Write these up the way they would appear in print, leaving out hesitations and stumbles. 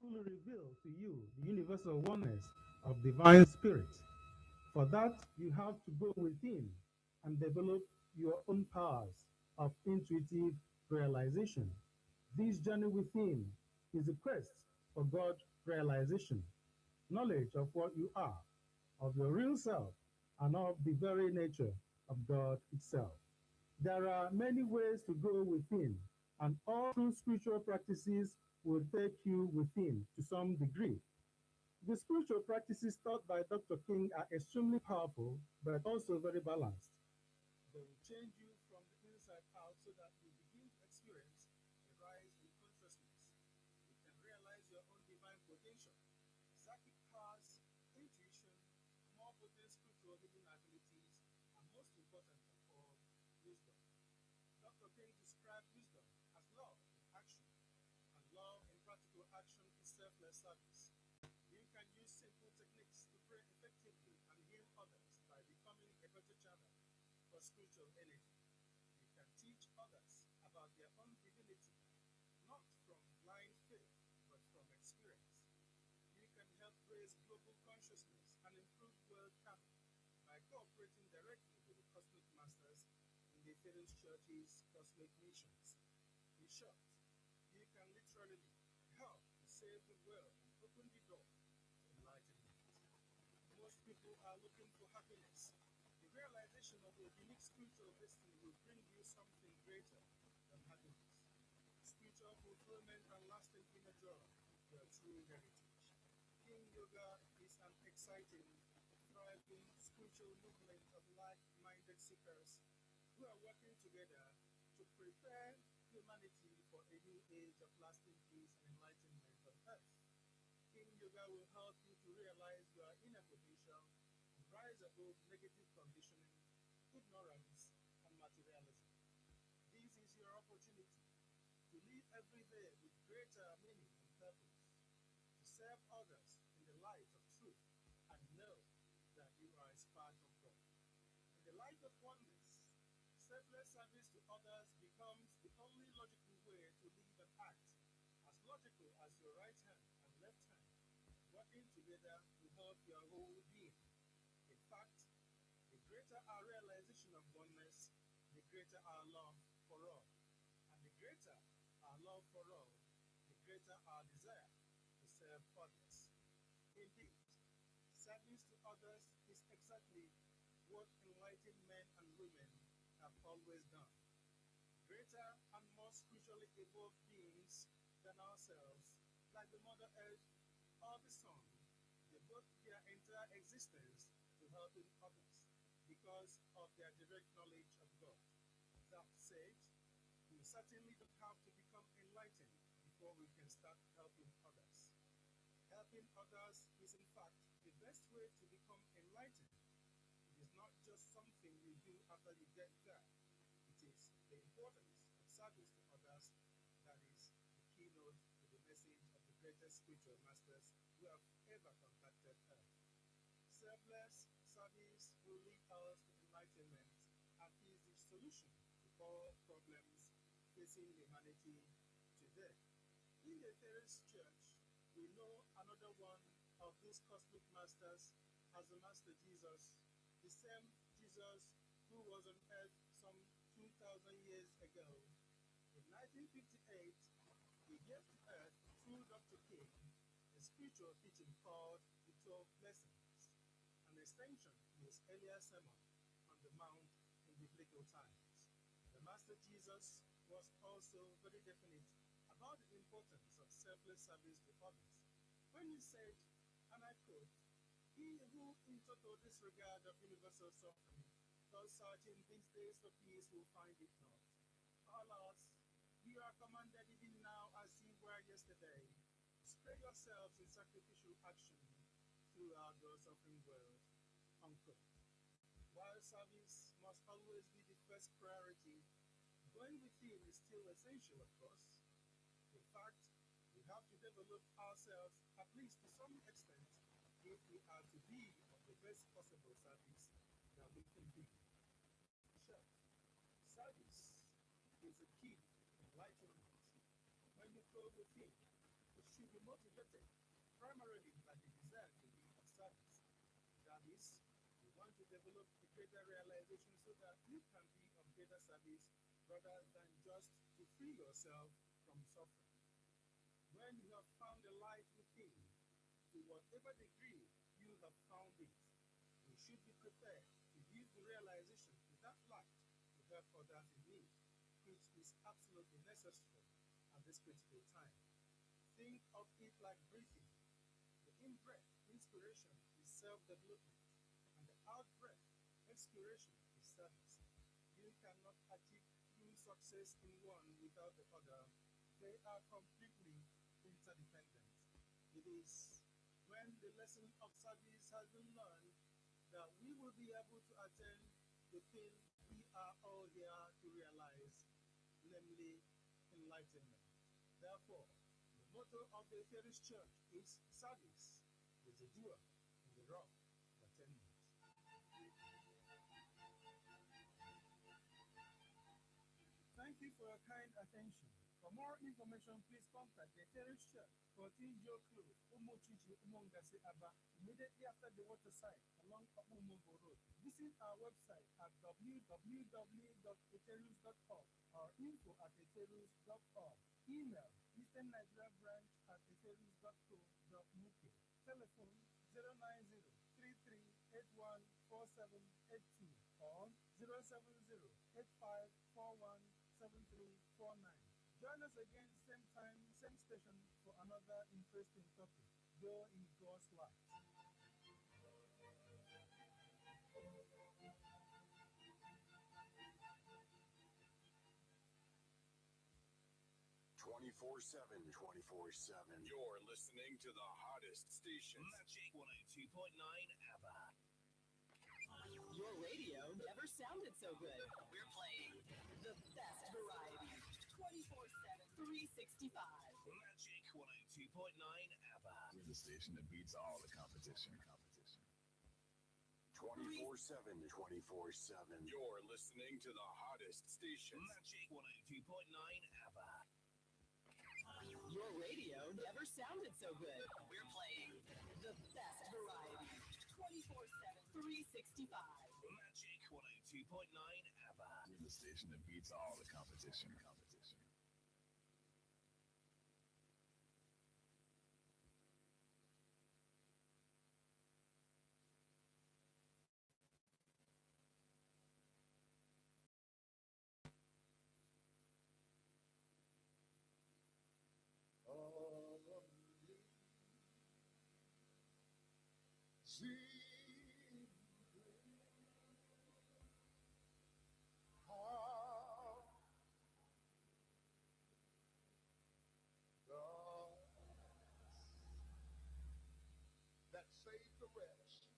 fully reveal to you the universal oneness of divine spirit. For that, you have to go within and develop your own powers of intuitive realization. This journey within is a quest for God realization, knowledge of what you are, of your real self, and of the very nature of God itself. There are many ways to go within, and all true spiritual practices will take you within to some degree. The spiritual practices taught by Dr. King are extremely powerful, but also very balanced. They will change you from the inside out so that you begin to experience a rise in consciousness. You can realize your own divine potential, psychic powers, intuition, more potent spiritual healing abilities, and most important of all, wisdom. Dr. King described wisdom as love in action, and love in practical action is selfless service. You can use simple techniques to pray effectively and heal others by becoming a better channel for spiritual energy. You can teach others about their own divinity, not from blind faith, but from experience. You can help raise global consciousness and improve world karma by cooperating directly with the cosmic masters in the various churches' cosmic missions. In short, you can literally help to save the world and open the door to enlightenment. Most people are looking for happiness. The realization of your unique spiritual destiny will bring you something greater than happiness. Spiritual fulfillment and lasting inner joy, your true heritage. King Yoga is an exciting, thriving spiritual movement of like-minded seekers who are working together to prepare humanity for a new age of lasting peace and enlightenment on earth. King Yoga will help you to realize your inner potential and rise above negative conditioning, ignorance, and materialism. This is your opportunity to live every day with greater meaning and purpose, to serve others in the light of truth, and know that you are a spark of God. In the light of oneness, selfless service to others becomes the only logical way to live and act, as logical as your right hand and left hand, working together to help your whole being. In fact, the greater our realization of oneness, the greater our love for all. And the greater our love for all, the greater our desire to serve others. Indeed, service to others is exactly what enlightened men and women have always done. Greater and more spiritually evolved beings than ourselves, like the Mother Earth or the Sun, devote their entire existence to helping others because of their direct knowledge of God. That said, we certainly don't have to become enlightened before we can start helping others. Helping others is, in fact, the best way to become enlightened. It is not just something you do after you get there. It is the importance of service to others that is the keynote to the message of the greatest spiritual masters who have ever contacted Earth. Selfless service will lead us to enlightenment and is the solution to all problems facing humanity today. In the Theist Church, we know another one of these cosmic masters as the Master Jesus, the same Jesus who was on earth some 2,000 years ago. In 1958, he gave to earth through Dr. King a spiritual teaching called the 12 Blessings, an extension to his earlier sermon on the Mount in biblical times. The Master Jesus was also very definite about the importance of selfless service to others when he said, and I quote, "He who in total disregard of universal suffering thus searching these days for peace will find it not. Alas, you are commanded even now as you were yesterday. Spare yourselves in sacrificial action throughout your suffering world." Unquote. While service must always be the first priority, going within is still essential, of course. In fact, we have to develop ourselves, at least to some extent, if we are to be of the best possible service that we can be. Sure, service is the key to enlightenment. When you go within, to should be motivated primarily by the desire to be of service. That is, you want to develop a greater realization so that you can be of greater service rather than just to free yourself from suffering. When you have found the light within, to whatever degree you have found it, you should be prepared to use the realization of that light to help others in need, which is absolutely necessary at this critical time. Think of it like breathing. The in breath, inspiration, is self development, and the out breath, expiration, is service. You cannot achieve true success in one without the other. They are completely interdependent. It is when the lesson of service has been learned that we will be able to attain the thing we are all here to realize, namely enlightenment. Therefore, the motto of the Atheist Church is service is the doer and the rock of attainment. Thank you for your kind attention. For more information, please contact the Terrace Church, 14 Joe Close, Umochichi, Umongasi, Aba, immediately after the waterside along Umumogo Road. Visit our website at www.eterus.org or info@eterus.org. Email Eastern Nigeria Branch at eterus.co.uk. Telephone 090-3381-4782 or 070-8541-7349. Join us again, same time, same station for another interesting topic. Go in God's light. 24/7, 24/7. You're listening to the hottest station. Magic 102.9 ABBA. Your radio never sounded so good. We're playing the best variety. 24/7, 365. Magic 102.9 ABBA. The station that beats all the competition. 24/7, 24/7. You're listening to the hottest station. Magic 102.9 ABBA. Your radio never sounded so good. We're playing the best variety. 24/7, 365. Magic 102.9 ABBA. The station that beats all the competition. That saved the rest.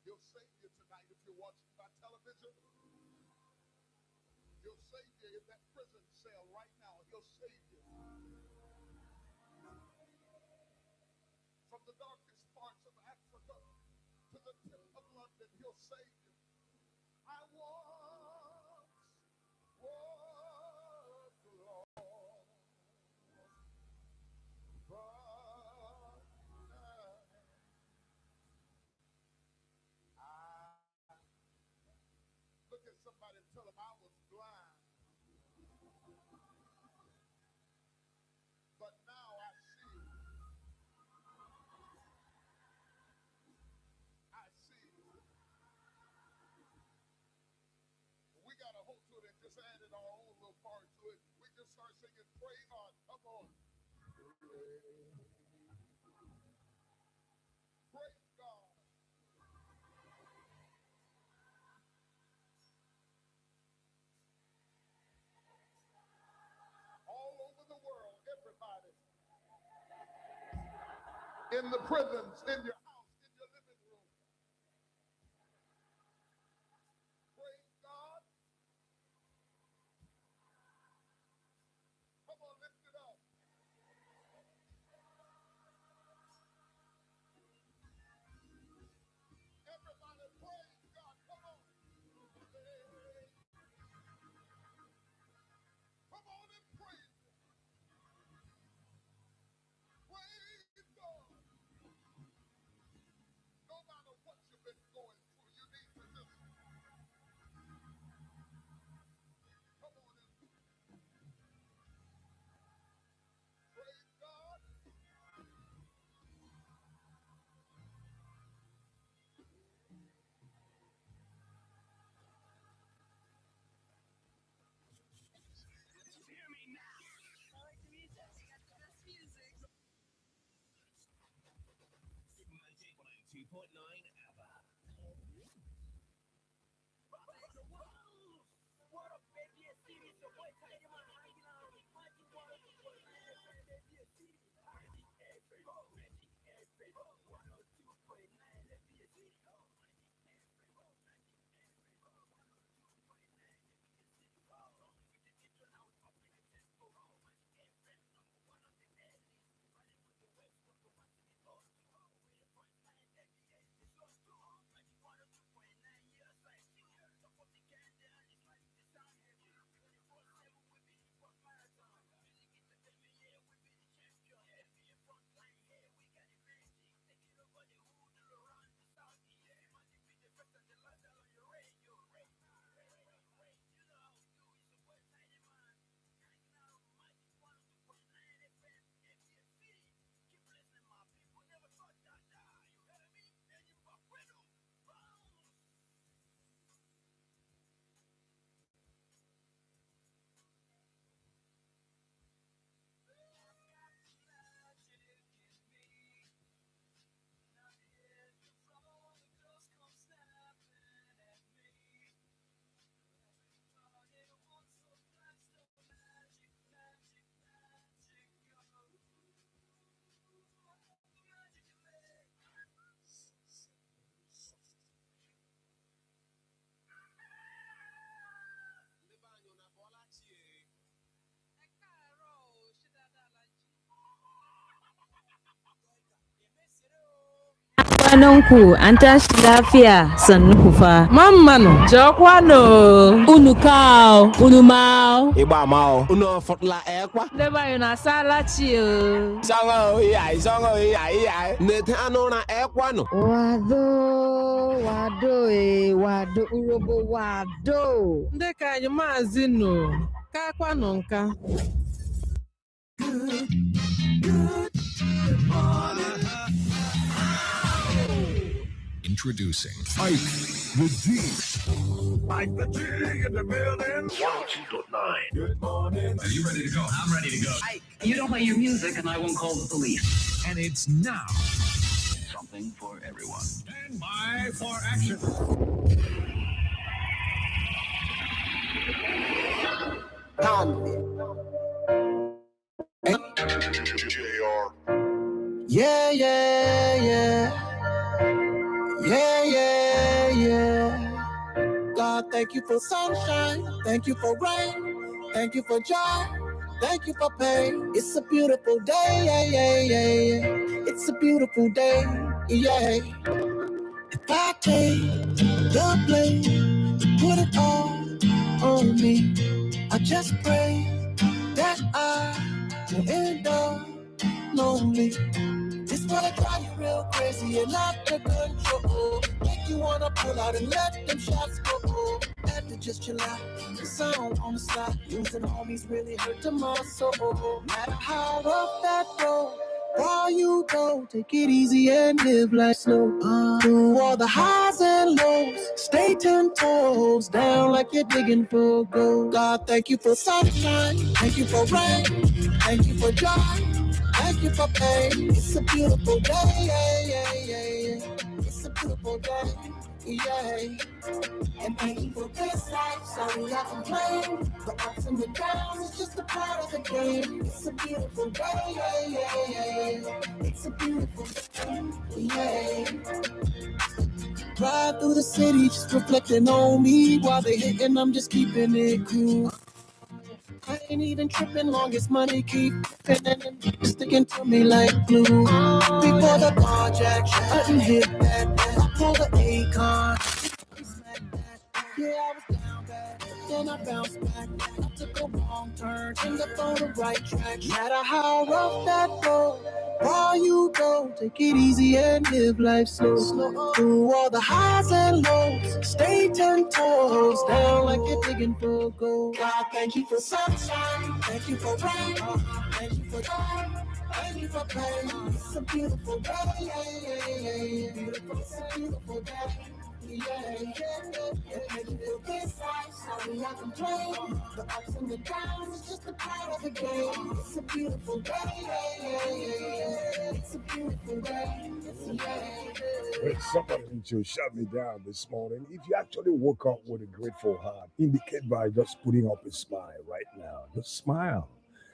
He'll save you tonight if you're watching by television. He'll save you in that prison cell right now. He'll save you from the darkest parts of Africa to the tip of London. He'll save you. I once was lost, but look at somebody and tell them I was blind, but now I see. I see. We got to hold to it and just added our own little part to it. We just start singing, pray on. Come on. Praise God. All over the world, everybody. In the prisons, in your house, in your living room. Praise God. Come on, lift it up. Everybody praise God. Come on. Come on and praise Him. Kwanonku an tashi lafiya sannu ku fa. Mammanu, Jokwano. Unu kao, unu mao. Iba mao, uno fotla ekwa. Deba yuna salachi o. Songo iya. Nete anona ekwa no. Wado, urobo wado. Ndeka anyị maazi no. Ka kwano nka. Introducing Ike the G. Ike the G in the building. 102.9. Good morning. Are you ready to go? I'm ready to go. Ike, you don't play your music and I won't call the police. And it's now. Something for everyone. Stand by for action. Yeah. God, thank you for sunshine. Thank you for rain. Thank you for joy. Thank you for pain. It's a beautiful day. Yeah. It's a beautiful day. Yeah. If I take the blame, put it all on me. I just pray that I will end up lonely. This wanna drive you real crazy and not the control. Make you wanna pull out and let them shots go. Had to just chill out, cause I don't wanna stop. Losing homies really hurt to my soul. No matter how rough that road, while you go, take it easy and live life slow. Through all the highs and lows, stay 10 toes down like you're digging for gold. God, thank you for sunshine, thank you for rain, thank you for joy. Thank you for pain. It's a beautiful day. Yeah. It's a beautiful day. Yeah. And thank you for this life. Sorry I complain. The ups and the downs is just a part of the game. It's a beautiful day. Yeah. It's a beautiful day. Yeah. Drive through the city, just reflecting on me. While they hitting, I'm just keeping it cool. I ain't even tripping long as money keep sticking to me like glue. Before the project, I didn't hit that. I pulled the Akon. Yeah, I was down bad, then I bounced back. I took a wrong turn, ended up on the right track. No matter how rough that road, while you go, take it easy and live life slow. Through all the highs and lows, stay 10 toes down like you're digging for gold. God, thank you for sunshine, thank you for rain, thank you for joy, thank you for pain. It's a beautiful day, yeah. Beautiful, it's a beautiful day. Yeah. Thank you for this life. Sorry I complain. The ups and the downs is just a part of the game. It's a beautiful day. Yeah. It's a beautiful day. Somebody need to shut me down this morning. If you actually woke up with a grateful heart, indicate by just putting up a smile right now. Just smile.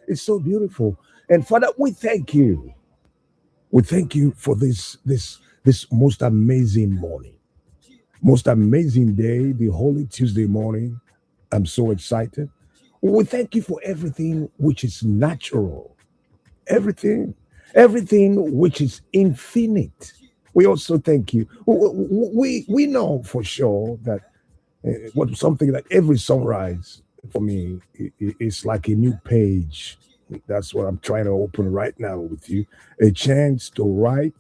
It's so beautiful. And Father, we thank you. We thank you for this most amazing morning, most amazing day, the Holy Tuesday morning. I'm so excited. We thank you for everything which is natural, everything, everything which is infinite. We also thank you. We know for sure that what something like every sunrise for me is like a new page. That's what I'm trying to open right now with you. A chance to write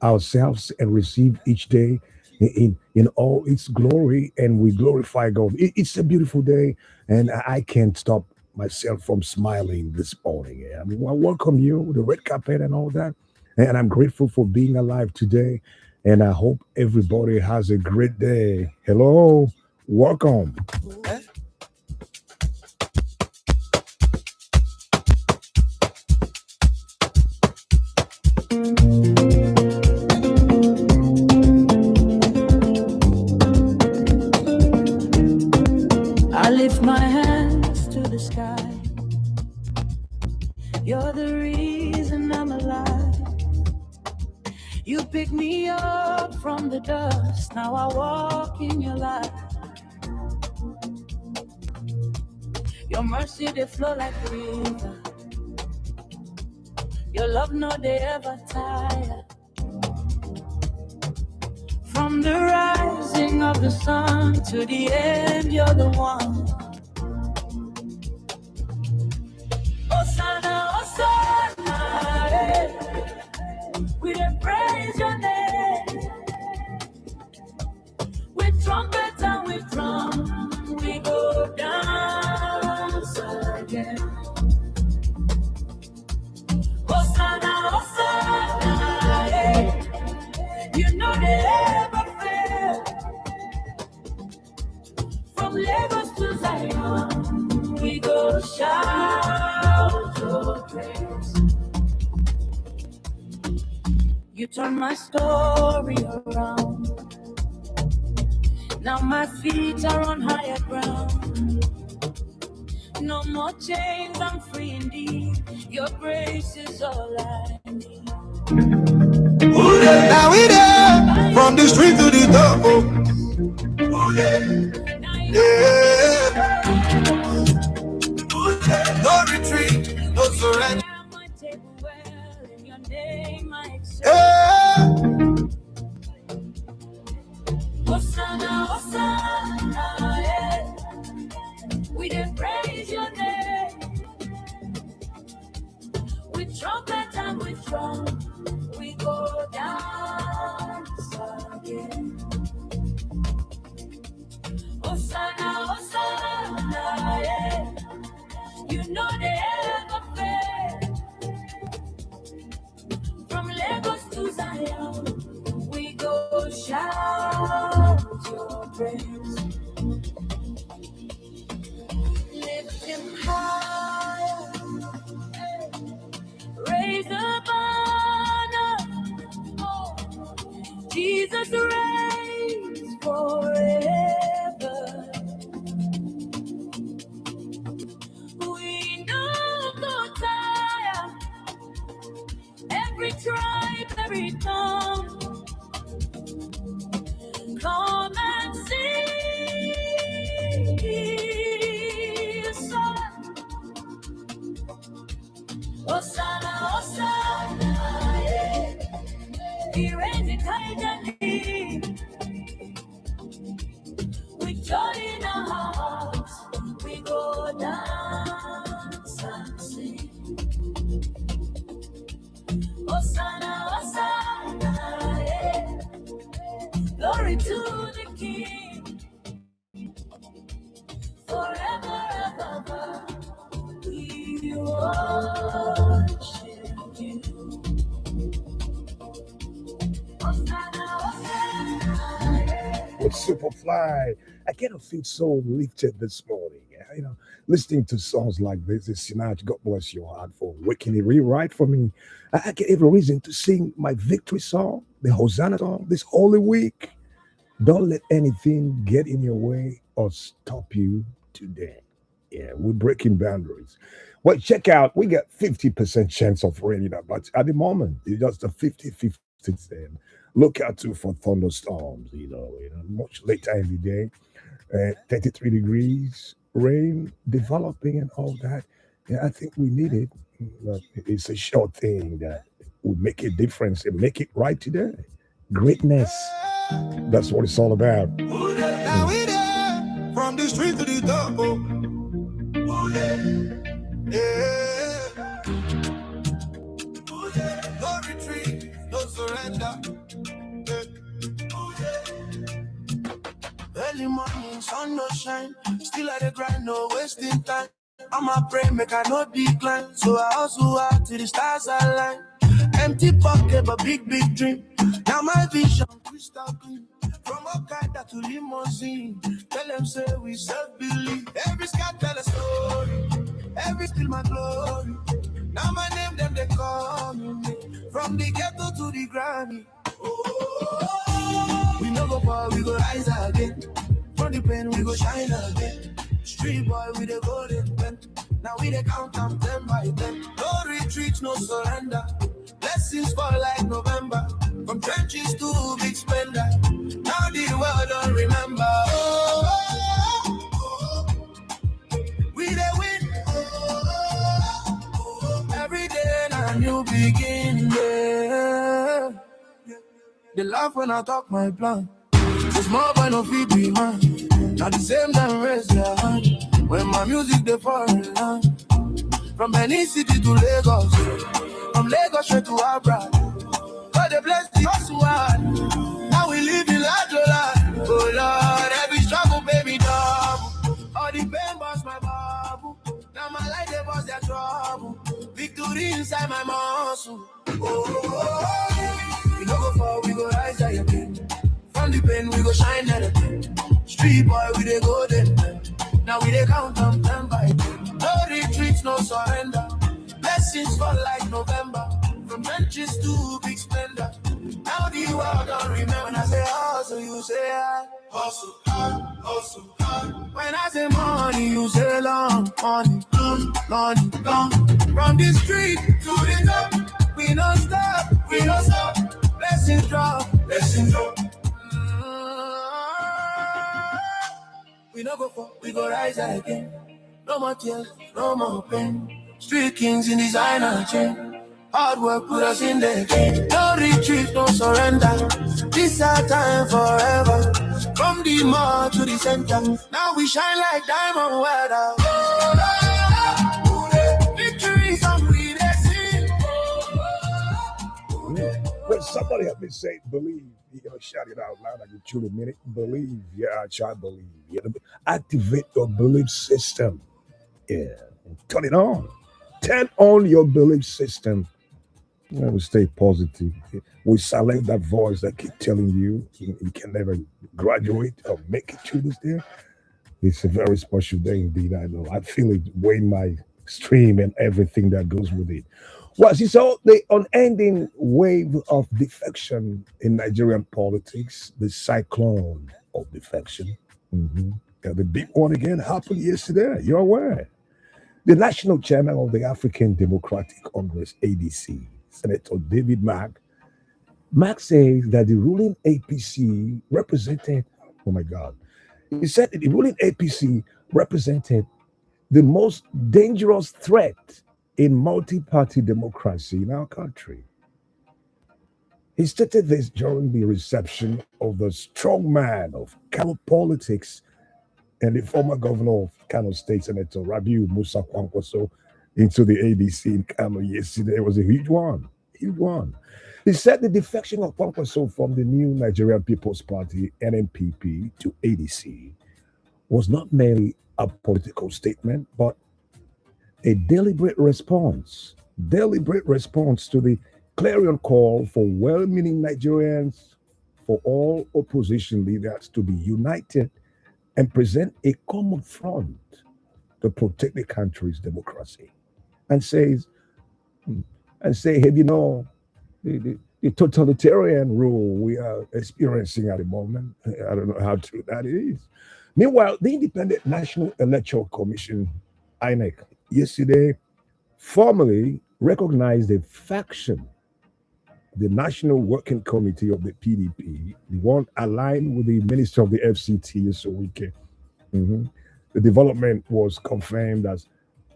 ourselves and receive each day in all its glory, and we glorify God. It's a beautiful day, and I can't stop myself from smiling this morning. I mean, I welcome you with the red carpet and all that, and I'm grateful for being alive today, and I hope everybody has a great day. Hello, welcome. I lift my hands to the sky. You're the reason I'm alive. You pick me up from the dust. Now I walk in your light. Your mercy, they flow like river. Your love, no, they ever tire. From the rising of the sun to the end, you're the one. Hosanna, Hosanna, eh. We dey praise your name. With trumpet and with drum, we go dance again. Hosanna, Hosanna, eh. You know they ever fail. From Lagos to Zion, we go shout your praise. You turn my story around. Now my feet are on higher ground. No more chains, I'm free indeed. Your grace is all I need. Now we there, from the street to the top. Oh, yeah. No retreat, no surrender. My table well, in your name I accept. Yeah. Hosanna, Hosanna, yeah. We dey praise your name. With trumpet and with drum, we go dance again. Hosanna, Hosanna, yeah. You know they ever fail. From Lagos to Zion, we go shout your praise. Lift him higher, raise the banner. Oh, Jesus reigns forever. We know go tire. Every tribe, every tongue, come and see His Son. Hosanna, Hosanna, yeah. He reigns eternally. With joy in our hearts, we go dance and sing. Hosanna, Hosanna, yeah. Glory to the King. Forever and ever, we worship you. Hosanna, Hosanna, yeah. With Superfly, I kind of feel so lifted this morning. You know, listening to songs like this, Sinach, God bless your heart for waking it rewrite for me. I get every reason to sing my victory song. the Hosanna song this Holy Week. Don't let anything get in your way or stop you today. Yeah, we're breaking boundaries. Well, check out, we got 50% chance of raining, but at the moment, it's just a 50-50. Look out too for thunderstorms, much later in the day. 33 degrees, rain developing and all that. Yeah, I think we need it. It's a short thing that will make a difference and make it right today. Greatness. That's what it's all about. Now we there, from the street to the top. Yeah. No retreat, no surrender. Early morning, sun no shine. Still at the grind, no wasting time. I'm a pray, make I not decline. So I hustle out till the stars align. Empty pocket, but big dream. Now my vision crystal clean. From Okada to limousine. Tell them say we self-believe. Every sky tell a story. Every still my glory. Now my name them they call me. From the ghetto to the Grammy. We no go far, we go rise again. From the pen, we go shine again. Street boy with a golden pen. Now we they count them 10 by 10. No retreat, no surrender. Blessings fall like November. From trenches to big spender. Now the world don't remember. We they win. Every day a new beginning. Yeah. They laugh when I talk my plan. It's more by no feed be man. Now the same time raise their hand. When my music they foreign land. From Benin City to Lagos. From Lagos straight to Abra. God they bless the hustle hard. Now we live in Ladola. Oh Lord, every struggle baby double. All the pain boss my babu. Now my life they boss their trouble. Victory inside my muscle. We no go far, we go rise again. From the pen, we go shine again. Street boy, we dey go then. Now we dey count them 10 by 10. No retreats, no surrender. Blessings fall like November. From benches to big splendor. Now the world don't remember. When I say hustle, you say I hustle hard, hustle hard. When I say money, you say long money, long. From the street to the top, we don't stop, we don't stop. Blessings drop, blessings drop. We no go for, we go rise again. No more tears, no more pain. Street kings in designer chain. Hard work put us in the game. No retreat, no surrender. This our time forever. From the mall to the center. Now we shine like diamond weather. Victory song we dey sing. When somebody help me say believe, shout it out loud like you truly mean it. Believe, yeah, I try believe. Yeah, activate your belief system. Yeah, turn it on. Turn on your belief system. We stay positive. We silence that voice that keep telling you you can never graduate or make it through this day. It's a very special day indeed. I know. I feel it weighing my stream and everything that goes with it. Well, see, so the unending wave of defection in Nigerian politics, the cyclone of defection. Yeah, the big one again happened yesterday. You're aware. The national chairman of the African Democratic Congress, ADC, Senator David Mack says that the ruling APC represented, oh my God, he said that the ruling APC represented the most dangerous threat in multi-party democracy in our country. He stated this during the reception of the strongman of Kano politics and the former governor of Kano State, Senator Rabiu Musa Kwankwaso, into the ADC in Kano yesterday. It was a huge one. He said the defection of Kwankwaso from the new Nigerian People's Party, NNPP, to ADC was not merely a political statement, but a deliberate response to the clarion call for well-meaning Nigerians, for all opposition leaders to be united and present a common front to protect the country's democracy. And say, hey, the the totalitarian rule we are experiencing at the moment. I don't know how true that is. Meanwhile, the Independent National Electoral Commission, INEC, yesterday formally recognized a faction, the National Working Committee of the PDP, the one aligned with the Minister of the FCT, Yesowike. The development was confirmed as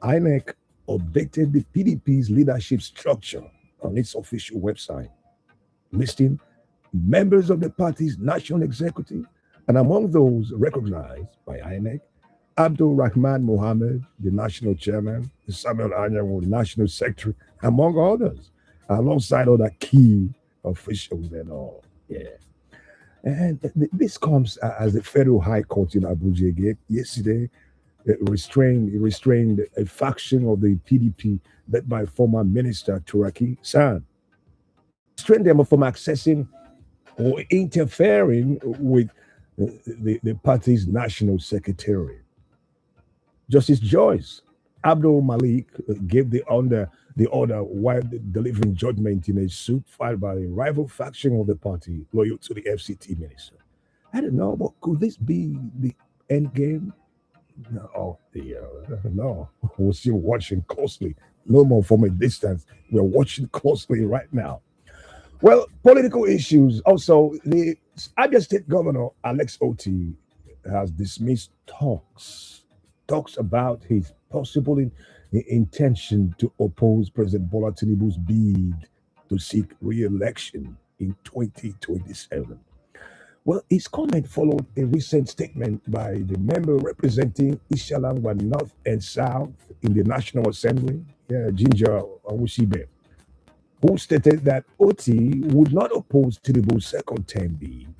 INEC updated the PDP's leadership structure on its official website, listing members of the party's national executive, and among those recognized by INEC, Abdul Rahman Mohammed, the national chairman, Samuel Anyanwu, the national secretary, among others, alongside other key officials and all. Yeah. And this comes as the Federal High Court in Abuja yesterday restrained a faction of the PDP led by former Minister Turaki San. Restrained them from accessing or interfering with the party's national secretary. Justice Joyce Abdul Malik gave the order while delivering judgment in a suit filed by a rival faction of the party loyal to the FCT minister. I don't know, but could this be the end game? No, no. We're still watching closely. No more from a distance. We're watching closely right now. Well, political issues. Also, the Abia State Governor Alex Oti has dismissed talks about his possible intention to oppose President Bola Tinubu's bid to seek re-election in 2027. Well, his comment followed a recent statement by the member representing Ishalangwa North and South in the National Assembly, Ginger Awusibe, who stated that Oti would not oppose Tinubu's second term bid.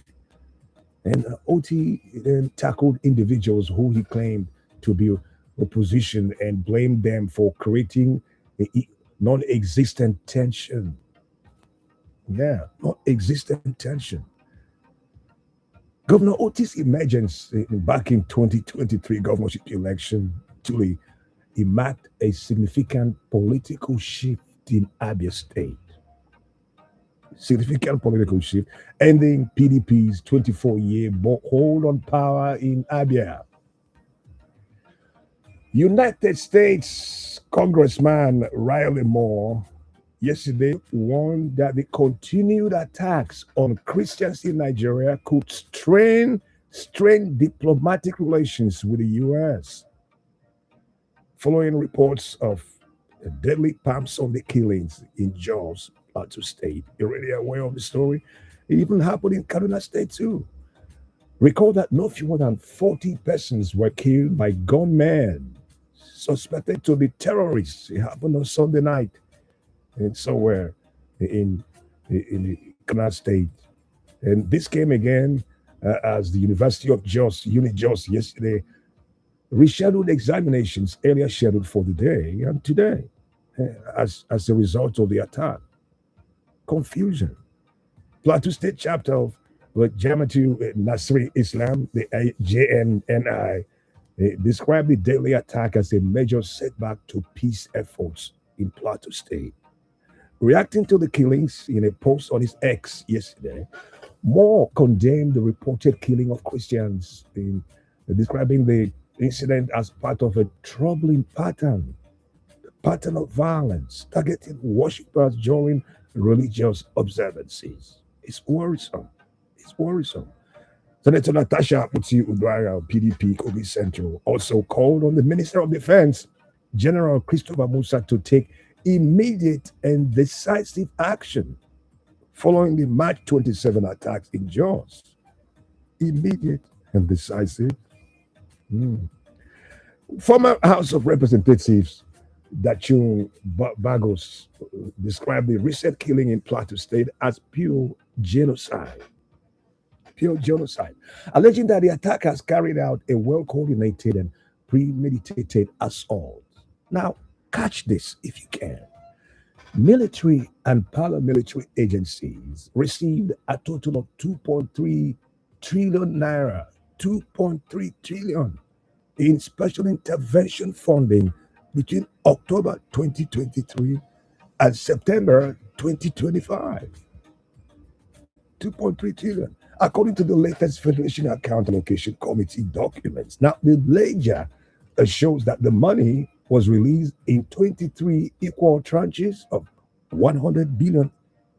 And Oti then tackled individuals who he claimed to be opposition and blamed them for creating a non-existent tension. Yeah, non-existent tension. Governor Oti's emergence back in 2023 governorship election truly marked a significant political shift in Abia State. Significant political shift, ending PDP's 24-year hold on power in Abia. United States Congressman Riley Moore yesterday warned that the continued attacks on Christians in Nigeria could strain diplomatic relations with the U.S. Following reports of deadly Palm Sunday killings in Jos, Plateau State. You're already aware of the story. It even happened in Kaduna State too. Recall that no fewer than 40 persons were killed by gunmen suspected to be terrorists. It happened on Sunday night and somewhere in Kaduna State. And this came again as the University of Jos, UniJos, yesterday rescheduled examinations earlier scheduled for the day and today as a result of the attack. Confusion. Plateau State chapter of Jamaatul Nasri Islam, the JNNI, described the deadly attack as a major setback to peace efforts in Plateau State. Reacting to the killings in a post on his X yesterday, Moore condemned the reported killing of Christians, describing the incident as part of a troubling pattern of violence targeting worshippers during religious observances. It's worrisome. It's worrisome. Senator Natasha Akpoti Uduaghan, PDP, Kogi Central, also called on the Minister of Defense, General Christopher Musa, to take immediate and decisive action following the March 27 attacks in Jos. Immediate and decisive. Former House of Representatives Dachung Bagos described the recent killing in Plateau State as pure genocide, alleging that the attackers carried out a well-coordinated and premeditated assault. Now, catch this if you can. Military and paramilitary agencies received a total of 2.3 trillion naira, 2.3 trillion in special intervention funding between October 2023 and September 2025. 2.3 trillion, according to the latest Federation Account Allocation Committee documents. Now, the ledger shows that the money was released in 23 equal tranches of 100 billion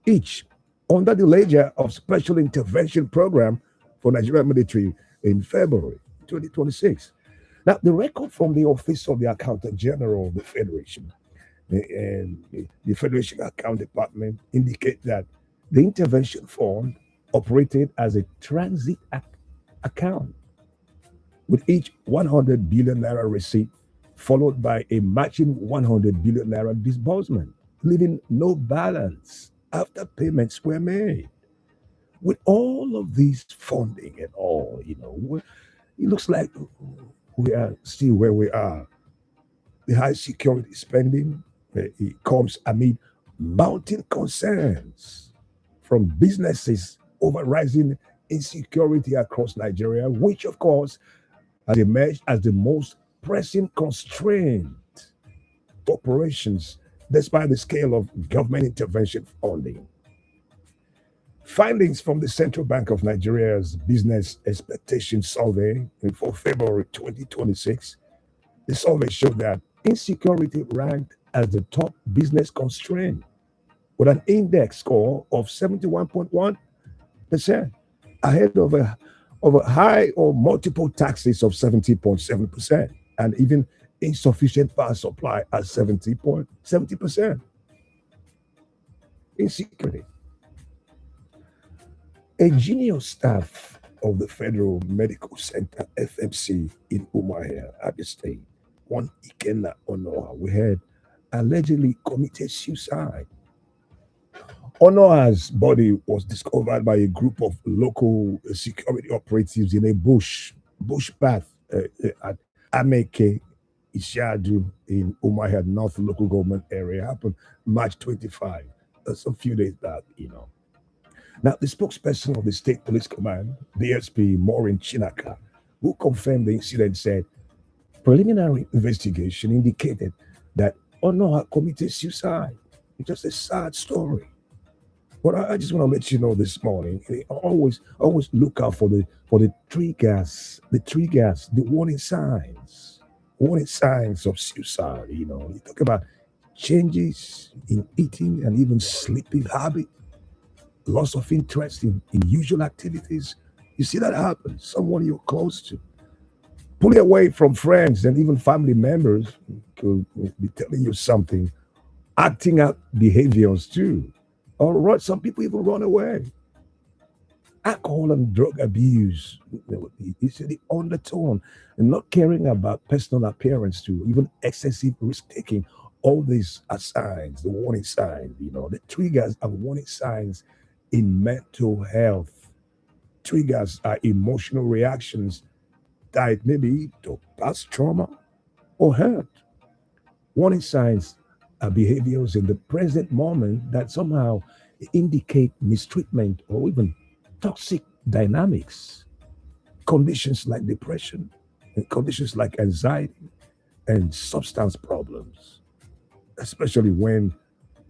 each under the ledger of Special Intervention Program for Nigerian military in February 2026. Now, the record from the Office of the Accountant General of the Federation and the Federation Account Department indicate that the intervention fund operated as a transit account, with each 100 billion naira receipt followed by a matching 100 billion naira disbursement, leaving no balance after payments were made. With all of these funding and all, it looks like we are still where we are. The high security spending it comes amid mounting concerns from businesses over rising insecurity across Nigeria, which of course has emerged as the most pressing constraint to operations despite the scale of government intervention funding. Findings from the Central Bank of Nigeria's Business Expectation Survey for February 2026, the survey showed that insecurity ranked as the top business constraint with an index score of 71.1%, ahead of a high or multiple taxes of 70.7%, and even insufficient power supply at 70%. Insecurity. A junior staff of the Federal Medical Center, FMC, in Umuahia, Abia State, one Ikenna Onoha, we heard, allegedly committed suicide. Onoha's body was discovered by a group of local security operatives in a bush path at Ameke Ishadu in Umuahia North local government area. Happened March 25. That's a few days back, Now, the spokesperson of the State Police Command, DSP Maureen Chinaka, who confirmed the incident, said preliminary investigation indicated that Onoha committed suicide. It's just a sad story. But I just want to let you know this morning, always look out for the triggers, the warning signs of suicide. You talk about changes in eating and even sleeping habit, loss of interest in usual activities. You see that happen. Someone you're close to, pulling away from friends and even family members could be telling you something, acting out behaviors too. All right, some people even run away. Alcohol and drug abuse, you see the undertone, and not caring about personal appearance too, even excessive risk taking. All these are signs, the warning signs, the triggers are warning signs in mental health. Triggers are emotional reactions tied maybe to past trauma or hurt. Warning signs are behaviors in the present moment that somehow indicate mistreatment or even toxic dynamics. Conditions like depression and conditions like anxiety and substance problems, especially when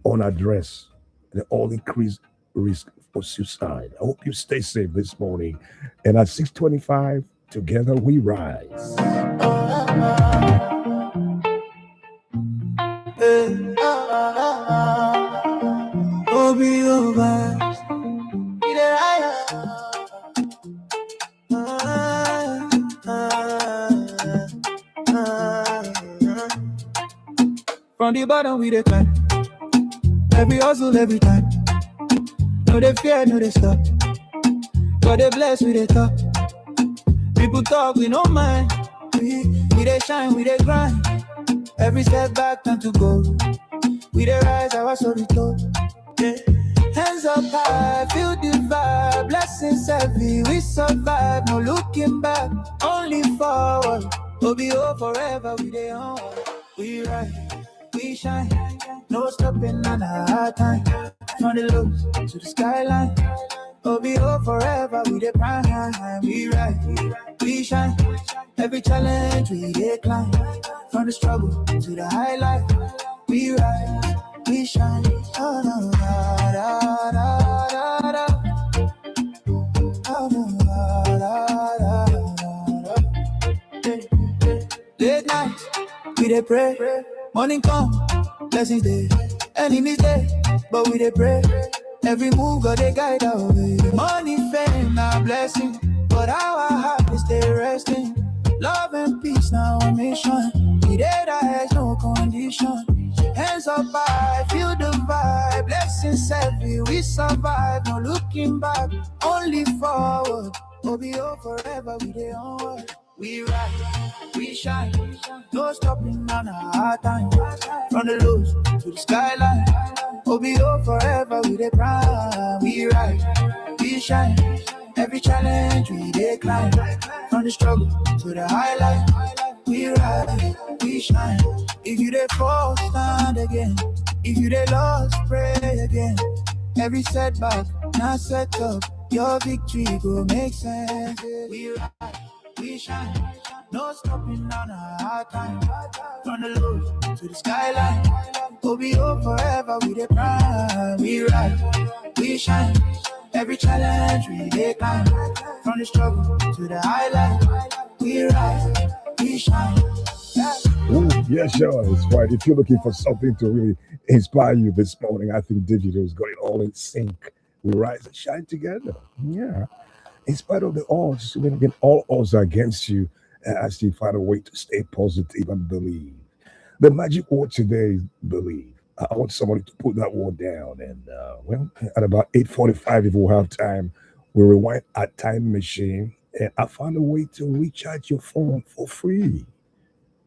unaddressed, they all increase risk for suicide. I hope you stay safe this morning. And at 6:25, together we rise. From the bottom we dey climb. Every hustle, every time. No they fear, no they stop. God they bless, we they talk. People talk, we no mind. We they shine, we they grind. Every step back, time to go. We they rise, our story told. Yeah. Hands up high, feel the vibe. Blessings heavy, we survive. No looking back, only forward. OBO forever, we they on. We rise, we shine. No stopping on a hard time. From the lows to the skyline. OBO forever, we the prime. We rise, we shine. Every challenge we dey climb. From the struggle to the highlight. We rise, we shine. Da, da, da, da, da, da. we dey pray. Morning come, blessings day, enemies day, but we dey pray. Every move got a guide our way. Money, fame, now blessing, but our heart is stay resting. Love and peace now a mission. We there that has no condition. Hands up high, feel the vibe. Blessings heavy, we survive. No looking back, only forward. OBO forever, we dey onward. We rise, we shine, no stopping on our hard time. From the lows to the skyline, OBO forever, we dey prime. We rise, we shine, every challenge we dey climb. From the struggle to the highlight, we rise, we shine. If you dey fall, stand again. If you dey lost, pray again. Every setback, not set up, your victory go make sense. We rise, we shine, no stopping on our hard time. From the lows to the skyline, OBO forever, we dey prime. We rise, we shine, every challenge we dey climb. From the struggle to the highlight, we rise, we shine. Ooh, yeah, sure, it's right. If you're looking for something to really inspire you this morning, I think Digital's got it all in sync. We rise and shine together. Yeah. In spite of the odds, when all odds are against you, I still find a way to stay positive and believe. The magic word today is believe. I want somebody to put that word down. And well, at about 8:45, if we have time, we rewind our time machine, and I found a way to recharge your phone for free.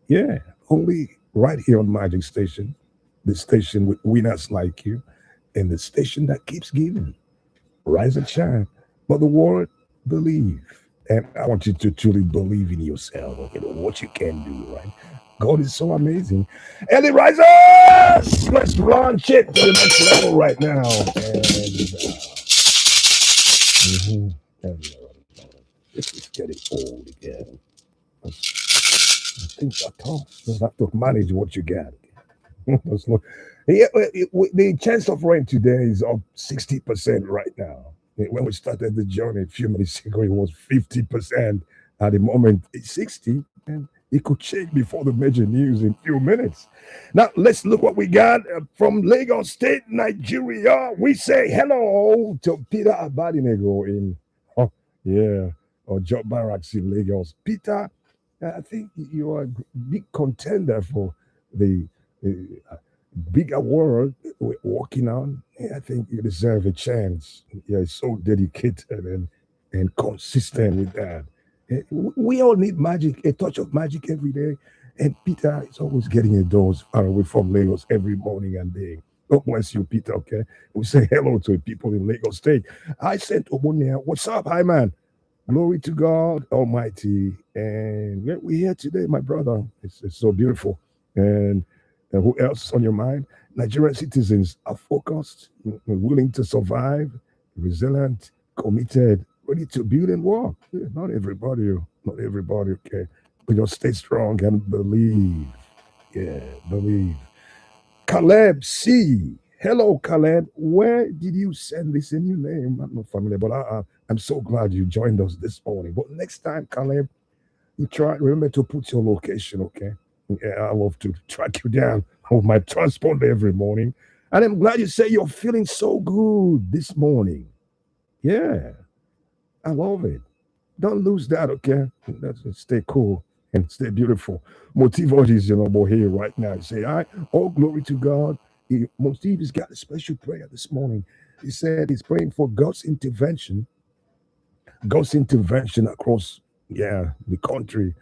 Yeah, only right here on Magic Station, the station with winners like you, and the station that keeps giving. Rise and shine. But the word believe. And I want you to truly believe in yourself, what you can do, right? God is so amazing. Early risers! Let's launch it to the next level right now. And this is getting old again. Things are tough. You have to manage what you got. Yeah, the chance of rain today is up 60% right now. When we started the journey a few minutes ago, it was 50%. At the moment, it's 60, and it could change before the major news in a few minutes. Now, let's look what we got from Lagos State, Nigeria. We say hello to Peter Abadinego in, or Job Barracks in Lagos. Peter, I think you are a big contender for the big award we're working on. I think you deserve a chance. You're so dedicated and consistent with that. We all need magic, a touch of magic every day. And Peter is always getting a dose far away from Lagos every morning and day. God bless you, Peter. Okay. We say hello to people in Lagos State. I sent Omonia. What's up? Hi, man. Glory to God Almighty. And we're here today, my brother. It's so beautiful. And who else is on your mind? Nigerian citizens are focused, willing to survive, resilient, committed, ready to build and work. Yeah, not everybody, okay. But just stay strong and believe. Yeah, believe. Caleb C. Hello, Caleb. Where did you send this in your name? I'm not familiar, but I'm so glad you joined us this morning. But next time, Caleb, you remember to put your location, okay? Yeah, I love to track you down on my transponder every morning. And I'm glad you say you're feeling so good this morning. Yeah, I love it. Don't lose that, okay? Stay cool and stay beautiful. Motivo is, here right now. You say, all glory to God. Motive has got a special prayer this morning. He said he's praying for God's intervention across, the country.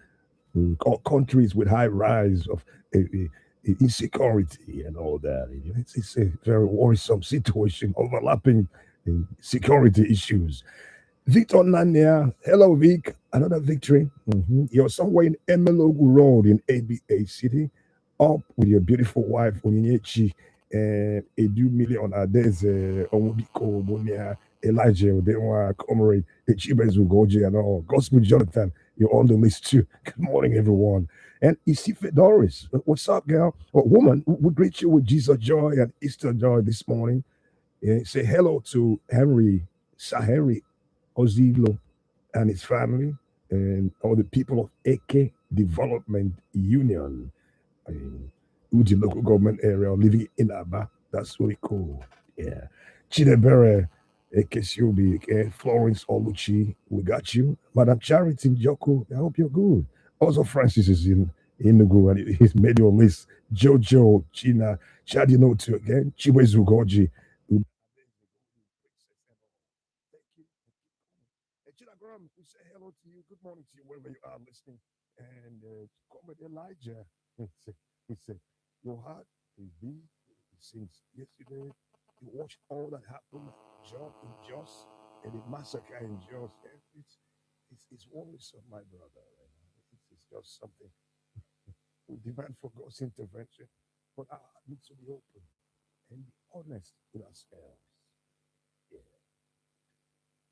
Countries with high rise of insecurity and all that. It's a very worrisome situation, overlapping security issues. Victor Nania, hello Vic, another victory. You're somewhere in Emelogu Road in ABA City, up with your beautiful wife Onyinyechi and Edu Million Adeze Omubiko Bonia Elijah Odewa Comrade Echibezu Goji and all. Gospel Jonathan, you're on the list too. Good morning, everyone. And Isife Doris, what's up, girl? Woman, we greet you with Jesus joy and Easter joy this morning. Say hello to Henry Saheri Ozilo and his family and all the people of Eke Development Union. in Uji local government area, living in Aba. That's really cool. Yeah. Chidebere Ekesiobi, Florence Oluchi, we got you. Madam Charity Joko, I hope you're good. Also, Francis is in Enugu and he's made your list. Jojo, China, Chadino too again, Chiwezu Goji. Thank you. And China Graham, we say hello to you. Good morning to you wherever you are listening. And Comrade Elijah, he said, your heart is beat since yesterday. You watched all that happened in Jos and the massacre in Jos. It's worrisome, my brother. It's just something. We demand for God's intervention, but our heart needs to be open and be honest with ourselves. Yeah.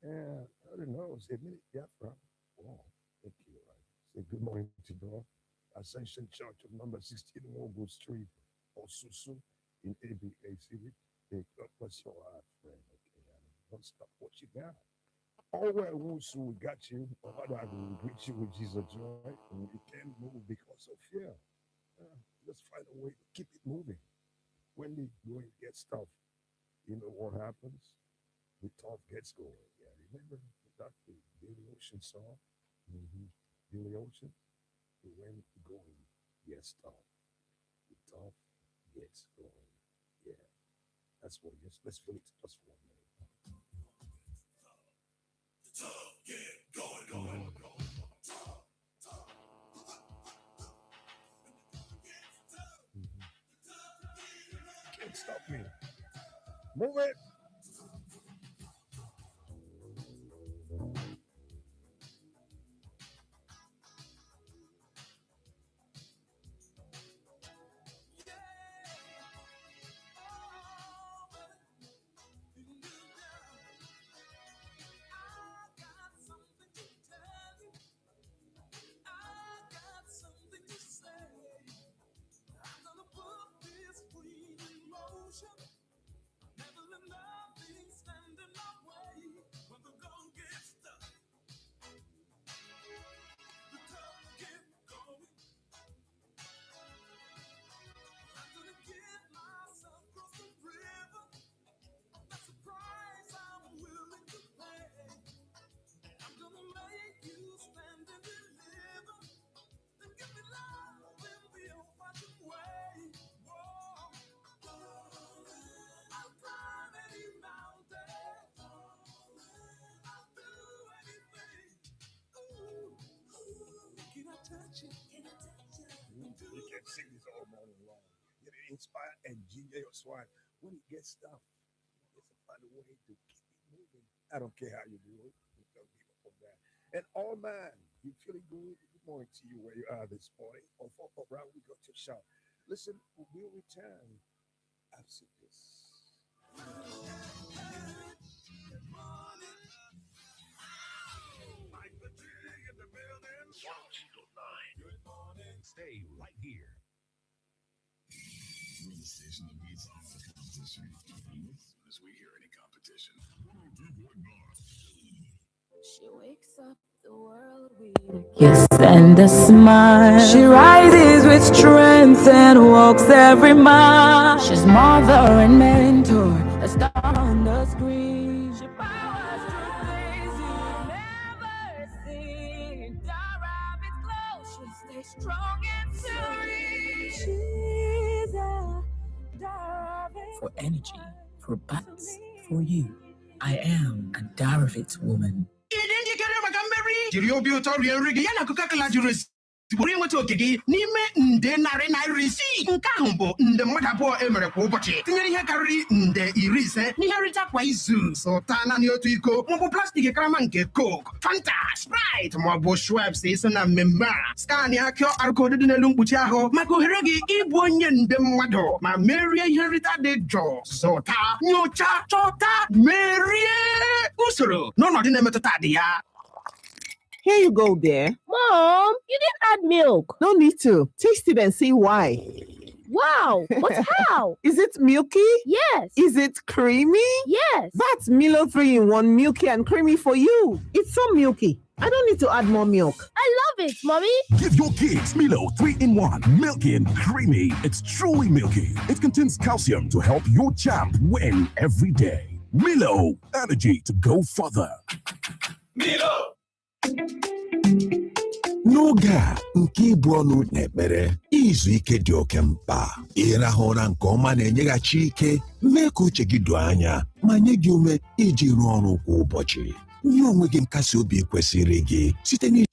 Yeah, I don't know. Say, Biafra. Oh, thank you. Say good morning to God. Ascension Church of number 16 Wogo Street, Osusu in ABA City. God bless your heart, friend. Okay, don't stop watching now. All well, we got you. Father, I will greet you with Jesus' joy. And you can't move because of fear. Just find a way to keep it moving. When the going gets tough, you know what happens? The tough gets going. Yeah, remember that the Billy Ocean song? Billy Ocean? When the going gets tough, the tough gets going. Yeah. That's what it is. Let's feel it just for 1 minute. The tough get going. Can't stop me. Move it. You can sing this all morning long. You inspire and ginger your swine. When it gets tough, just find a way to keep it moving. I don't care how you do it. Don't give up on that. And all man, you feeling good? Good morning to you where you are this morning. On 4 around, we got your shout. Listen, we'll return after this. Stay right here. We're the station that beats all the competition. As soon as we hear any competition. She wakes up the world with a kiss and a smile. She rises with strength and walks every mile. She's mother and mentor, a star on the screen. She powers through things you've never seen. Dara is close, she'll stay strong and serene. She's a Daravit for energy, for bats, for you. I am a Daravit woman. Jiri obi ụtọ rie nri gị ya na Coca-Cola juru esi bụrụ inweta oke gị n'ime nde narị isii nke ahụ bụ nde mmadụ abụọ emere kwa ụbọchị tinyere ihe karịrị nde 50 n'ihe nrita kwa izu zụta naanị otu iko maọbụ plastik karama nke Coke, Fanta, Sprite maọbụ Schweppes iso na mmemme a skan ya QR code dị n'elu mkpuchi ahụ maka ohere gị ịbụ onye nde mmadụ ma merie ihe nrita dị jụụ zụta nyocha chọta merie usoro n'ọnọdụ na-emetụta dị ya. Here you go, there. Mom, you didn't add milk. No need to. Taste it and see why. Wow, but how? Is it milky? Yes. Is it creamy? Yes. That's Milo 3-in-1 milky and creamy for you. It's so milky. I don't need to add more milk. I love it, Mommy. Give your kids Milo 3-in-1, milky and creamy. It's truly milky. It contains calcium to help your champ win every day. Milo, energy to go further. Milo! N'oge a nke ibu ọnụ na-ekpere izu ike dị oke mkpa. Ịrahụ ụra nke ọma na-enyeghachi ike, mee ka uche gị doo anya ma nye gị ume iji rụọ ọrụ kwa ụbọchị. Nye onwe gị nkasi obi kwesịrị gị site n'iji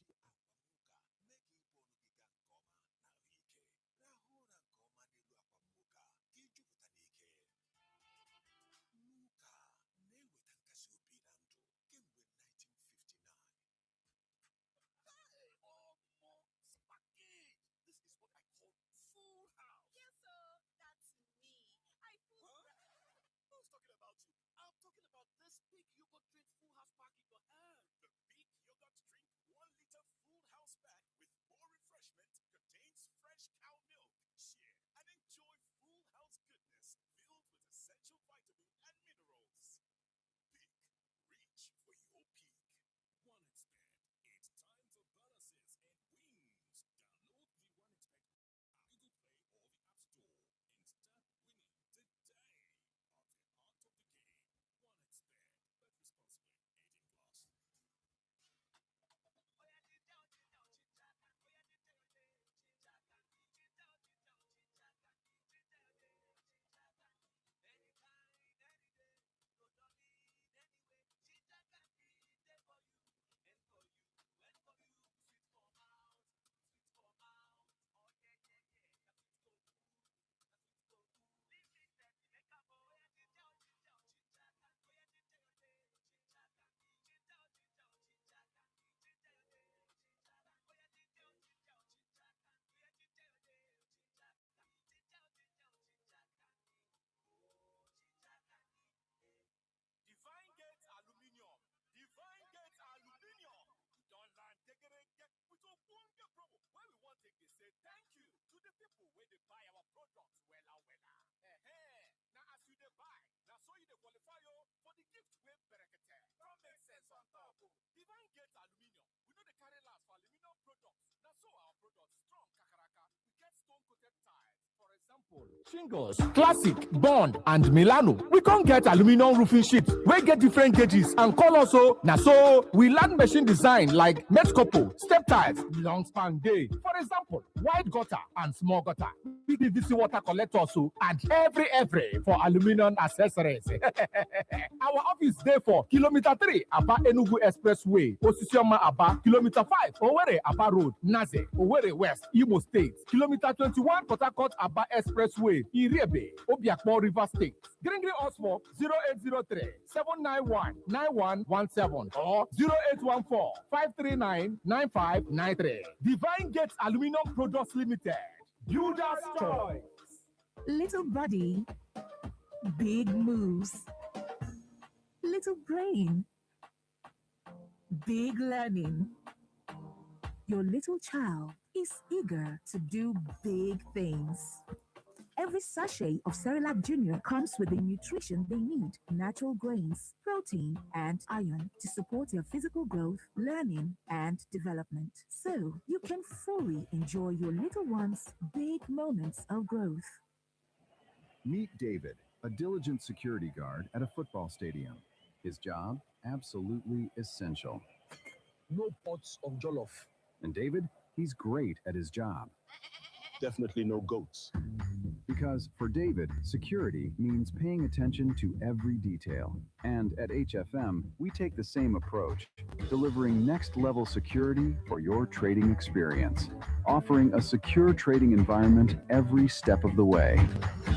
Shingles, Classic, Bond, and Milano. We can't get aluminum roofing sheets. We get different gauges and colors. So we learn machine design like Metcopo, step tiles, long span day. For example, wide gutter and small gutter. Big PVC water collector and every for aluminum accessories. Our office there for kilometer 3 Aba Enugu Expressway, Osisioma Aba, kilometer 5 Owerri Aba Road, Naze, Owerri West, Imo State, kilometer 21 Port Harcourt Aba Expressway, Irebe, Obiakpor River State. Green us for 0803 791 9117 or 0814 539 9593. Divine Gates Aluminum Products Limited. Builder's Choice. Little body, big moves. Little brain, big learning. Your little child is eager to do big things. Every sachet of Cerelac Junior comes with the nutrition they need: natural grains, protein, and iron to support their physical growth, learning, and development. So you can fully enjoy your little one's big moments of growth. Meet David, a diligent security guard at a football stadium. His job, absolutely essential. No pots of jollof. And David, he's great at his job. Definitely no goats. Because for David, security means paying attention to every detail. And at HFM, we take the same approach, delivering next-level security for your trading experience, offering a secure trading environment every step of the way.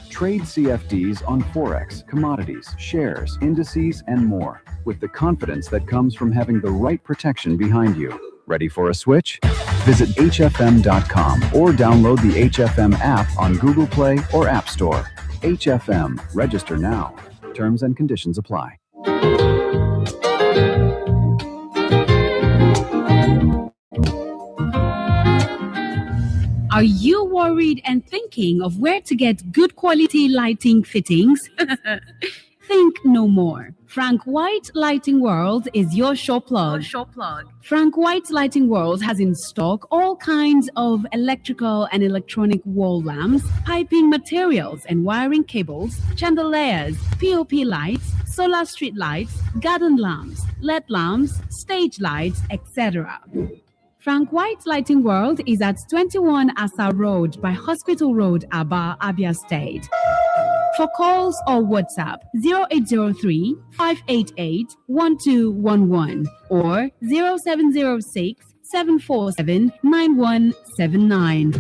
Trade CFDs on Forex, commodities, shares, indices, and more, with the confidence that comes from having the right protection behind you. Ready for a switch? Visit hfm.com or download the HFM app on Google Play or App Store. HFM. Register now. Terms and conditions apply. Are you worried and thinking of where to get good quality lighting fittings? Think no more. Frank White Lighting World is your show plug. Frank White Lighting World has in stock all kinds of electrical and electronic wall lamps, piping materials and wiring cables, chandeliers, POP lights, solar street lights, garden lamps, LED lamps, stage lights, etc. Frank White Lighting World is at 21 Asa Road by Hospital Road, Aba, Abia State. For calls or WhatsApp 0803 588 1211 or 0706 747 9179.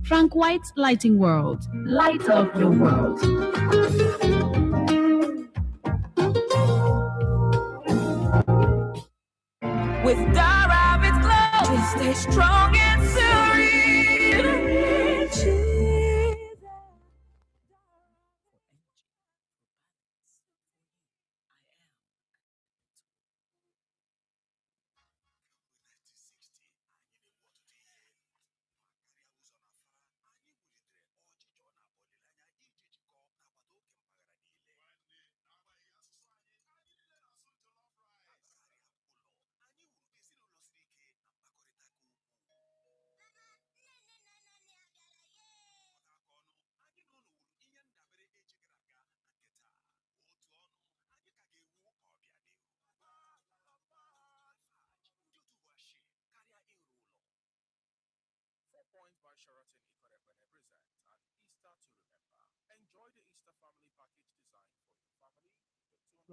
Frank White Lighting World. Light up your world. With Dara, it's glow. We stay strong and serene.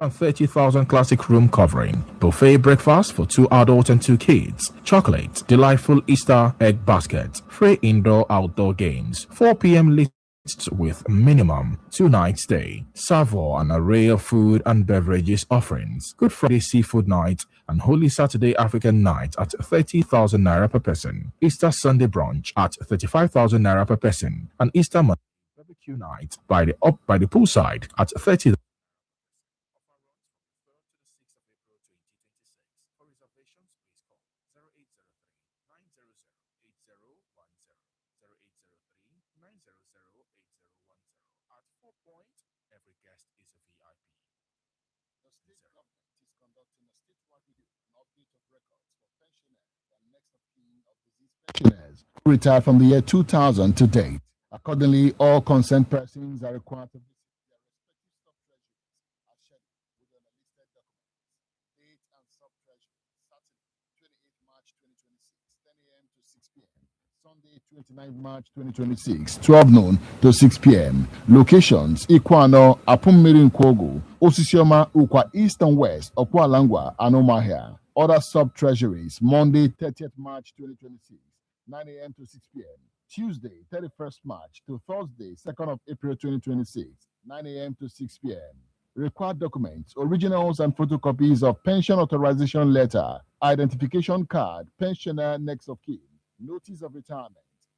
And 30,000 classic room covering, buffet breakfast for 2 adults and 2 kids, chocolate, delightful Easter egg basket, free indoor-outdoor games, 4 p.m. lists with minimum 2 night stay, Savour an array of food and beverages offerings, Good Friday seafood night and Holy Saturday African night at 30,000 naira per person, Easter Sunday brunch at 35,000 naira per person, and Easter Monday barbecue night by the poolside at 30,000. Pensioners who retired from the year 2000 to date. Accordingly, all concerned persons are required to visit their respective sub-treasuries as scheduled with an listed document. Date and sub-treasury: Saturday, 28 March 2026, 10 a.m. to 6 p.m. Sunday, 29 March 2026, 12 noon to 6 p.m. Locations: Ikwano, Apummiri Nkwogu, Osisioma, Ukwa East and West, Okwalangwa, and Omahia. Other sub-treasuries: Monday, 30th March 2026, 9 a.m. to 6 p.m. Tuesday, 31st March to Thursday, 2nd of April 2026, 9 a.m. to 6 p.m. Required documents: originals and photocopies of pension authorization letter, identification card, pensioner next of kin, notice of retirement,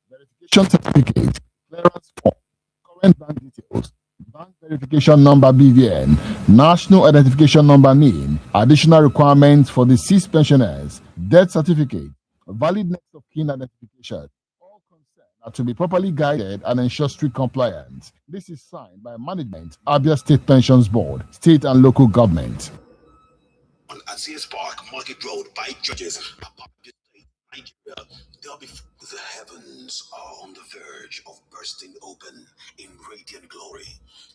verification certificate, clearance form, current bank details, bank verification number BVN, national identification number NIN, additional requirements for the deceased pensioners, death certificate, valid next of kin identification. All concerned are to be properly guided and ensure strict compliance. This is signed by management, Abia State Pensions Board, state and local government. On Asias Park, Market Road, by Judges, Nigeria, the heavens are on the verge of bursting open in radiant glory.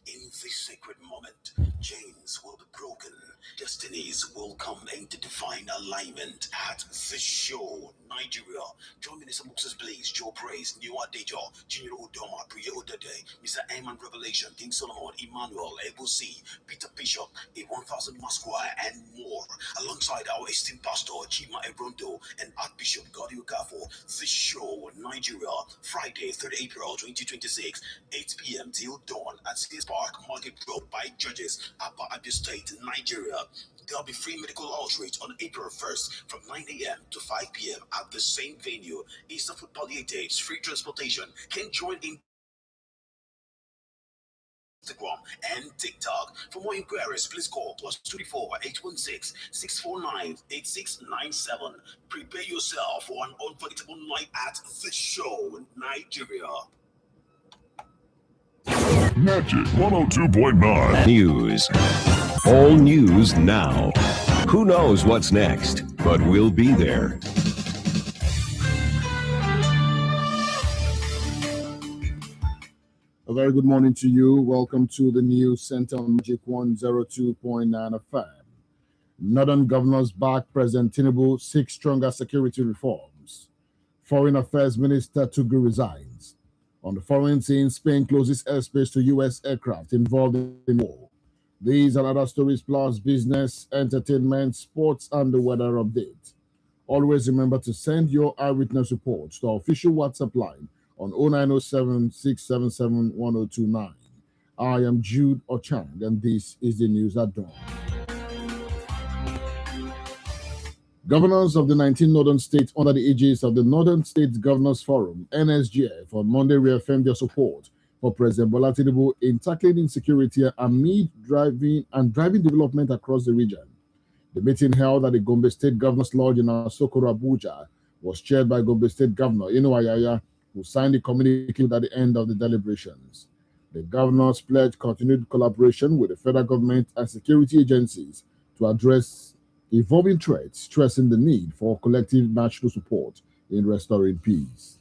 In this sacred moment, chains will be broken, destinies will come into divine alignment at the show, Nigeria. Join Minister Moses Blaze, Joe Praise, New Adejo, Junior Udoma, Priya Udade, Mr. Ayman Revelation, King Solomon, Emmanuel, Ebusi, Peter Bishop, a 1000 Masquire, and more, alongside our esteemed pastor, Chima Ebrondo, and Archbishop Godio Gafo. The show, Nigeria, Friday, 3rd April 2026, 8 p.m. till dawn at Sears Park, Market Road, by Judges, Upper Abia State, Nigeria. There'll be free medical outreach on April 1st from 9 a.m. to 5 p.m. at the same venue. Easter Food Palliatives, free transportation. Can join in Instagram and TikTok. For more inquiries, please call +24 816 649 8697. Prepare yourself for an unforgettable night at the show, Nigeria. Magic 102.9. News. All news now. Who knows what's next, but we'll be there. A very good morning to you. Welcome to the News Center on Magic 102.9 FM. Northern governors back President Tinubu seek stronger security reforms. Foreign Affairs Minister Tugu resigns. On the foreign scene, Spain closes airspace to U.S. aircraft involved in war. These and other stories plus business, entertainment, sports, and the weather update. Always remember to send your eyewitness reports to our official WhatsApp line on 0907-677-1029. I am Jude Ochang, and this is the news at dawn. Governors of the 19 northern states under the aegis of the Northern States Governors Forum, NSGF, on Monday reaffirmed their support for President Bola Tinubu in tackling insecurity amid driving development across the region. The meeting held at the Gombe State Governors Lodge in Asokoro, Abuja, was chaired by Gombe State Governor Inu Ayaya, who signed the communique at the end of the deliberations. The governors pledged continued collaboration with the federal government and security agencies to address evolving threats, stressing the need for collective national support in restoring peace.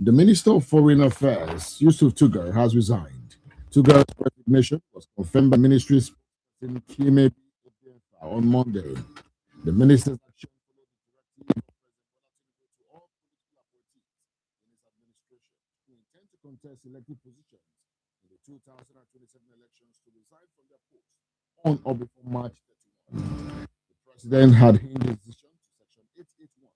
The Minister of Foreign Affairs, Yusuf Tugar, has resigned. Tugar's resignation was confirmed by Ministry spokesperson Kime on Monday. The minister's action followed the directive of President Bola Tinubu to all political appointees in his administration who intend to contest elected positions in the 2027 elections to resign from their posts on or before March 31. The president had hinged his decision to Section 881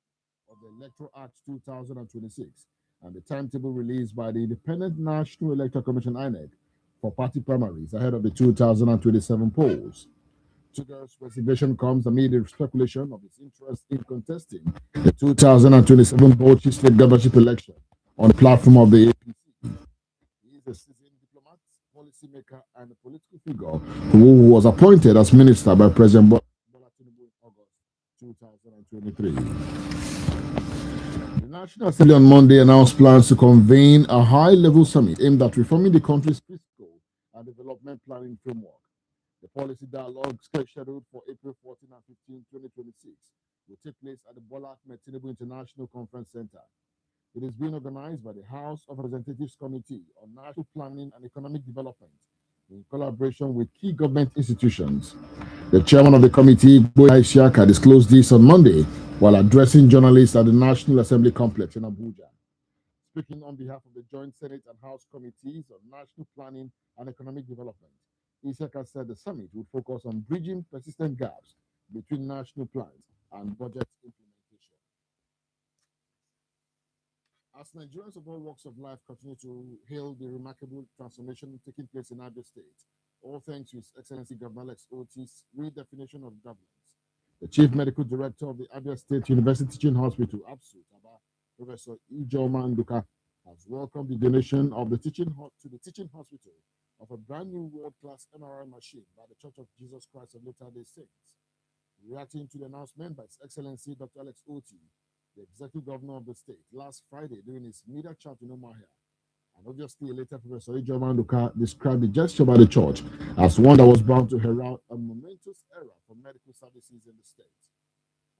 of the Electoral Act 2026 and the timetable released by the Independent National Electoral Commission (INEC) for party primaries ahead of the 2027 polls. Tugar's resignation comes amid the speculation of his interest in contesting the 2027 Bauchi State governorship election on the platform of the APC. He is a seasoned diplomat, policymaker, and a political figure who was appointed as minister by President Bola Tinubu in August 2023. The National Assembly on Monday announced plans to convene a high-level summit aimed at reforming the country's fiscal and development planning framework. The policy dialogue scheduled for April 14 and 15, 2026 will take place at the Bola Ahmed Tinubu International Conference Center. It is being organized by the House of Representatives Committee on National Planning and Economic Development in collaboration with key government institutions. The chairman of the committee, Boya Isiaka, disclosed this on Monday while addressing journalists at the National Assembly Complex in Abuja. Speaking on behalf of the Joint Senate and House Committees on National Planning and Economic Development, Isiaka said the summit would focus on bridging persistent gaps between national plans and budget implementation. As Nigerians of all walks of life continue to hail the remarkable transformation taking place in Abia State, all thanks to His Excellency Governor Alex Oti's redefinition of governance, the Chief Medical Director of the Abia State University Teaching Hospital, ABSU, Professor Ijoma Nduka, has welcomed the donation of the teaching hospital of a brand new world-class MRI machine by the Church of Jesus Christ of Latter-day Saints. Reacting to the announcement by His Excellency Dr. Alex Oti, the Executive Governor of the state, last Friday during his media chat in Umuahia, and obviously later Professor Ijoma Nduka described the gesture by the church as one that was bound to herald a momentous era for medical services in the state.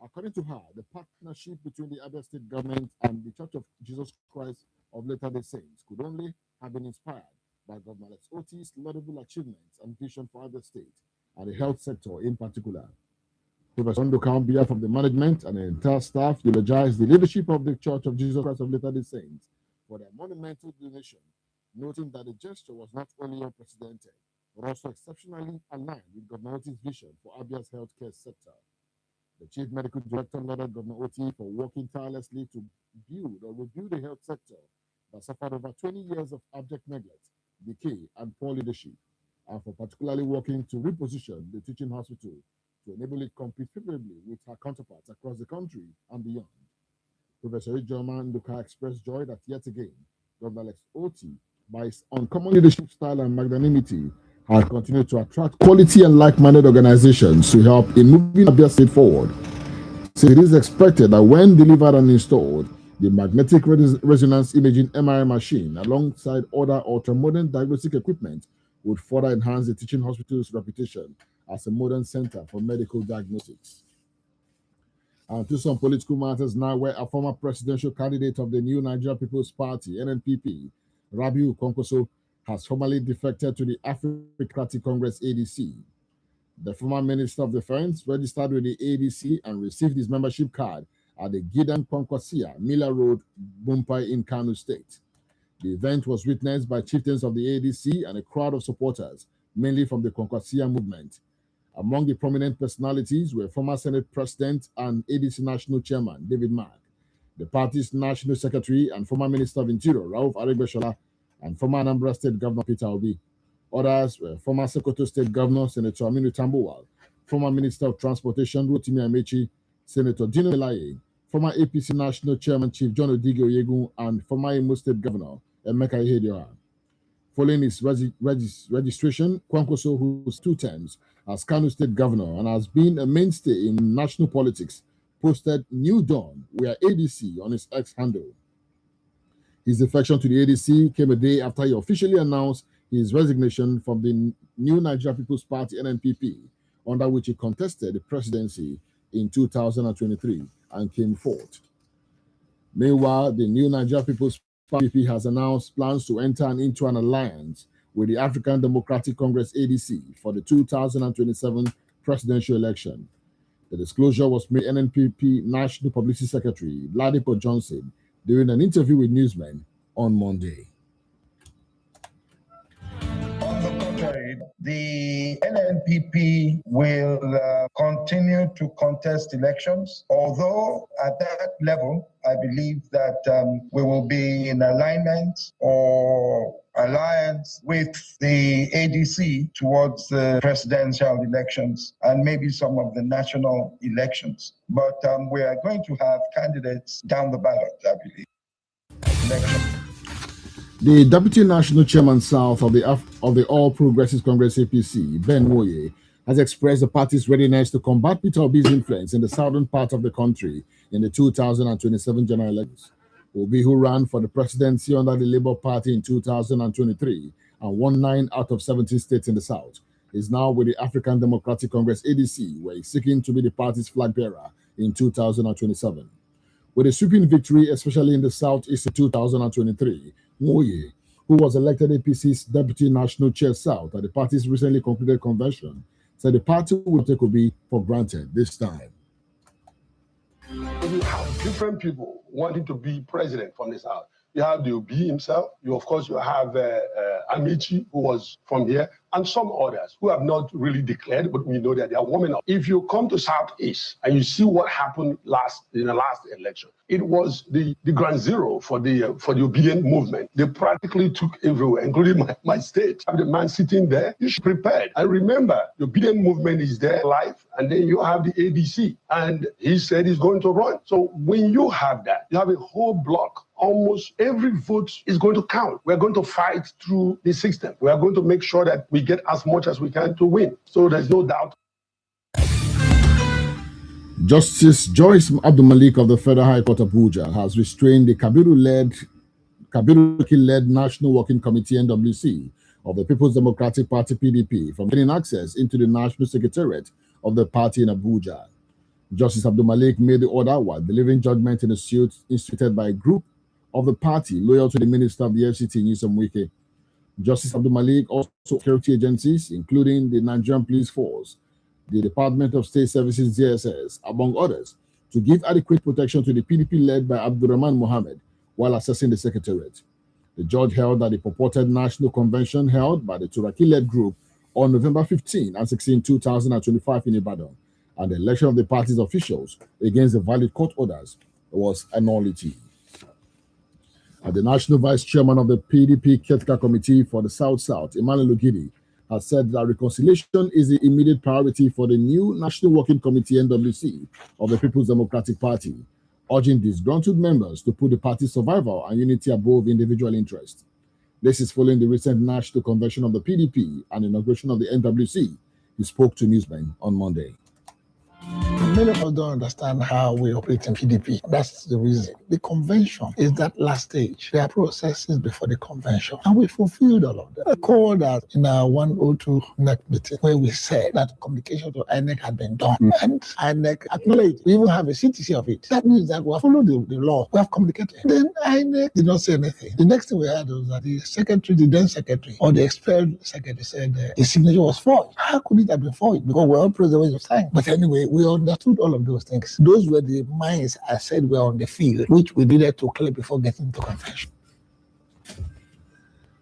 According to her, the partnership between the Abia State government and the Church of Jesus Christ of Latter-day Saints could only have been inspired by Governor Alex Oti's laudable achievements and vision for Abia State and the health sector in particular. Professor Nduka, on behalf of the management and the entire staff, eulogized the leadership of the Church of Jesus Christ of Latter-day Saints for their monumental donation, noting that the gesture was not only unprecedented, but also exceptionally aligned with Governor Oti's vision for Abia's healthcare sector. The Chief Medical Director lauded Governor Oti for working tirelessly to build or review the health sector that suffered over 20 years of abject neglect, decay, and poor leadership, and for particularly working to reposition the teaching hospital to enable it compete favorably with her counterparts across the country and beyond. Professor Ijoma Nduka expressed joy that yet again, Governor Alex Oti, by his uncommon leadership style and magnanimity, has continued to attract quality and like-minded organizations to help in moving Abia State forward. So it is expected that when delivered and installed, The magnetic resonance imaging MRI machine, alongside other ultra-modern diagnostic equipment, would further enhance the teaching hospital's reputation as a modern center for medical diagnostics. And to some political matters now, where a former presidential candidate of the New Nigeria People's Party, NNPP, Rabiu Kwankwaso, has formally defected to the African Democratic Congress, ADC. The former Minister of Defense registered with the ADC and received his membership card at the Gidan Kwankwasia Miller Road, Bumpai in Kano State. The event was witnessed by chieftains of the ADC and a crowd of supporters, mainly from the Kwankwasia movement. Among the prominent personalities were former Senate President and ADC National Chairman David Mark, the party's National Secretary and former Minister of Interior Rauf Aregbesola, and former Anambra State Governor Peter Obi. Others were former Sokoto State Governor Senator Aminu Tambuwal, former Minister of Transportation Rotimi Amechi, Senator Dino Melaye, former APC National Chairman Chief John Odige Oyegun, and former Imo State Governor Emeka Ihedioha. Following his registration, Kwankwaso, who's 2 terms as Kano State Governor and has been a mainstay in national politics, posted New Dawn, we are ADC, on his X handle. His defection to the ADC came a day after he officially announced his resignation from the New Nigeria People's Party, NNPP, under which he contested the presidency in 2023 and came fourth. Meanwhile, the New Nigeria People's Party has announced plans to enter into an alliance with the African Democratic Congress, ADC, for the 2027 presidential election. The disclosure was made NNPP National Publicity Secretary Ladipo Johnson during an interview with newsmen on Monday. The NNPP will continue to contest elections, although at that level, I believe that we will be in alignment or alliance with the ADC towards the presidential elections and maybe some of the national elections. But we are going to have candidates down the ballot, I believe. The Deputy National Chairman South of the All Progressives Congress APC, Ben Woye, has expressed the party's readiness to combat Peter Obi's influence in the southern part of the country in the 2027 general elections. Obi, who ran for the presidency under the Labour Party in 2023 and won 9 out of 17 states in the south, is now with the African Democratic Congress ADC, where he's seeking to be the party's flag bearer in 2027. With a sweeping victory, especially in the southeast in 2023, Woye, who was elected APC's Deputy National Chair South at the party's recently concluded convention, said the party will take Obi for granted this time. You have different people wanting to be president from this house. You have the Obi himself. You have Amici, who was from here, and some others who have not really declared, but we know that they are warming up. If you come to Southeast and you see what happened in the last election, it was the ground zero for the obedient movement. They practically took everywhere, including my state. The man sitting there, you should prepare. And remember, the obedient movement is there live, and then you have the ADC, and he said he's going to run. So when you have that, you have a whole block. Almost every vote is going to count. We're going to fight through the system. We are going to make sure that we get as much as we can to win. So there's no doubt. Justice Joyce Abdul Malik of the Federal High Court of Abuja has restrained the Kabiru-led National Working Committee (NWC) of the People's Democratic Party (PDP) from gaining access into the National Secretariat of the party in Abuja. Justice Abdul Malik made the order while delivering judgment in a suit instituted by a group of the party loyal to the Minister of the FCT, Nyesom Wike. Justice Abdul Malik also security agencies, including the Nigerian Police Force, the Department of State Services, DSS, among others, to give adequate protection to the PDP led by Abdurrahman Mohammed while assessing the secretariat. The judge held that the purported national convention held by the Turaki-led group on November 15 and 16, 2025 in Ibadan, and the election of the party's officials against the valid court orders was a nullity. And the National Vice Chairman of the PDP Caretaker Committee for the South-South, Emmanuel Lugidi, has said that reconciliation is the immediate priority for the new National Working Committee (NWC) of the People's Democratic Party, urging disgruntled members to put the party's survival and unity above individual interest. This is following the recent national convention of the PDP and inauguration of the NWC. He spoke to newsmen on Monday. Many of us don't understand how we operate in PDP. That's the reason. The convention is that last stage. There are processes before the convention, and we fulfilled all of them. I called us in our 102 NEC meeting where we said that communication to INEC had been done, and INEC acknowledged. We even have a CTC of it. That means that we have followed the law. We have communicated. Then INEC did not say anything. The next thing we had was that the secretary, the then secretary, or the expelled secretary said his signature was forged. How could it have been forged? Because we're all president of time. But anyway, we understood all of those things. Those were the minds I said were on the field, which we needed to clear before getting to convention.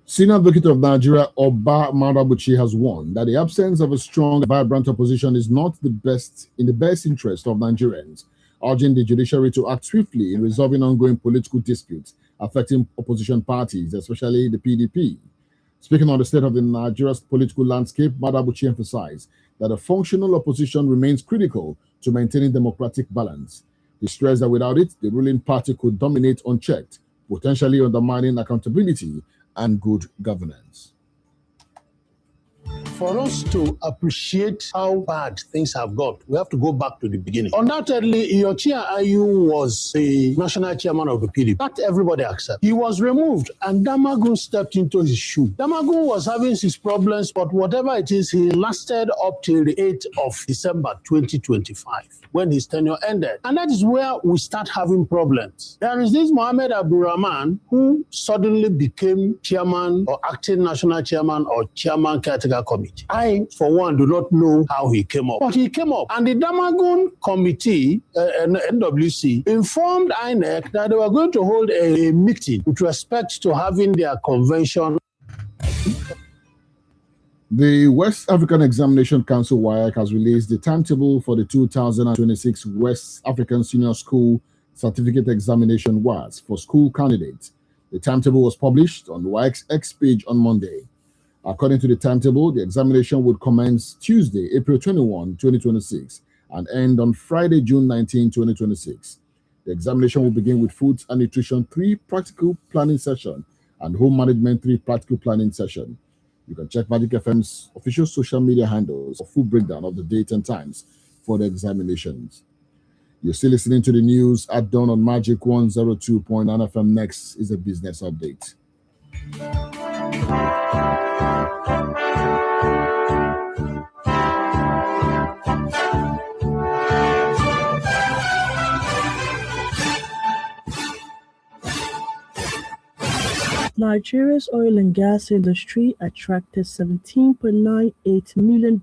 Senior Advocate of Nigeria, Oba Madabuchi, has warned that the absence of a strong, vibrant opposition is not in the best interest of Nigerians, urging the judiciary to act swiftly in resolving ongoing political disputes affecting opposition parties, especially the PDP. Speaking on the state of the Nigeria's political landscape, Madabuchi emphasized that a functional opposition remains critical to maintaining democratic balance. He stressed that without it, the ruling party could dominate unchecked, potentially undermining accountability and good governance. For us to appreciate how bad things have got, we have to go back to the beginning. Undoubtedly, Iyorchia Ayu was the national chairman of the PDP. That everybody accepts. He was removed, and Damagun stepped into his shoe. Damagun was having his problems, but whatever it is, he lasted up till the 8th of December 2025, when his tenure ended. And that is where we start having problems. There is this Mohammed Abdurrahman who suddenly became chairman or acting national chairman or chairman caretaker committee. I, for one, do not know how he came up, but he came up. And the Damagun committee, NWC, informed INEC that they were going to hold a meeting with respect to having their convention. The West African Examination Council, WAEC, has released the timetable for the 2026 West African Senior School Certificate Examination WAS for school candidates. The timetable was published on the WAEC's X page on Monday. According to the timetable, the examination would commence Tuesday, April 21, 2026, and end on Friday, June 19, 2026. The examination will begin with Foods and Nutrition 3 Practical Planning Session and Home Management 3 Practical Planning Session. You can check Magic FM's official social media handles for full breakdown of the date and times for the examinations. You're still listening to the news at dawn on Magic 102.9 FM. Next is a business update. Nigeria's oil and gas industry attracted $17.98 million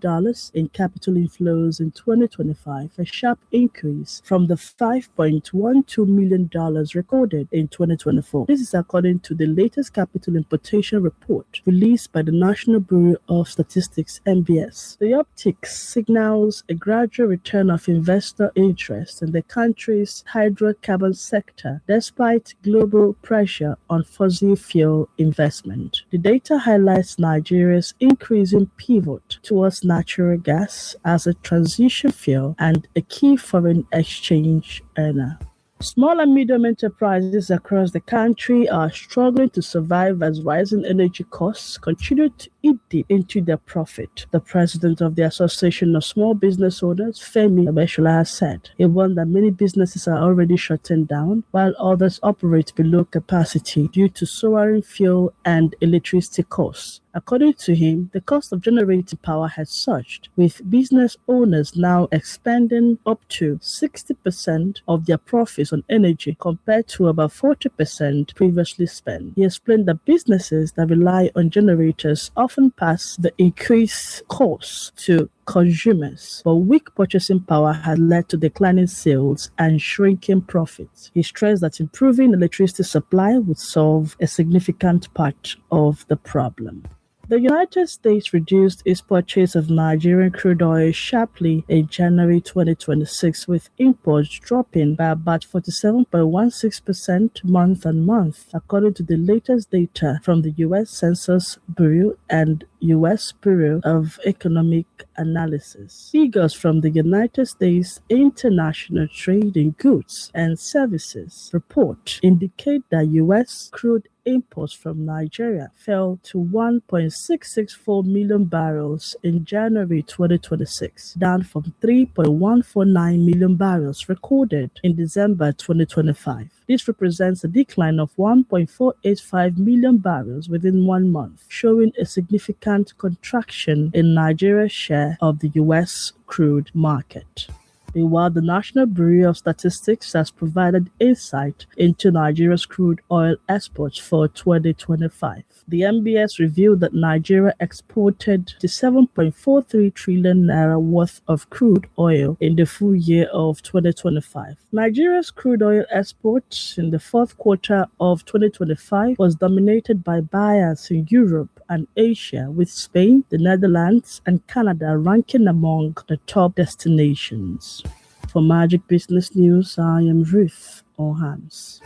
in capital inflows in 2025, a sharp increase from the $5.12 million recorded in 2024. This is according to the latest capital importation report released by the National Bureau of Statistics, NBS. The uptick signals a gradual return of investor interest in the country's hydrocarbon sector, despite global pressure on fossil fuel investment. The data highlights Nigeria's increasing pivot towards natural gas as a transition fuel and a key foreign exchange earner. Small and medium enterprises across the country are struggling to survive as rising energy costs continue to eat deep into their profit. The president of the Association of Small Business Owners, Femi Abeshola, has said he warned that many businesses are already shutting down while others operate below capacity due to soaring fuel and electricity costs. According to him, the cost of generating power has surged, with business owners now expending up to 60% of their profits on energy compared to about 40% previously spent. He explained that businesses that rely on generators often pass the increased costs to consumers, but weak purchasing power has led to declining sales and shrinking profits. He stressed that improving electricity supply would solve a significant part of the problem. The United States reduced its purchase of Nigerian crude oil sharply in January 2026, with imports dropping by about 47.16% month-on-month, according to the latest data from the U.S. Census Bureau and U.S. Bureau of Economic Analysis. Figures from the United States International Trade in Goods and Services report indicate that U.S. crude imports from Nigeria fell to 1.664 million barrels in January 2026, down from 3.149 million barrels recorded in December 2025. This represents a decline of 1.485 million barrels within 1 month, showing a significant contraction in Nigeria's share of the U.S. crude market. Meanwhile, the National Bureau of Statistics has provided insight into Nigeria's crude oil exports for 2025. The NBS revealed that Nigeria exported to 7.43 trillion naira worth of crude oil in the full year of 2025. Nigeria's crude oil exports in the fourth quarter of 2025 was dominated by buyers in Europe and Asia, with Spain, the Netherlands, and Canada ranking among the top destinations. For Magic Business News, I am Ruth Orhans.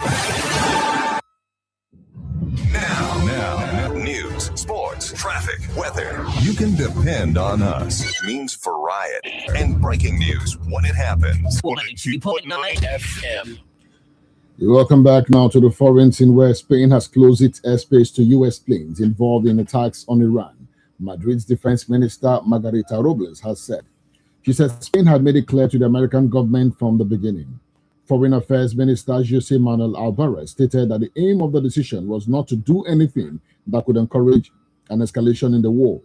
Now, news, sports, traffic, weather. You can depend on us. It means variety and breaking news when it happens. 92.9 FM. Welcome back now to the foreign scene, where Spain has closed its airspace to U.S. planes involved in attacks on Iran. Madrid's defense minister Margarita Robles has said. She said Spain had made it clear to the American government from the beginning. Foreign Affairs Minister Jose Manuel Alvarez stated that the aim of the decision was not to do anything that could encourage an escalation in the war.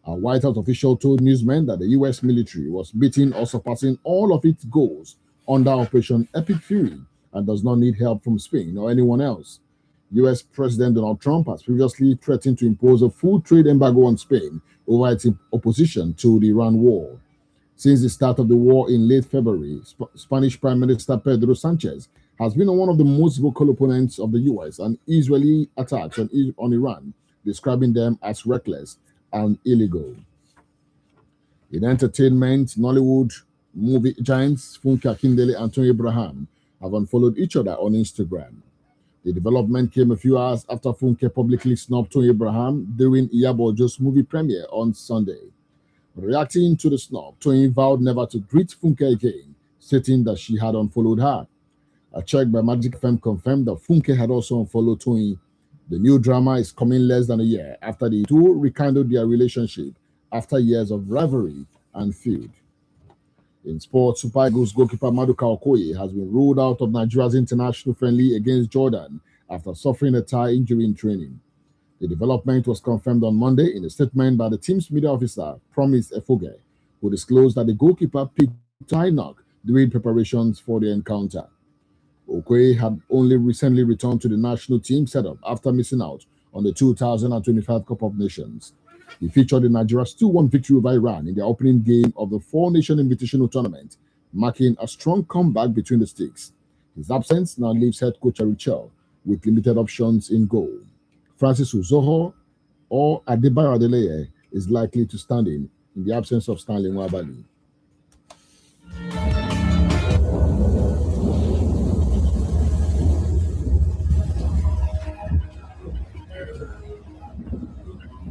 A White House official told newsmen that the U.S. military was beating or surpassing all of its goals under Operation Epic Fury and does not need help from Spain or anyone else. U.S. President Donald Trump has previously threatened to impose a full trade embargo on Spain over its opposition to the Iran war. Since the start of the war in late February, Spanish Prime Minister Pedro Sanchez has been one of the most vocal opponents of the U.S. and Israeli attacks on Iran, describing them as reckless and illegal. In entertainment, Nollywood movie giants Funke Akindele and Tony Abraham have unfollowed each other on Instagram. The development came a few hours after Funke publicly snubbed Tony Abraham during Iyabo Ojo's movie premiere on Sunday. Reacting to the snub, Tony vowed never to greet Funke again, stating that she had unfollowed her. A check by Magic FM confirmed that Funke had also unfollowed Tony. The new drama is coming less than a year after the two rekindled their relationship after years of rivalry and feud. In sports, Super Eagles goalkeeper Maduka Okoye has been ruled out of Nigeria's international friendly against Jordan after suffering a thigh injury in training. The development was confirmed on Monday in a statement by the team's media officer, Promise Efoge, who disclosed that the goalkeeper picked thigh knock during preparations for the encounter. Okoye had only recently returned to the national team setup after missing out on the 2025 Cup of Nations. He featured in Nigeria's 2-1 victory over Iran in the opening game of the Four-Nation Invitational Tournament, marking a strong comeback between the sticks. His absence now leaves head coach Arichel with limited options in goal. Francis Uzoho or Adebayo Adeleye is likely to stand in the absence of Stanley Nwabali.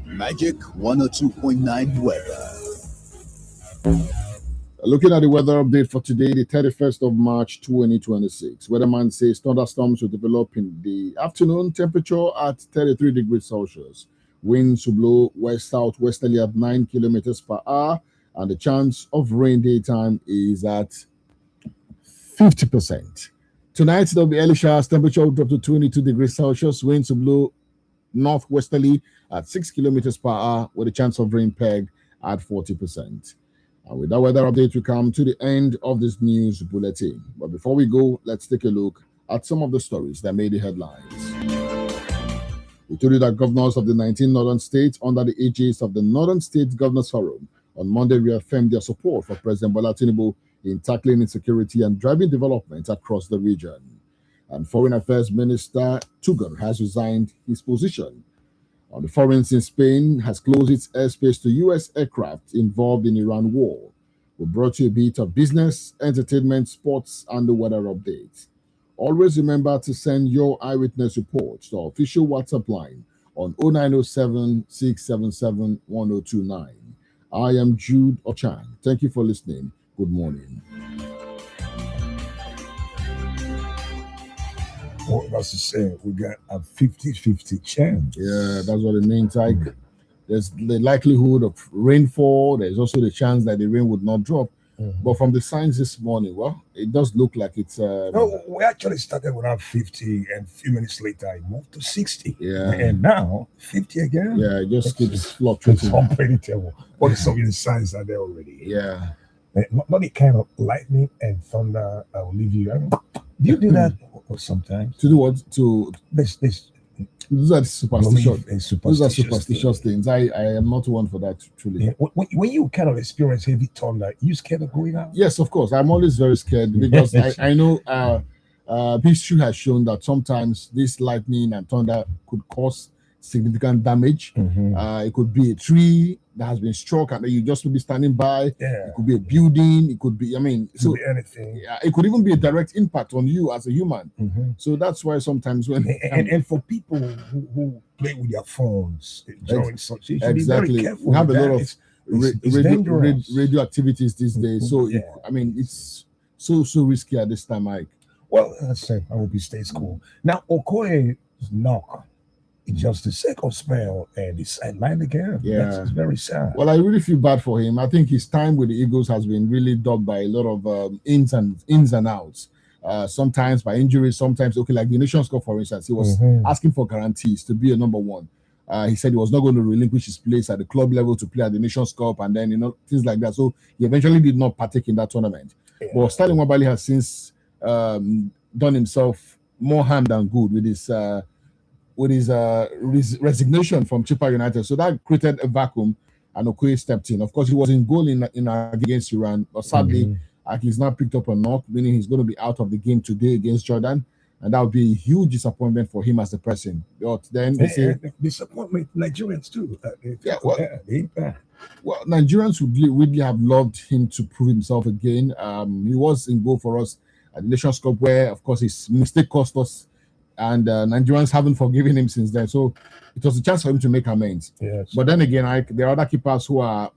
Magic 102.9 weather. Looking at the weather update for today, the 31st of March 2026. Weatherman says thunderstorms will develop in the afternoon, temperature at 33 degrees Celsius. Winds will blow west-southwesterly at 9 kilometers per hour, and the chance of rain daytime is at 50%. Tonight, there'll be early showers, temperature will drop to 22 degrees Celsius. Winds will blow northwesterly at 6 kilometers per hour, with a chance of rain pegged at 40%. And with that weather update, we come to the end of this news bulletin. But before we go, let's take a look at some of the stories that made the headlines. We told you that governors of the 19 northern states under the aegis of the Northern States Governors Forum on Monday reaffirmed their support for President Bola Tinubu in tackling insecurity and driving development across the region. And Foreign Affairs Minister Tugan has resigned his position. On the foreign scene, Spain has closed its airspace to U.S. aircraft involved in Iran war. We brought you a bit of business, entertainment, sports, and the weather updates. Always remember to send your eyewitness reports to our official WhatsApp line on 0907 677 1029. I am Jude Ochang. Thank you for listening. Good morning. What was to say? We got a 50-50 chance. Yeah, that's what it means. Like, there's the likelihood of rainfall. There's also the chance that the rain would not drop. But from the signs this morning, well, it does look like it's. No, we actually started without 50, and a few minutes later, it moved to 60. Yeah. And now 50 again. Yeah, it just keeps fluctuating. It's unpredictable. But some of the signs are there already. Yeah. Not the kind of lightning and thunder that will leave you. I mean, do you do that sometimes? To do what? To this. Those are superstitious. Those are superstitious things. I am not one for that, truly. Yeah. When you kind of experience heavy thunder, you scared of going out? Yes, of course. I'm always very scared because I know history has shown that sometimes this lightning and thunder could cause significant damage. It could be a tree that has been struck and you just will be standing by. Yeah. It could be a building. It could be, It could be anything. Yeah, it could even be a direct impact on you as a human. So that's why sometimes when and for people who play with their phones during such, you should exactly, be very careful. we have a with lot that. of It's dangerous. radio activities these days. So Yeah. it's so risky at this time, Mike. Well, let's say I hope he stays cool. Now, Okoye's knock is just a second spell and he's sidelined again. Yeah. That's very sad. Well, I really feel bad for him. I think his time with the Eagles has been really dogged by a lot of ins and outs. Sometimes by injuries, sometimes like the Nations Cup, for instance, he was asking for guarantees to be a number one. He said he was not going to relinquish his place at the club level to play at the Nations Cup, and then things like that. So he eventually did not partake in that tournament. Yeah. But Sterling Wabali has since done himself more harm than good with his resignation from Chippa United. So that created a vacuum, and Okoye stepped in. Of course, he was in goal in against Iran, but sadly, he's now picked up a knock, meaning he's going to be out of the game today against Jordan, and that would be a huge disappointment for him as a person. But then they say, disappointment, Nigerians too. Well, Nigerians would really have loved him to prove himself again. He was in goal for us at the Nations Cup, where, of course, his mistake cost us, and Nigerians haven't forgiven him since then. So it was a chance for him to make amends. Yes. But then again, there are other keepers who are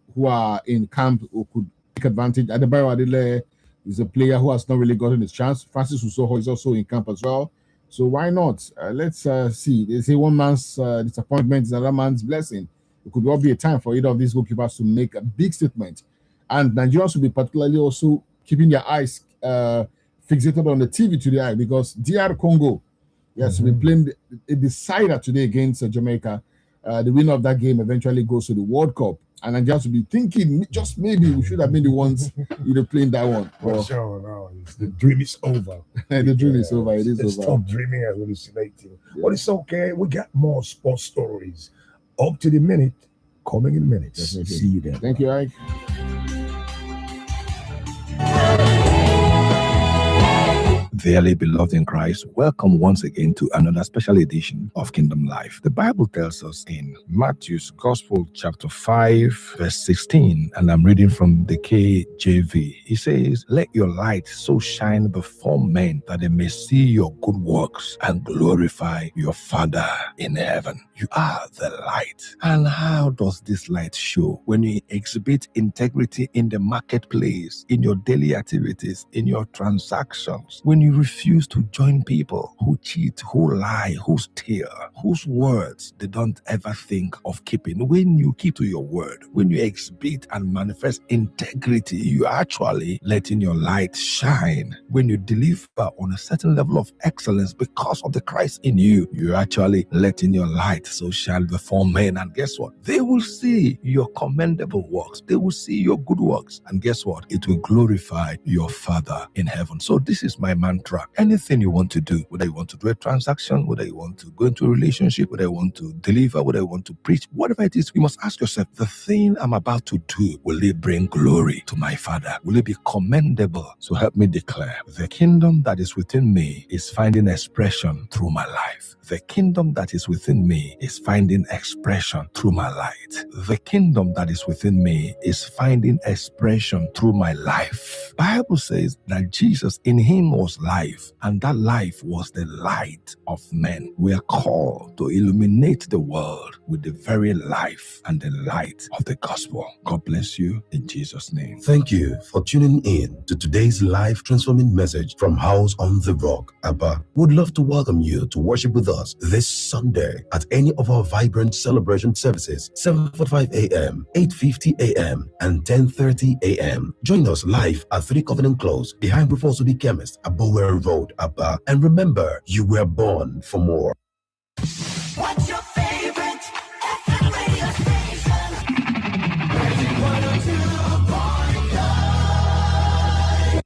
in camp who could take advantage. Adebayo Adele is a player who has not really gotten his chance. Francis Usoho is also in camp as well. So why not? Let's see. They say one man's disappointment is another man's blessing. It could well be a time for either of these goalkeepers to make a big statement. And Nigerians will be particularly also keeping their eyes fixated on the TV today, because DR Congo, yes, we playing a decider today against Jamaica. The winner of that game eventually goes to the World Cup. And Nigerians will be thinking, just maybe we should have been the ones playing that one. For sure, no, the dream is over. The dream is over. It is over. Stop dreaming and hallucinating. But it's okay. We got more sports stories. Up to the minute, coming in minutes. Definitely. See you there. Thank you, Ike. Dearly beloved in Christ, welcome once again to another special edition of Kingdom Life. The Bible tells us in Matthew's Gospel, chapter 5, verse 16, and I'm reading from the KJV. He says, "Let your light so shine before men that they may see your good works and glorify your Father in heaven." You are the light. And how does this light show? When you exhibit integrity in the marketplace, in your daily activities, in your transactions, when you refuse to join people who cheat, who lie, who steal, whose words they don't ever think of keeping. When you keep to your word, when you exhibit and manifest integrity, you are actually letting your light shine. When you deliver on a certain level of excellence because of the Christ in you, you're actually letting your light so shine before men. And guess what? They will see your commendable works. They will see your good works. And guess what? It will glorify your Father in heaven. So this is my mantra. Anything you want to do, whether you want to do a transaction, whether you want to go into a relationship, whether you want to deliver, whether you want to preach, whatever it is, you must ask yourself, the thing I'm about to do, will it bring glory to my Father? Will it be commendable? So help me declare, the kingdom that is within me is finding expression through my life. The kingdom that is within me is finding expression through my light. The kingdom that is within me is finding expression through my life. Bible says that Jesus, in him was life, and that life was the light of men. We are called to illuminate the world with the very life and the light of the gospel. God bless you in Jesus' name. Thank you for tuning in to today's life transforming message from House on the Rock. Abba would love to welcome you to worship with us this Sunday at any of our vibrant celebration services, 7:45 a.m., 8:50 a.m., and 10:30 a.m. Join us live at 3 Covenant Close behind Bufosubi Chemist, Abower Road, Abba. And remember, you were born for more. What's your favorite FM radio station? Magic 102.9.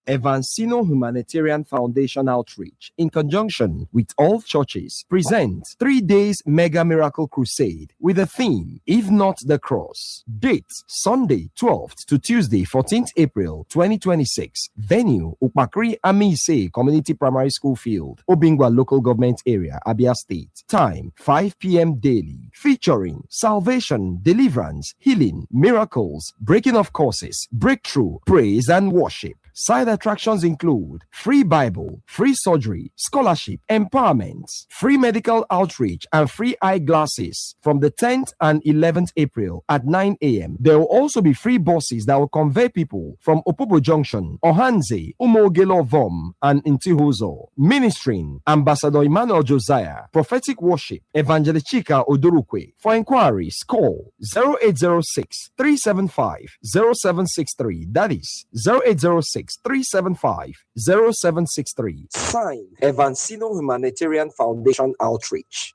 Evansino Humanitarian Foundation Outreach, in conjunction with all churches, presents 3 days Mega Miracle Crusade with the theme, If Not the Cross. Date, Sunday 12th to Tuesday 14th April 2026. Venue, Upakri Amise Community Primary School Field, Obingwa Local Government Area, Abia State. Time, 5 p.m. daily. Featuring salvation, deliverance, healing, miracles, breaking of curses, breakthrough, praise and worship. Side attractions include free Bible, free surgery, scholarship, empowerment, free medical outreach, and free eyeglasses from the 10th and 11th April at 9 a.m. There will also be free buses that will convey people from Opobo Junction, Ohanze, Umogelo Vom, and Intihuzo. Ministering Ambassador Emmanuel Josiah, prophetic worship, Evangelist Chika Odorukwe. For inquiries, call 0806 375 0763. That is 0806 375 0763. Signed, Evansino Humanitarian Foundation Outreach.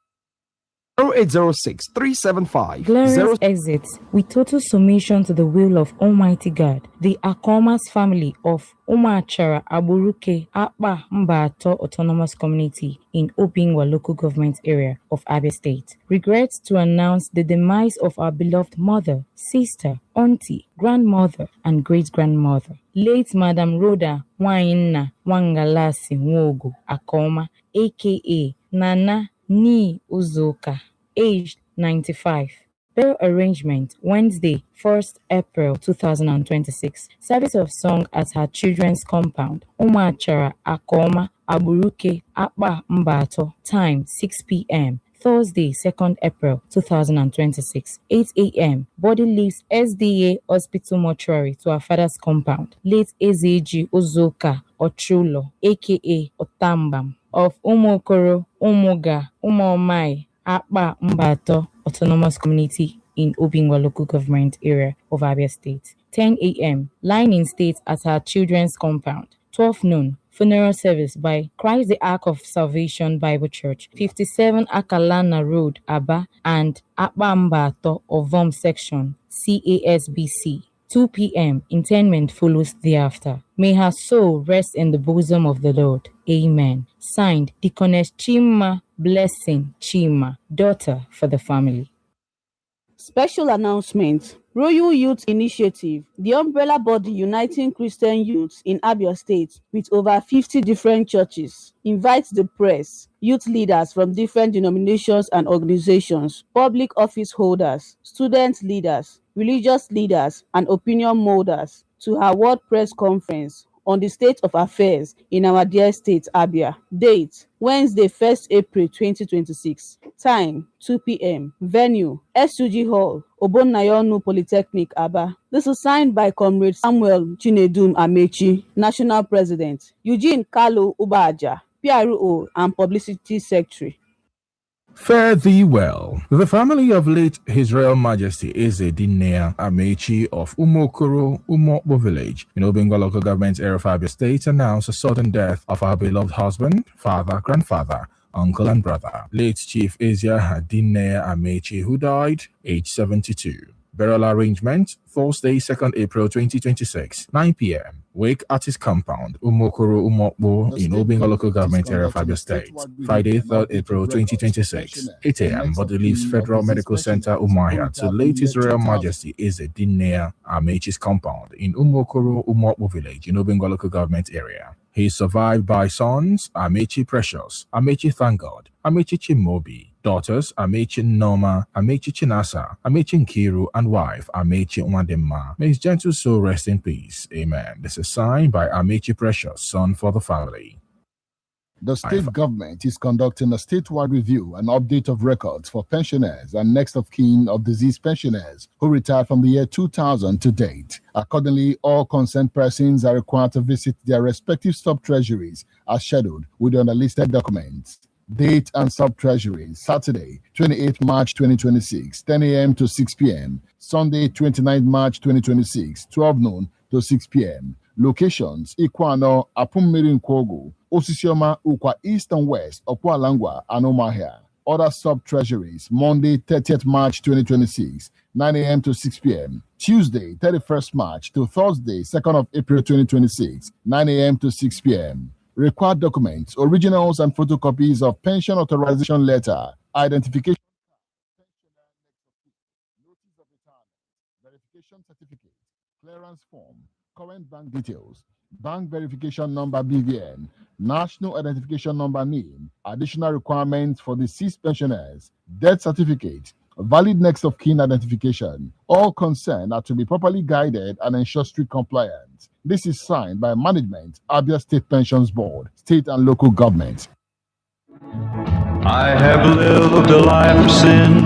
0806 375 Glorious exits with total submission to the will of Almighty God. The Akomas family of Umachara Aburuke Akpa Mbato Autonomous Community in Obingwa Local Government Area of Abia State regrets to announce the demise of our beloved mother, sister, auntie, grandmother, and great-grandmother, late Madam Rhoda Waina Wangalasi Nwogo Akoma, aka Nana Ni Uzoka, aged 95. Burial arrangement Wednesday, 1st April 2026. Service of song at her children's compound, Umachara Akoma Aburuke Akpa Mbato. Time 6 p.m. Thursday, 2nd April 2026, 8 a.m. Body leaves SDA Hospital Mortuary to her father's compound. Late Ezeji Uzoka Ochulo, aka Otambam, of Umokoro, Umuga, Umomai, Akpa Mbato Autonomous Community in Obingwa Local Government Area of Abia State. 10 a.m. Lying in state at her children's compound. 12 noon. Funeral service by Christ the Ark of Salvation Bible Church, 57 Akalana Road, Aba, and Akpa Mbato of Vom Section, CASBC. 2 p.m. Interment follows thereafter. May her soul rest in the bosom of the Lord. Amen. Signed, Deaconess Chima Blessing Chima, daughter for the family. Special announcement. Royal Youth Initiative, the umbrella body uniting Christian youths in Abia State with over 50 different churches, invites the press, youth leaders from different denominations and organizations, public office holders, student leaders, religious leaders, and opinion molders to her World Press Conference on the state of affairs in our dear state, Abia. Date, Wednesday, 1st April 2026. Time, 2 p.m. Venue, SUG Hall, Obonnayonu Polytechnic, Aba. This is signed by Comrade Samuel Chinedum Amechi, National President, Eugene Kalu Ubaja, PRO and Publicity Secretary. Fare thee well. The family of late His Royal Majesty Eze Dinea Amechi of Umokoro, Umokbo Village in Obingwa Local Government Area of Abia State announced the sudden death of our beloved husband, father, grandfather, uncle, and brother, late Chief Ezia Dinea Amechi, who died aged 72. Burial arrangement, Thursday, 2nd April 2026, 9 p.m. Wake at his compound, Umokoro Umokbo, in Obingwa Local Government Area of Abia State. Friday, 3rd April 2026, 8 a.m. Body leaves Federal Medical Center, Umahia, to late His Royal Majesty Eze Dinea Amechi's compound in Umokoro Umokbo Village in Obingwa Local Government Area. He is survived by sons Amechi Precious, Amechi Thank God, Amechi Chimobi, Daughters Amechi Noma, Amechi Chinasa, Amechi Nkiru, and wife Amechi Nwadema. May his gentle soul rest in peace. Amen. This is signed by Amechi Precious, son for the family. The state government is conducting a statewide review and update of records for pensioners and next of kin of deceased pensioners who retired from the year 2000 to date. Accordingly, all concerned persons are required to visit their respective sub-treasuries as scheduled with the unlisted documents. Date and sub-treasury: Saturday, 28 March 2026, 10 a.m. to 6 p.m. Sunday, 29 March 2026, 12 noon to 6 p.m. Locations: Ikwano, Apummiri Nkwogu, Osisioma, Ukwa East and West, Okwalangwa, and Omahia. Other sub-treasuries: Monday, 30th March 2026, 9 a.m. to 6 p.m. Tuesday, 31st March to Thursday, 2nd of April 2026, 9 a.m. to 6 p.m. Required documents: originals and photocopies of pension authorization letter, identification verification certificate, clearance form, current bank details, bank verification number BVN, national identification number NIN, additional requirements for deceased pensioners, death certificate, valid next of kin identification. All concerned are to be properly guided and ensure strict compliance. This is signed by management, Abia State Pensions Board, state and local government. I have lived a life of sin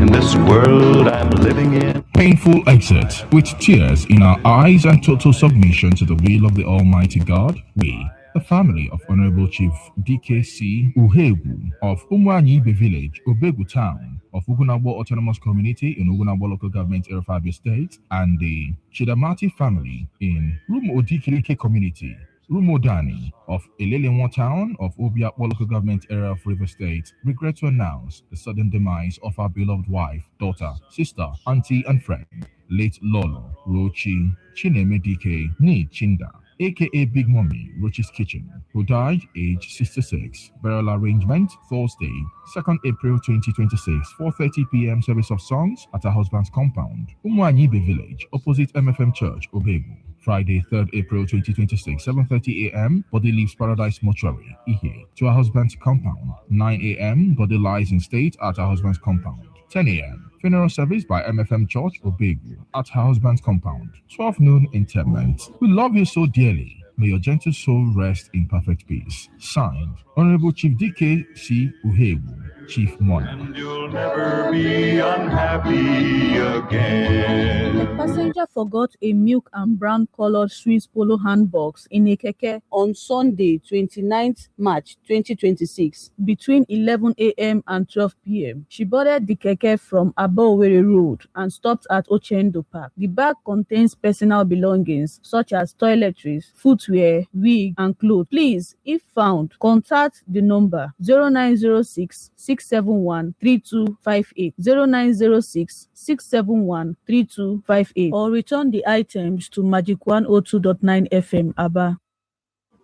in this world I'm living in. Painful exit. With tears in our eyes and total submission to the will of the Almighty God, we, the family of Honorable Chief DKC Uhegu of Umwanyibe Village, Obegu Town, of Ugunabo Autonomous Community in Ugunabo Local Government area of Abia State, and the Chidamati family in Rumo Odikirike Community, Rumodani of Elelewa Town of Obiakpo Local Government area of River State, regret to announce the sudden demise of our beloved wife, daughter, sister, auntie, and friend, late Lolo Rochi Chineme DK Ni Chinda, aka Big Mommy, Rochi's Kitchen, who died age 66. Burial arrangement: Thursday, 2nd April 2026, 4:30 p.m. Service of songs at her husband's compound, Umwanyibe Village, opposite MFM Church, Obegu. Friday, 3rd April 2026, 7:30 a.m. Body leaves Paradise Mortuary, Ihe, to her husband's compound. 9 a.m. Body lies in state at her husband's compound. 10 a.m. Funeral service by MFM Church, Obegu, at her husband's compound. 12 noon interment. We love you so dearly. May your gentle soul rest in perfect peace. Signed, Honorable Chief DKC Uhegu, Chief Mona. You'll never be unhappy again. A passenger forgot a milk and brown colored Swiss Polo handbox in a keke on Sunday, 29th March 2026, between 11 a.m. and 12 p.m. She boarded the keke from Abowere Road and stopped at Ochendo Park. The bag contains personal belongings such as toiletries, footwear, wig, and clothes. Please, if found, contact the number 0906 671 3258, 0906 671 3258, or return the items to Magic 102.9 FM Aba.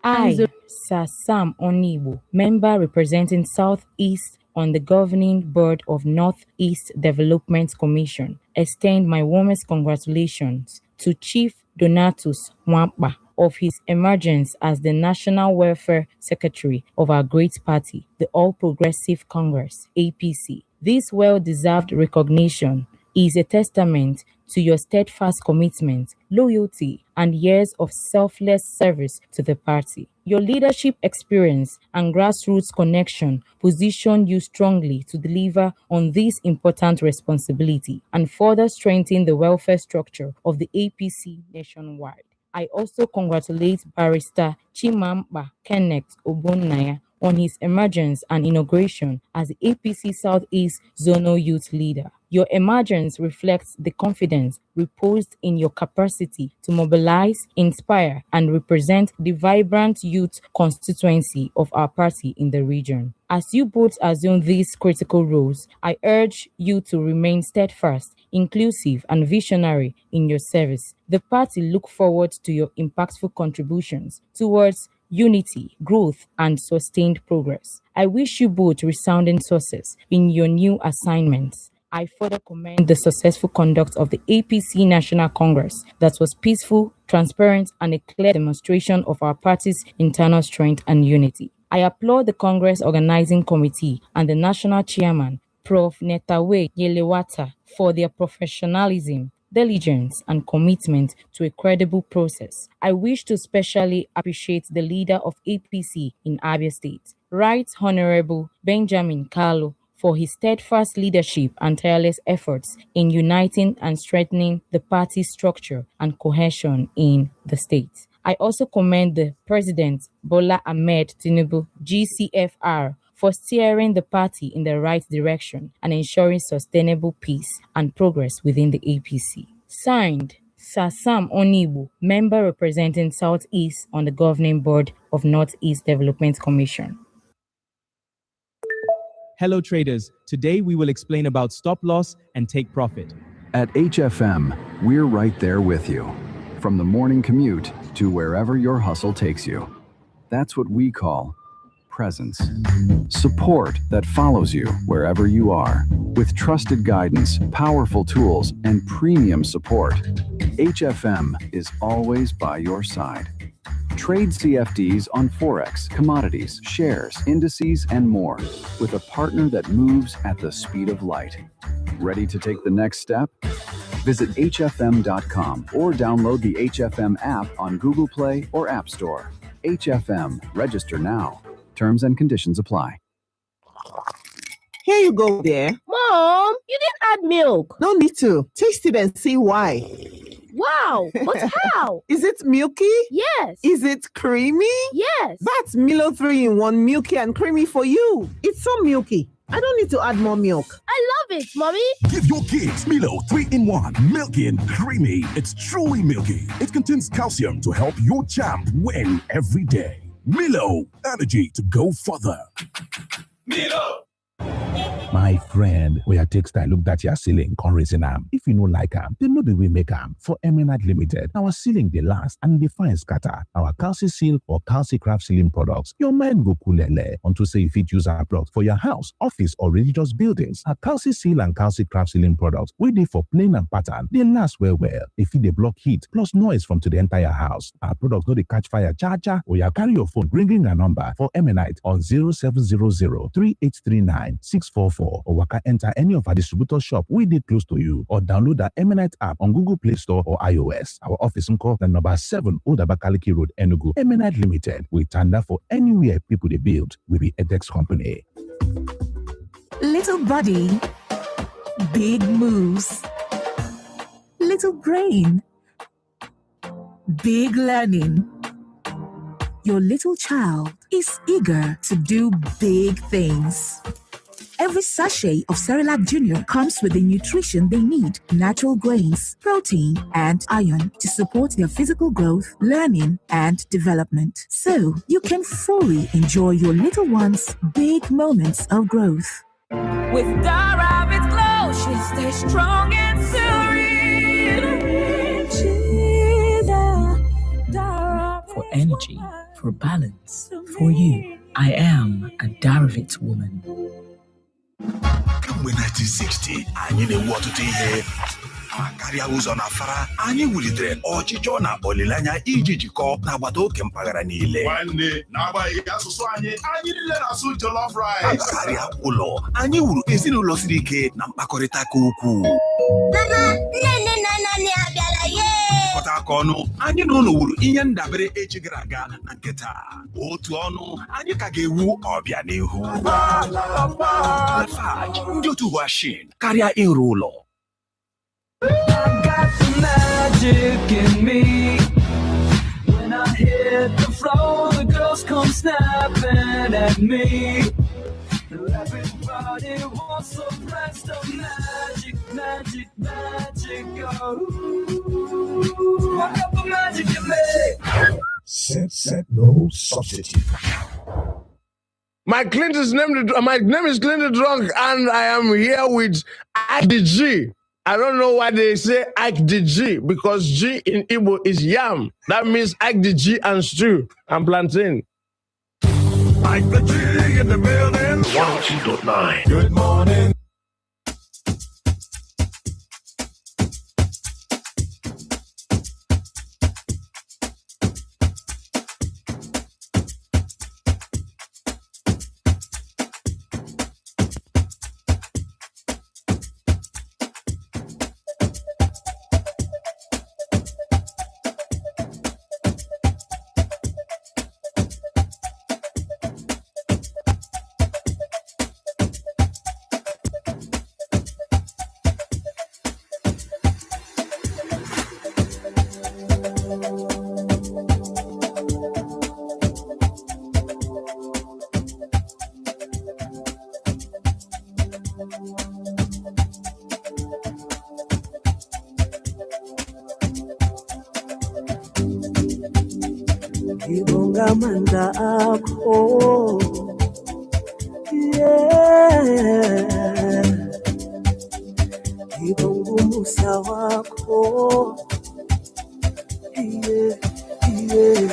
I, Sir Sam Onibu, member representing Southeast on the governing board of Northeast Development Commission, extend my warmest congratulations to Chief Donatus Mwamba of his emergence as the National Welfare Secretary of our great party, the All Progressive Congress, APC. This well-deserved recognition is a testament to your steadfast commitment, loyalty, and years of selfless service to the party. Your leadership experience and grassroots connection position you strongly to deliver on this important responsibility and further strengthen the welfare structure of the APC nationwide. I also congratulate Barrister Chimampa Kenneth Ogbonnaya on his emergence and inauguration as the APC Southeast Zonal Youth Leader. Your emergence reflects the confidence reposed in your capacity to mobilize, inspire, and represent the vibrant youth constituency of our party in the region. As you both assume these critical roles, I urge you to remain steadfast, inclusive, and visionary in your service. The party looks forward to your impactful contributions towards unity, growth, and sustained progress. I wish you both resounding success in your new assignments. I further commend the successful conduct of the APC National Congress that was peaceful, transparent, and a clear demonstration of our party's internal strength and unity. I applaud the Congress Organizing Committee and the National Chairman, Prof. Netawe Yelewata, for their professionalism, diligence, and commitment to a credible process. I wish to specially appreciate the leader of APC in Abia State, Right Honorable Benjamin Kalu, for his steadfast leadership and tireless efforts in uniting and strengthening the party structure and cohesion in the state. I also commend the President Bola Ahmed Tinubu, GCFR, for steering the party in the right direction and ensuring sustainable peace and progress within the APC. Signed, Sir Sam Onibu, member representing Southeast on the governing board of Northeast Development Commission. Hello traders, today we will explain about stop loss and take profit. At HFM, we're right there with you. From the morning commute to wherever your hustle takes you. That's what we call presence. Support that follows you wherever you are. With trusted guidance, powerful tools, and premium support, HFM is always by your side. Trade CFDs on Forex, commodities, shares, indices, and more with a partner that moves at the speed of light. Ready to take the next step? Visit hfm.com or download the HFM app on Google Play or App Store. HFM, register now. Terms and conditions apply. Here you go, dear. Mom, you didn't add milk. No need to. Taste it and see why. Wow, but how? Is it milky? Yes. Is it creamy? Yes. That's Milo 3-in-1 milky and creamy for you. It's so milky. I don't need to add more milk. I love it, Mommy. Give your kids Milo 3-in-1, milky and creamy. It's truly milky. It contains calcium to help your champ win every day. Milo, energy to go further. Milo! My friend, we are textile look that your ceiling con raising am. If you no like am, then no be we make am. For Eminent Limited, our ceiling they last and they fine scatter. Our Calci Seal or Calci Craft ceiling products, your mind go coolele unto say if it use our product for your house, office or religious buildings. Our Calci Seal and Calci Craft ceiling products, we dey for plain and pattern, they last well. If they block heat plus noise from to the entire house. Our products no they catch fire, cha or you carry your phone, ringing a number for Eminent on 0700-3839-644 or waka enter any of our distributor shop we did close to you or download the Eminent app on Google Play Store or iOS. Our office call the number 7 Old Abakaliki Road, Enugu. Eminent Limited. We tender for anywhere people they build. We be Edex Company. Little body, big moves. Little brain, big learning. Your little child is eager to do big things. Every sachet of Cerelac Junior comes with the nutrition they need, natural grains, protein, and iron to support their physical growth, learning, and development. So you can fully enjoy your little one's big moments of growth. With Dara, it's glow, she stays strong and serene. For energy, for balance, for you, I am a Daravit woman. Kamgbe 1960, anyị na-ewu ọtụtụ ihe karịa ụzọ na afara, anyị wulitere ọchịchọ na olileanya iji jikọọ n'agbata oke mpaghara niile. Nwanne, n'agbanyeghị asụsụ anyị niile na-asụ jollof rice. Karịa ụlọ, anyị wuru ezinụlọ siri ike na mkpakọrịta ka ukwuu. Mama, nne abịala ye. Kọta aka ọnụ, anyị na ụlọ wuru ihe ndabere echi gara aga na nketa. Otu ọnụ, anyị ka ga-ewu ọbịa n'ihu. Lafarge, ndị otu Washin, karịa ịrụ ụlọ. I got the magic in me. When I hit the floor, the girls come snapping at me. Everybody wants some rest of magic, magic, magic. Ooh, I got the magic in me. Set, no substitute. My name is Clinton Drunk, and I am here with Ike the G. I don't know why they say Ike the G, because G in Igbo is yam. That means Ike the G and stew and plantain. Ike the G in the building. 102.9. Good morning. ngibonga amandla akho, yeah, ngibonga umusa wakho, yeah, yeah.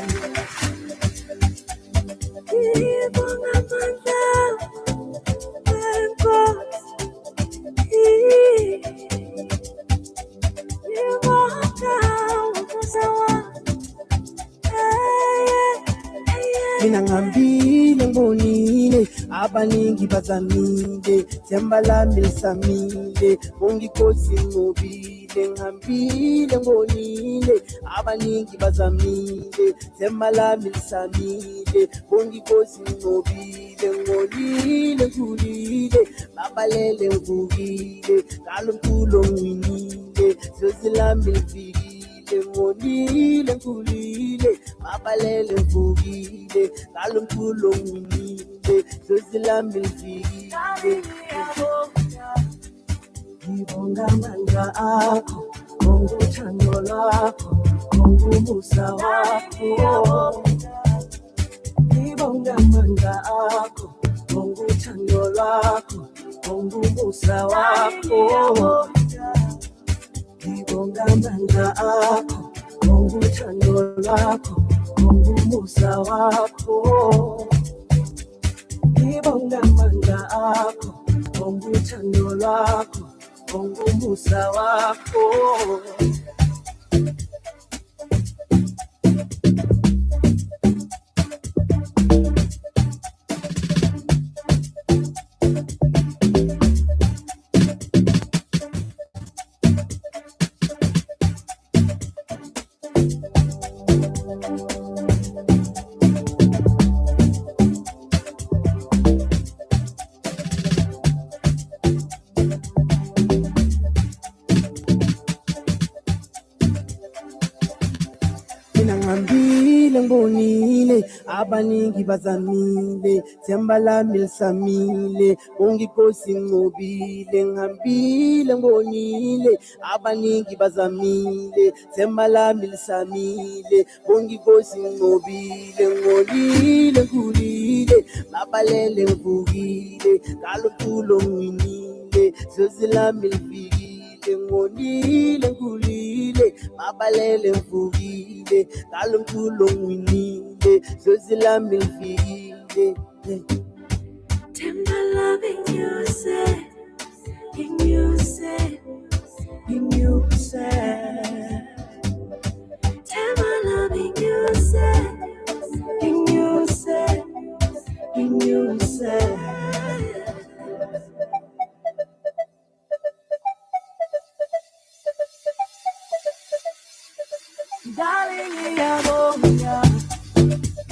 Ngibonga amandla akho, ngibonga umusa wakho. Mina ngihambile ngibonile abaningi bazamile, themba lami lisamile, ungikhosi ngobile. Ngihambile ngibonile abaningi bazamile, themba lami lisamile, ungikhosi ngobile. Ngolile ngulile babalele ngivukile, ngalo mculo ngiwinile, dlozi lami lifikile. Ngolile ngulile babalele ngivukile, ngalo mculo ngiwinile, dlozi lami lifikile. Ngibonga amandla akho, ngibonga uthando lwakho, ngibonga umusa wakho. Ngibonga amandla akho, ngibonga uthando lwakho, ngibonga umusa wakho. Ngibonga amandla akho, ngibonga uthando lwakho, ngibonga umusa wakho. Ngibonga amandla akho, ngibonga uthando lwakho, ngibonga umusa wakho. Ngihambile ngibonile abaningi bazamile, themba lami lisamile, ungikhosi ngobile. Ngihambile ngibonile abaningi bazamile, themba lami lisamile, ungikhosi ngobile. Ngolile ngulile babalele ngivukile, ngalo mculo ngiwinile, dlozi lami lifikile. Ngolile ngulile babalele ngivukile, ngalo mculo ngiwinile, dlozi lami lifikile. Themba lami nginyuse, nginyuse, nginyuse. Themba lami nginyuse, nginyuse, nginyuse. Darling, ngiyabonga,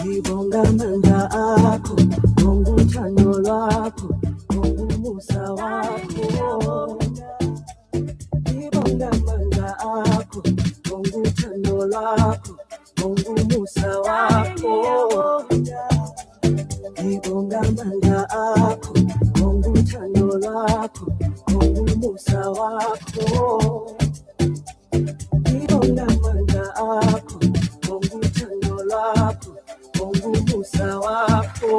ngibonga amandla akho, ngibonga uthando lwakho, ngibonga umusa wakho. Ngibonga amandla akho, ngibonga uthando lwakho, ngibonga umusa wakho. Ngibonga amandla akho, ngibonga uthando lwakho, ngibonga umusa wakho. Ngibonga amandla akho, ngibonga uthando lwakho, ngibonga umusa wakho.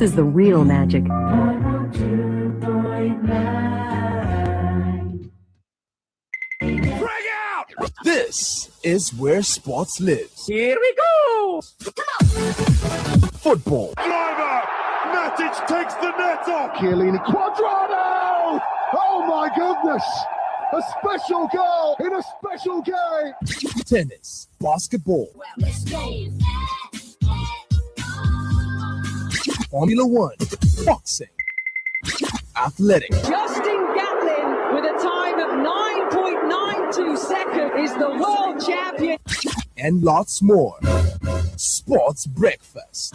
This is the real magic. This is where sports lives. Here we go. Football, Driver! Matic takes the net off! Chiellini Quadrado! Oh my goodness! A special goal in a special game! tennis, basketball, Formula One, boxing, athletics, Justin Gatlin with a time of 9.92 seconds is the world champion. and lots more. Sports Breakfast.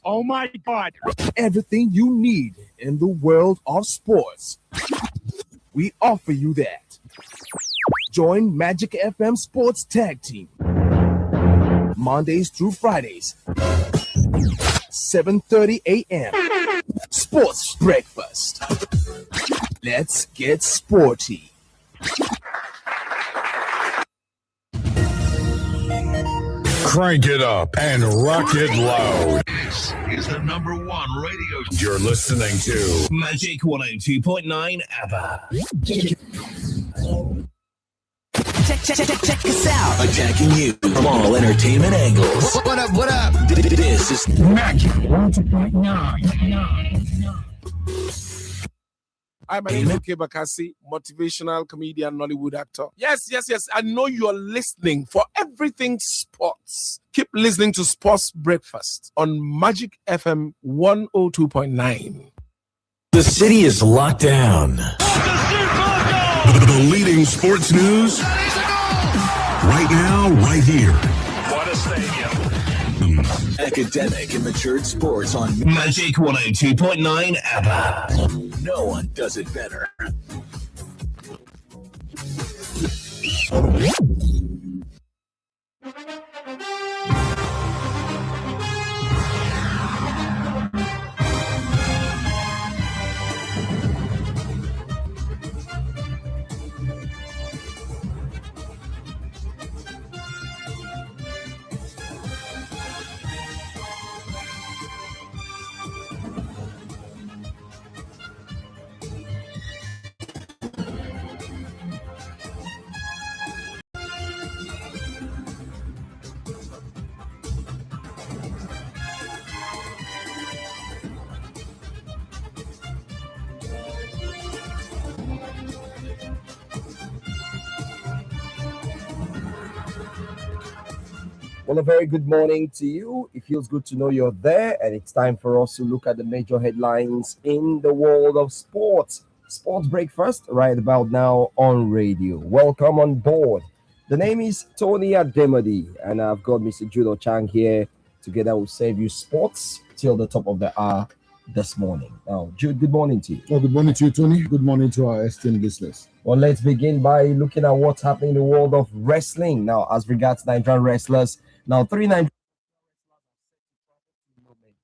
Oh my God. Everything you need in the world of sports. We offer you that. Join Magic FM Sports Tag Team. Mondays through Fridays, 7:30 a.m. Sports Breakfast. Let's get sporty. Crank it up and rock it loud. This is the #1 radio. You're listening to Magic 102.9 ABBA. Check us out. Attacking you from all entertainment angles. What up? What up? This is Magic 102.9. Hi, my name is K. Bakassi, motivational comedian, Nollywood actor. Yes. I know you're listening for everything sports. Keep listening to Sports Breakfast on Magic FM 102.9. the city is locked down. The leading sports news right now, right here. What a stadium. Academic and matured sports on Magic 102.9 ABBA. No one does it better. Well, a very good morning to you. It feels good to know you're there, and it's time for us to look at the major headlines in the world of sports. Sports Breakfast, right about now on radio. Welcome on board. The name is Tony Ademadi, and I've got Mr. Judo Chang here. Together we'll save you sports till the top of the hour this morning. Now, Jude, good morning to you. Well, good morning to you, Tony. Good morning to our esteemed listeners. Well, let's begin by looking at what's happening in the world of wrestling. Now, as regards Nigerian wrestlers, now 3 Nigerian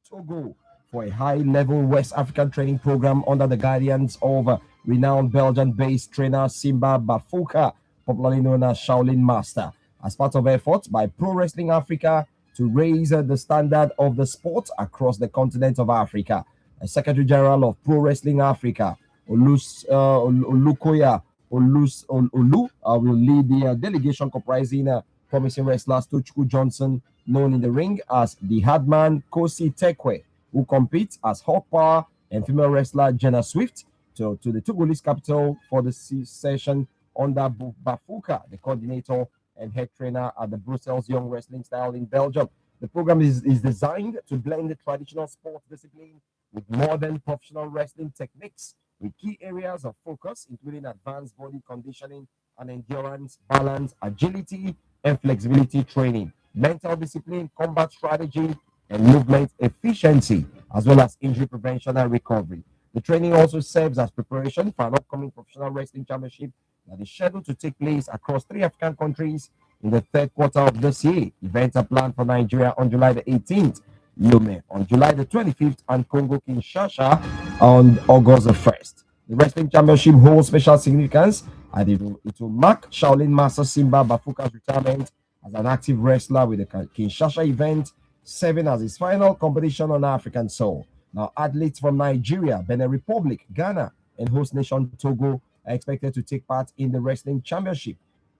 Togo for a high-level West African training program under the guidance of renowned Belgian-based trainer Simba Bafuka, popularly known as Shaolin Master, as part of efforts by Pro Wrestling Africa to raise the standard of the sport across the continent of Africa. The Secretary General of Pro Wrestling Africa, Olukoya Olu, will lead the delegation comprising promising wrestlers Tochukwu Johnson, known in the ring as the Hardman Kosi Tekwe, who competes as hot power, and female wrestler Jenna Swift to the Togolese capital for the session under Bafuka, the coordinator and head trainer at the Brussels Young Wrestling Style in Belgium. The program is designed to blend the traditional sports discipline with modern professional wrestling techniques, with key areas of focus including advanced body conditioning and endurance, balance, agility, and flexibility training, mental discipline, combat strategy, and movement efficiency, as well as injury prevention and recovery. The training also serves as preparation for an upcoming professional wrestling championship that is scheduled to take place across 3 African countries in the third quarter of this year. Events are planned for Nigeria on July the 18th, Lome on July the 25th, and Congo Kinshasa on August the 1st. The wrestling championship holds special significance and it will mark Shaolin Master Simba Bafuka's retirement as an active wrestler, with the Kinshasa event serving as his final competition on African soil. Now, athletes from Nigeria, Benin Republic, Ghana, and host nation Togo are expected to take part in the wrestling championship.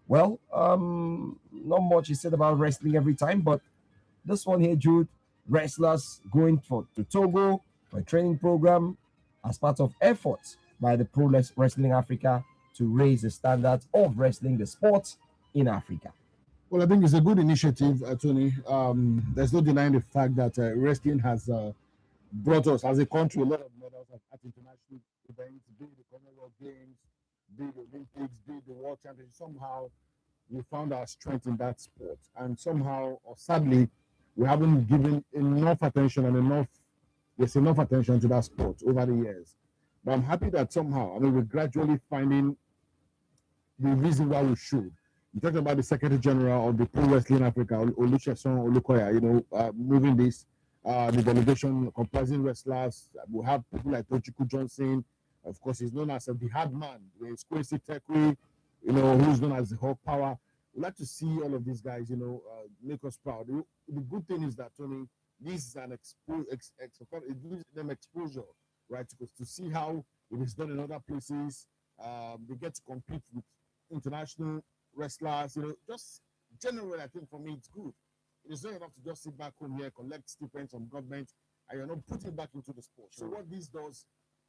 Well, not much is said about wrestling every time, but this one here, Jude, wrestlers going to Togo for a training program as part of efforts by the Pro Wrestling Africa to raise the standards of wrestling, the sport in Africa. Well, I think it's a good initiative, Tony. There's no denying the fact that wrestling has brought us as a country a lot of medals at international events, be it the Commonwealth Games, be it the Olympics, be it the World Championship. Somehow we found our strength in that sport, and somehow, or sadly, we haven't given enough attention and enough attention to that sport over the years. But I'm happy that somehow, we're gradually finding the reason why we should. You talked about the Secretary General of the Pro Wrestling Africa, Olusegun Olukoya, moving this, the delegation comprising wrestlers. We have people like Tochukwu Johnson. Of course, he's known as the hard man. There's Kwesi Tekwe, who's known as the Hawk Power. We'd like to see all of these guys, make us proud. The good thing is that, Tony, this is an it gives them exposure, right? To see how it is done in other places. They get to compete with international wrestlers, just generally, I think for me, it's good. It is not enough to just sit back home here, collect stipends from government, and you're not putting back into the sport. So what this does,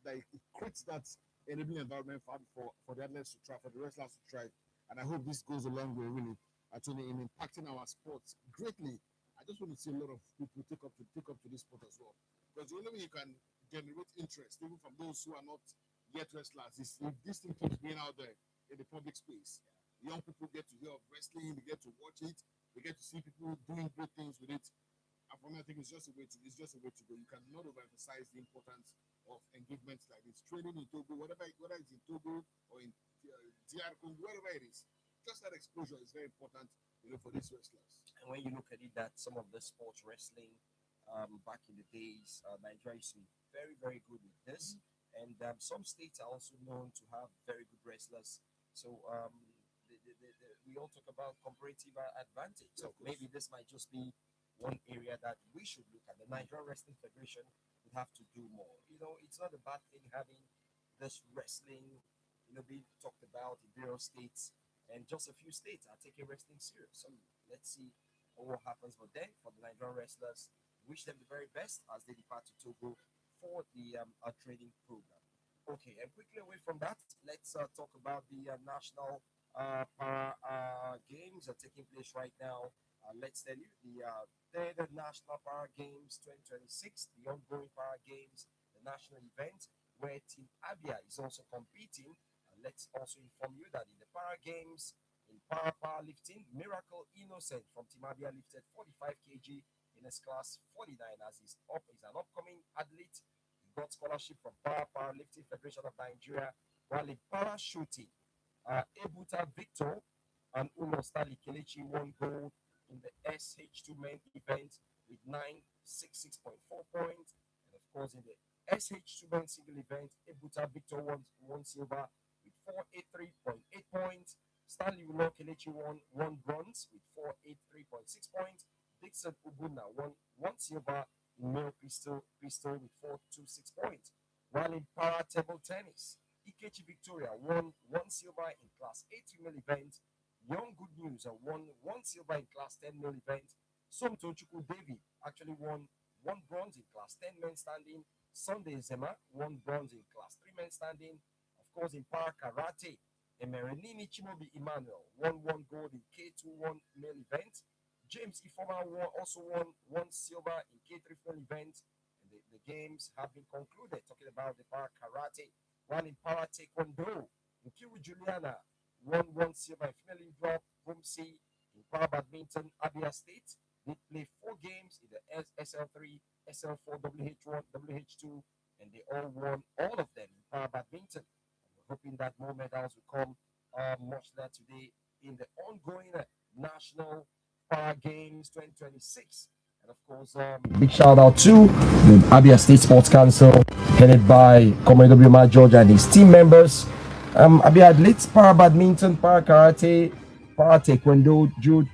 it creates that enabling environment for the athletes to try, for the wrestlers to try. And I hope this goes a long way, really, actually, in impacting our sports greatly. I just want to see a lot of people take up to this sport as well. Because the only way you can generate interest, even from those who are not yet wrestlers, is if this thing keeps being out there in the public space. Young people get to hear of wrestling, they get to watch it, they get to see people doing great things with it. And for me, I think it's just a way to go. You cannot overemphasize the importance of engagements like this. Training in Togo, whether it's in Togo or in DR Congo, wherever it is, just that exposure is very important, for these wrestlers. And when you look at it, that some of the sports wrestling back in the days, Nigeria used to be very, very good with this. And some states are also known to have very good wrestlers. So we all talk about comparative advantage. So maybe this might just be one area that we should look at. The Nigerian Wrestling Federation would have to do more. It's not a bad thing having this wrestling, being talked about in various states, and just a few states are taking wrestling serious. So let's see what happens. But then, for the Nigerian wrestlers, wish them the very best as they depart to Togo for the training program. Okay, and quickly away from that, let's talk about the national para games are taking place right now. Let's tell you, the third National Para Games 2026, the ongoing Para Games, the national event where Team Abia is also competing. Let's also inform you that in the Para Games, in powerlifting, Miracle Innocent from Team Abia lifted 45 kg in his class 49 as he's an upcoming athlete. He got scholarship from Powerlifting Federation of Nigeria, while in parachuting, Ebuta Victor and Uno Stali Kelechi won gold in the SH2 men event with 966.4 points. And of course, in the SH2 men single event, Ebuta Victor won silver with 483.8 points. Stanley Uno Kelechi won bronze with 483.6 points. Dixon Ubuna won silver in male pistol with 426 points. While in para table tennis, Ikechi Victoria won silver in class 8 female event. Young Good News won silver in class 10 male event. Somto Chukwu David actually won bronze in class 10 men standing. Sunday Zema won bronze in class 3 men standing. Of course, in para karate, Emerenini Chimobi Emmanuel won gold in K21 male event. James Ifoma also won silver in K3 female event. And the games have been concluded, talking about the para karate. While in para taekwondo, Nkiru Juliana won silver in female drop. Bumsi in para badminton, Abia State. They play 4 games in the SL3, SL4, WH1, WH2, and they all won all of them in para badminton. And we're hoping that more medals will come much later today in the ongoing National Para Games 2026. And of course, big shout out to the Abia State Sports Council, headed by Comrade W. George and his team members. Abia athletes, para badminton, para karate, para taekwondo, judo.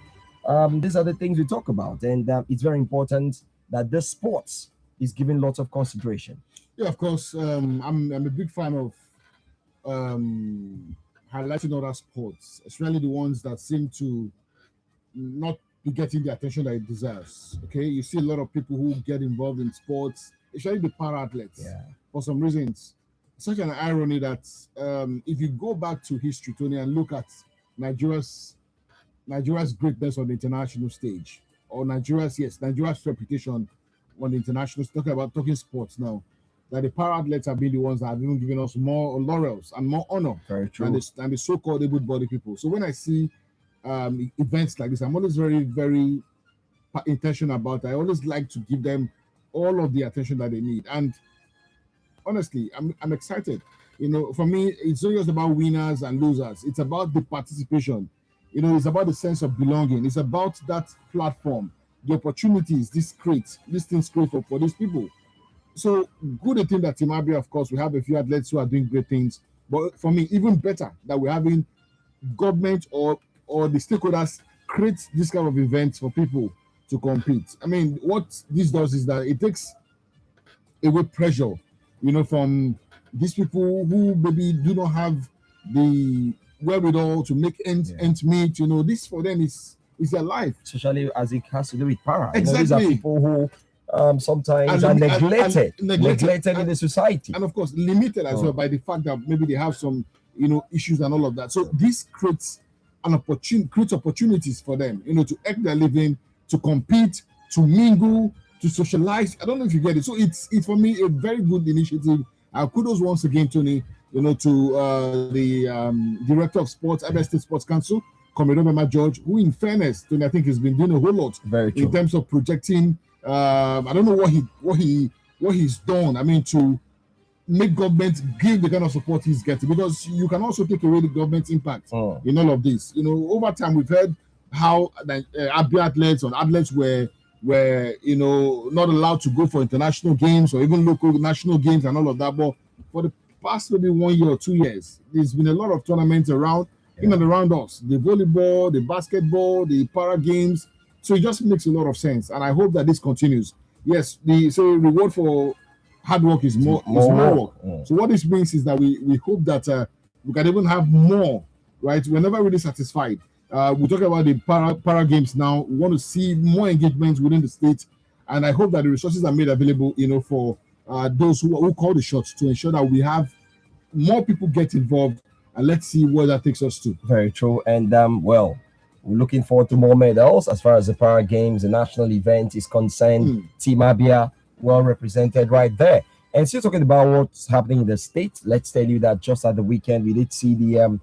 These are the things we talk about, and it's very important that the sports, is given lots of consideration. Yeah, of course. I'm a big fan of highlighting other sports, especially the ones that seem to not be getting the attention that it deserves. Okay, you see a lot of people who get involved in sports, especially the para athletes. Yeah. For some reasons, such an irony that if you go back to history, Tony, and look at Nigeria's greatness on the international stage, or Nigeria's reputation on the international, talking sports now, that the para athletes have been the ones that have even given us more laurels and more honor than the so-called able-bodied people. So when I see events like this, I'm always very, very intentional about it. I always like to give them all of the attention that they need. And honestly, I'm excited. You know, for me, it's not just about winners and losers. It's about the participation. You know, it's about the sense of belonging. It's about that platform, the opportunities these things create for these people. So good a thing that Team Abia, of course, we have a few athletes who are doing great things. But for me, even better that we're having government or the stakeholders create this kind of events for people to compete. I mean, what this does is that it takes away pressure, you know, from these people who maybe do not have the wherewithal to make ends meet. You know, this for them is their life. Especially as it has to do with para. Exactly. You know, these are people who sometimes are neglected in the society. And of course, limited as well by the fact that maybe they have some, you know, issues and all of that. So this creates opportunities for them, you know, to earn their living, to compete, to mingle, to socialize. I don't know if you get it. So it's for me a very good initiative. Kudos once again, Tony, you know, to the director of sports, Abia State Sports Council, Comrade Obama George, who, in fairness, Tony, I think has been doing a whole lot in terms of projecting. I don't know what he's done. I mean, to make government give the kind of support he's getting, because you can also take away the government's impact in all of this. You know, over time we've heard how Abia athletes or athletes were you know not allowed to go for international games or even local national games and all of that. But for the past maybe 1 year or 2 years, there's been a lot of tournaments around in and around us. The volleyball, the basketball, the para games. So it just makes a lot of sense, and I hope that this continues. Yes, the reward for hard work is more work. So what this means is that we hope that we can even have more. Right, we're never really satisfied. We talk about the para games now. We want to see more engagement within the state, and I hope that the resources are made available, you know, for those who call the shots to ensure that we have more people get involved, and let's see where that takes us to. Very true, and well, we're looking forward to more medals as far as the para games, the national event is concerned. Team Abia well represented right there. And still talking about what's happening in the state, let's tell you that just at the weekend we did see the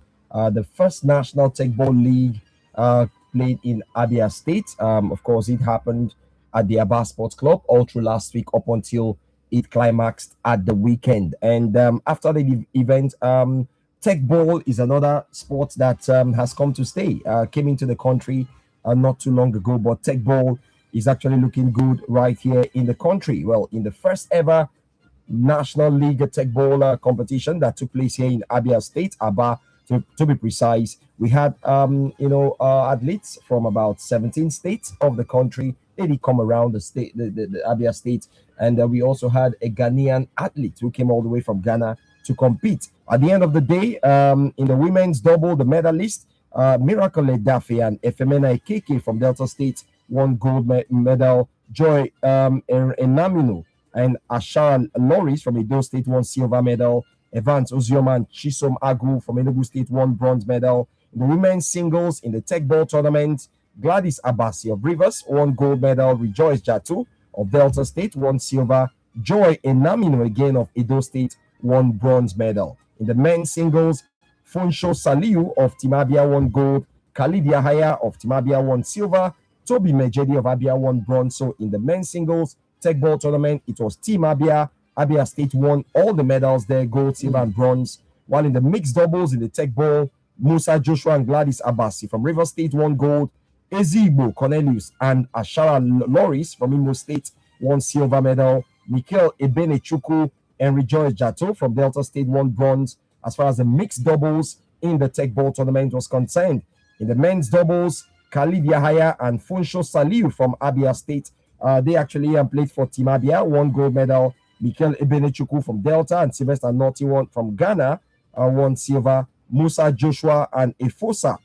first National Tech Ball League played in Abia State. Of course, it happened at the Aba Sports Club all through last week up until it climaxed at the weekend. And after the event, Tech Ball is another sport that has come to stay. Came into the country not too long ago, but Tech Ball is actually looking good right here in the country. Well, in the first ever National League Tech Ball competition that took place here in Abia State, Aba, to be precise, we had athletes from about 17 states of the country. They did come around the state, the Abia State, and we also had a Ghanaian athlete who came all the way from Ghana to compete. At the end of the day, in the women's double, the medalist Miracle Edafe and Efemena Ekeke from Delta State won gold medal. Joy Enamino and Ashara Norris from Edo State won silver medal. Evans Ozioma and Chisom Agu from Enugu State won bronze medal. In the women's singles in the Tech Ball tournament, Gladys Abasi of Rivers won gold medal. Rejoice Jatu of Delta State won silver. Joy Enamino again of Edo State won bronze medal. In the men's singles, Funsho Saliu of Team Abia won gold. Khalid Yahaya of Team Abia won silver. Toby Mejedi of Abia won bronze. So in the men's singles Tech Ball tournament, it was Team Abia. Abia State won all the medals there, gold, silver, and bronze. While in the mixed doubles in the Tech Ball, Musa Joshua and Gladys Abasi from River State won gold. Ezigbo Cornelius and Ashara Loris from Imo State won silver medal. Mikel Ebenechukwu and Rejoice Jato from Delta State won bronze. As far as the mixed doubles in the Tech Ball tournament was concerned, in the men's doubles, Khalid Yahaya and Funsho Saliu from Abia State They actually played for Team Abia, won gold medal. Mikel Ebenechukwu from Delta and Sylvester Noti from Ghana won silver. Musa Joshua and Efosa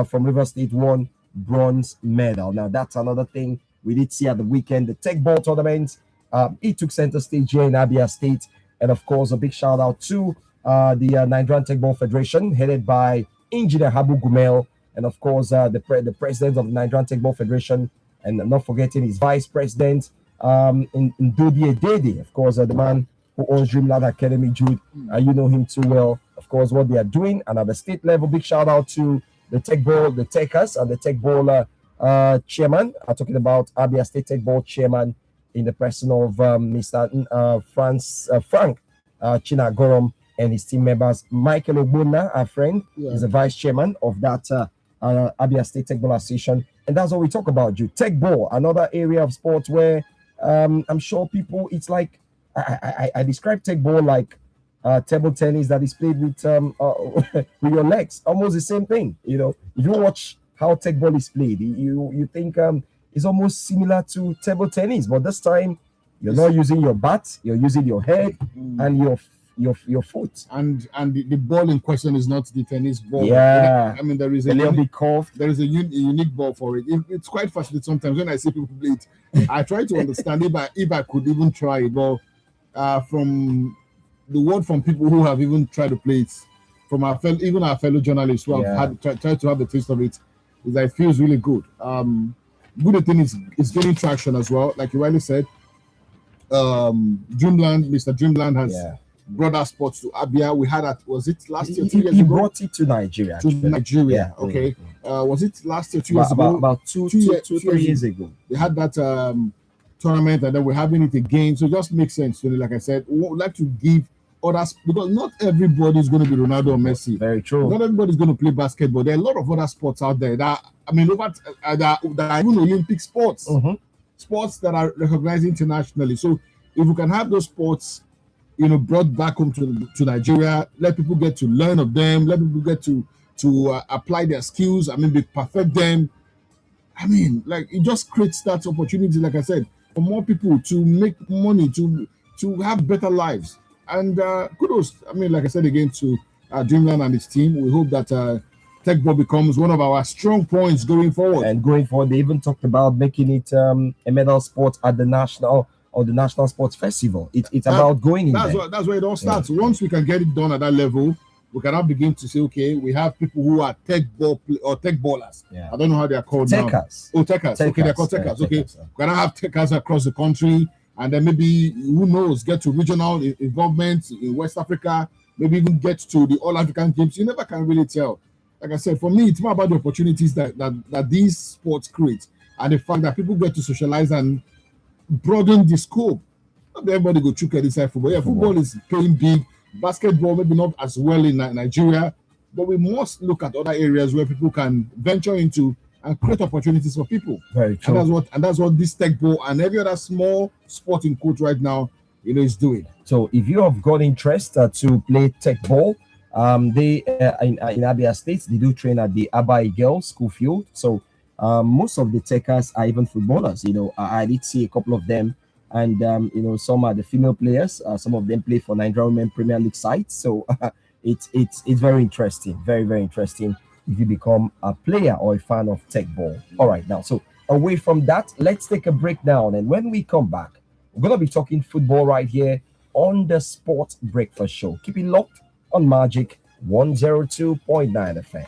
from River State won bronze medal. Now, that's another thing we did see at the weekend. The Tech Ball tournament, it took center stage here in Abia State. And, of course, a big shout-out to the Nigerian Tech Ball Federation, headed by Engineer Habu Gumel, and, of course, the president of the Nigerian Tech Ball Federation, and not forgetting his vice president, Ndodi Edede, of course, the man who owns Dreamland Academy, Jude. You know him too well, of course, what they are doing. And at the state level, big shout out to the Tech Ball, the Techers, and the Tech Ball chairman. I'm talking about Abia State Tech Ball chairman in the person of Mr. Frank Chinagorom and his team members. Michael Ogbonna, our friend, is the vice chairman of that Abia State Tech Ball Association. And that's what we talk about, Jude. Tech Ball, another area of sports where I'm sure people, it's like, I describe Tech Ball like table tennis that is played with your legs. Almost the same thing. You know, if you watch how Tech Ball is played, you think it's almost similar to table tennis, but this time you're not using your bat, you're using your head and your foot. And the ball in question is not the tennis ball. Yeah. I mean, there is a little bit curved. There is a unique ball for it. It's quite fascinating sometimes when I see people play it. I try to understand if I could even try it, but from the word from people who have even tried to play it, from our fellow journalists who have tried to have a taste of it, is that it feels really good. Good thing is it's getting traction as well. Like you rightly said, Mr. Dreamland has brought that sport to Abia. We had that, was it last year? 2 years ago? He brought it to Nigeria. Okay. Was it last year, 2 years ago? About 3 years ago. They had that tournament, and then we're having it again. So it just makes sense to me. Like I said, we would like to give others, because not everybody is going to be Ronaldo or Messi. Very true. Not everybody is going to play basketball. There are a lot of other sports out there that are even Olympic sports. Sports that are recognized internationally. So if we can have those sports, brought back home to Nigeria, let people get to learn of them, let people get to apply their skills, perfect them. Like, it just creates that opportunity, like I said, for more people to make money, to have better lives. And kudos, like I said again, to Dreamland and his team. We hope that Tech Ball becomes one of our strong points going forward. And going forward, they even talked about making it a medal sport at the National Sports Festival. It's about going in there. That's where it all starts. Once we can get it done at that level, we can now begin to say, okay, we have people who are Tech Ball or Tech Ballers. I don't know how they are called now. Techers. Oh, Techers. Okay, they're called Techers. Okay, we can now have Techers across the country, and then maybe, who knows, get to regional involvement in West Africa, maybe even get to the All-African Games. You never can really tell. Like I said, for me, it's more about the opportunities that these sports create, and the fact that people get to socialize and broaden the scope. Not everybody go chook at this side football. Yeah, football is playing big. Basketball, maybe not as well in Nigeria, but we must look at other areas where people can venture into and create opportunities for people. Very true. And that's what this Tech Ball and every other small sporting coach right now, is doing. So if you have got interest to play Tech Ball, they in Abia State, they do train at the Abai Girls School Field. So most of the Techers are even footballers. I did see a couple of them, and some are the female players. Some of them play for Nigeria Women Premier League sides. So it's very interesting, very, very interesting if you become a player or a fan of Tech Ball. All right, now, so away from that, let's take a break down, and when we come back, we're gonna be talking football right here on the Sports Breakfast Show. Keep it locked on Magic 102.9 FM.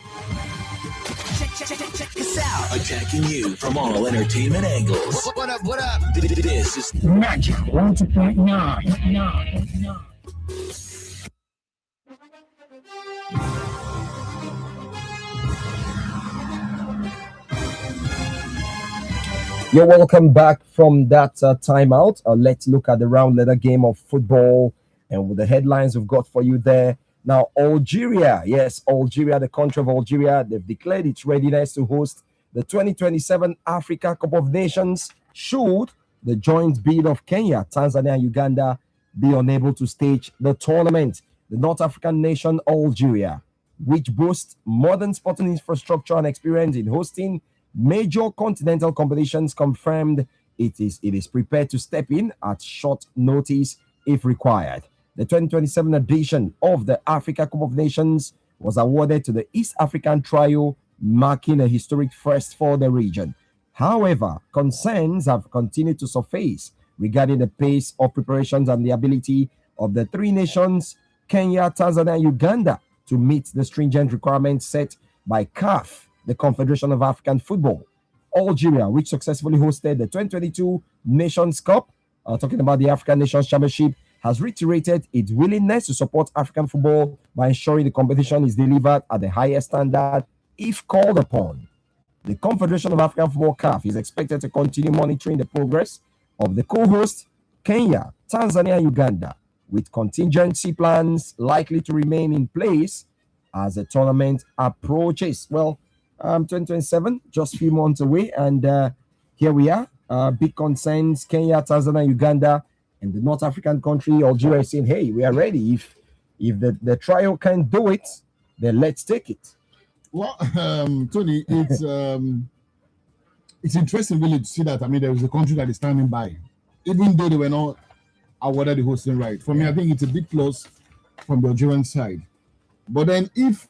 Check us out. Attacking you from all entertainment angles. What up? What up? This is Magic 102.9. You're welcome back from that timeout. Let's look at the round letter game of football and with the headlines we've got for you there. Now, Algeria, the country of Algeria, they've declared its readiness to host the 2027 Africa Cup of Nations should the joint bid of Kenya, Tanzania, and Uganda be unable to stage the tournament. The North African nation, Algeria, which boasts modern sporting infrastructure and experience in hosting major continental competitions, confirmed it is prepared to step in at short notice if required. The 2027 edition of the Africa Cup of Nations was awarded to the East African trio, marking a historic first for the region. However, concerns have continued to surface regarding the pace of preparations and the ability of the three nations, Kenya, Tanzania, and Uganda, to meet the stringent requirements set by CAF, the Confederation of African Football. Algeria, which successfully hosted the 2022 Nations Cup, talking about the African Nations Championship, has reiterated its willingness to support African football by ensuring the competition is delivered at the highest standard if called upon. The Confederation of African Football, CAF, is expected to continue monitoring the progress of the co-host, Kenya, Tanzania, and Uganda, with contingency plans likely to remain in place as the tournament approaches. Well, 2027, just a few months away, and here we are. Big concerns, Kenya, Tanzania, Uganda, and the North African country, Algeria, is saying, hey, we are ready. If the trial can do it, then let's take it. Well, Tony, it's interesting really to see that. I mean, there is a country that is standing by, even though they were not awarded the hosting right. For me, I think it's a big plus from the Algerian side. But then if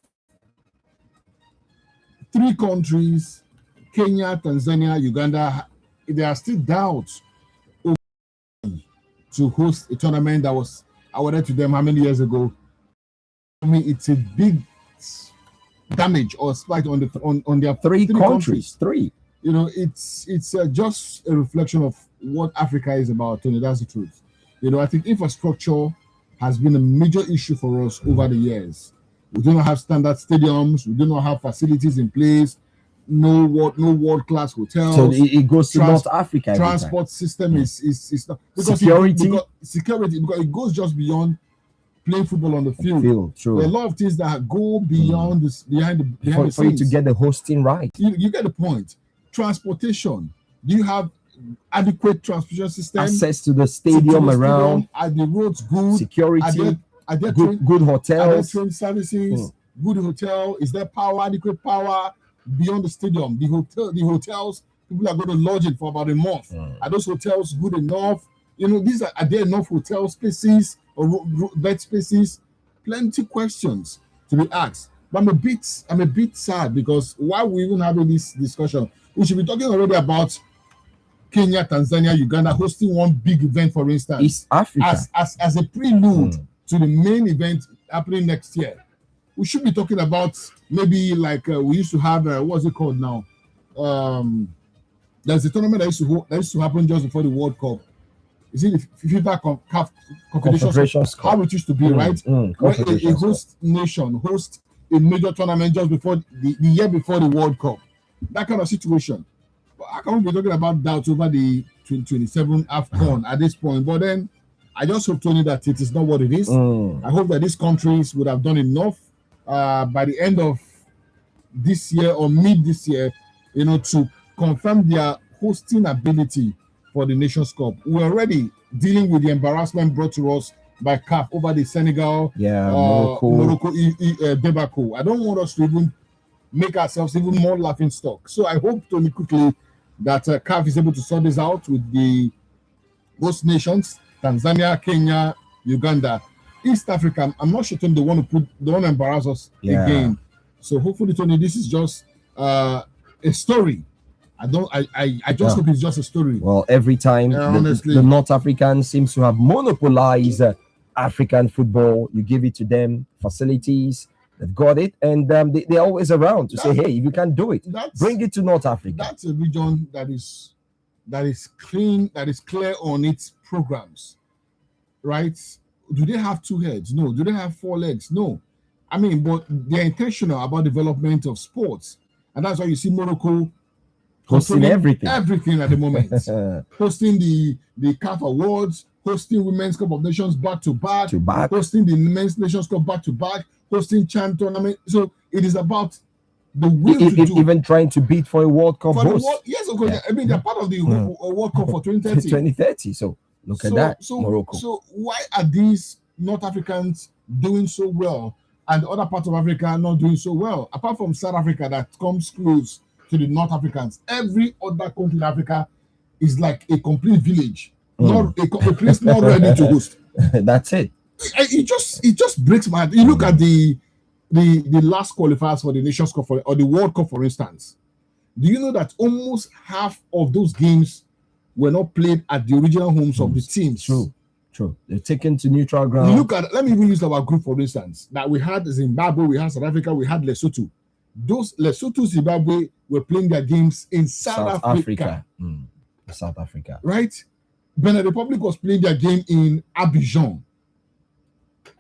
three countries, Kenya, Tanzania, Uganda, there are still doubts to host a tournament that was awarded to them how many years ago, I mean, it's a big damage or spite on their three countries. Three. You know, it's just a reflection of what Africa is about, Tony. That's the truth. You know, I think infrastructure has been a major issue for us over the years. We do not have standard stadiums. We do not have facilities in place. No world-class hotels. So it goes to North Africa. Transport system is not because security because it goes just beyond playing football on the field. True. There are a lot of things that go beyond this, behind the for scenes. you to get the hosting right. You get the point. Transportation. Do you have adequate transportation system? Access to the stadium around. Are the roads good? Security. Are there good hotels? Are there train services? Good hotel? Is there power? Adequate power beyond the stadium? The hotels. People are going to lodge it for about a month. Are those hotels good enough? You know, are there enough hotel spaces or bed spaces? Plenty questions to be asked. But I'm a bit sad because while we're even having this discussion, we should be talking already about Kenya, Tanzania, Uganda hosting one big event, for instance, East Africa, as a prelude to the main event happening next year. We should be talking about maybe like we used to have what's it called now? There's a tournament that used to happen just before the World Cup. Is it the FIFA Confederations Cup? How it used to be, right? Where a host nation hosts a major tournament just before the year before the World Cup. That kind of situation. But I can't be talking about doubts over the 2027 AFCON at this point. But then I just hope, Tony, that it is not what it is. I hope that these countries would have done enough by the end of this year or mid this year, you know, to confirm their hosting ability for the Nations Cup. We're already dealing with the embarrassment brought to us by CAF over the Senegal, Morocco debacle. I don't want us to even make ourselves even more laughing stock. So I hope, Tony, quickly that CAF is able to sort this out with the host nations, Tanzania, Kenya, Uganda, East Africa. I'm not sure, Tony, they want to embarrass us again. So hopefully, Tony, this is just a story. I just hope it's just a story. Well, every time the North Africans seems to have monopolized African football, you give it to them, facilities, they've got it, and they're always around to say, hey, if you can do it, bring it to North Africa. That's a region that is clean, that is clear on its programs, right? Do they have two heads? No. Do they have four legs? No. I mean, but they're intentional about development of sports, and that's why you see Morocco hosting everything at the moment, hosting the CAF Awards, hosting Women's Cup of Nations back to back, hosting the Men's Nations Cup back to back, hosting CHAN tournament. So it is about the will to do. Even trying to beat for a World Cup host. Yes, of course. I mean, they're part of the World Cup for 2030. 2030. So look at that, Morocco. So why are these North Africans doing so well and the other parts of Africa not doing so well? Apart from South Africa that comes close to the North Africans, every other country in Africa is like a complete village, not a place not ready to host. That's it. It just breaks my heart. You look at the last qualifiers for the Nations Cup or the World Cup, for instance. Do you know that almost half of those games were not played at the original homes of the teams? True. They're taken to neutral ground. You look at, let me even use our group, for instance, that we had Zimbabwe, we had South Africa, we had Lesotho. Those Lesotho, Zimbabwe were playing their games in South Africa. South Africa. Right? Benin Republic was playing their game in Abidjan.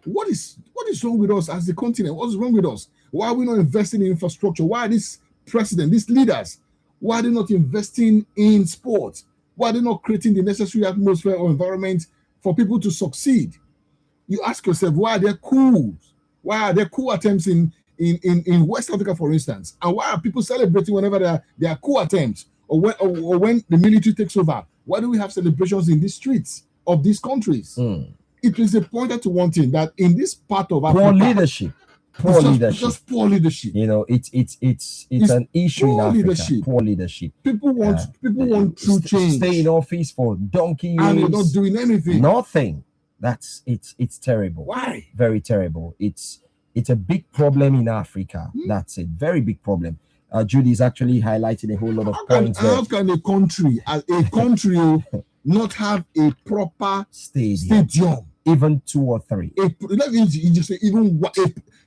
What is wrong with us as a continent? What's wrong with us? Why are we not investing in infrastructure? Why are these presidents, these leaders, why are they not investing in sports? Why are they not creating the necessary atmosphere or environment for people to succeed? You ask yourself, why are there coups? Why are there coup attempts in West Africa, for instance? And why are people celebrating whenever there are coup attempts or when the military takes over? Why do we have celebrations in the streets of these countries? It is a pointer to one thing, that in this part of Africa, poor leadership. Just poor leadership. You know, it's an issue in Africa. Leadership. Poor leadership. People want true change. Stay in office for donkey years and they're not doing anything. Nothing. It's terrible. Why? Very terrible. It's a big problem in Africa. That's a very big problem. Judy is actually highlighting a whole lot of points. How can a country not have a proper stadium? Even 2 or 3. Let me just say even one.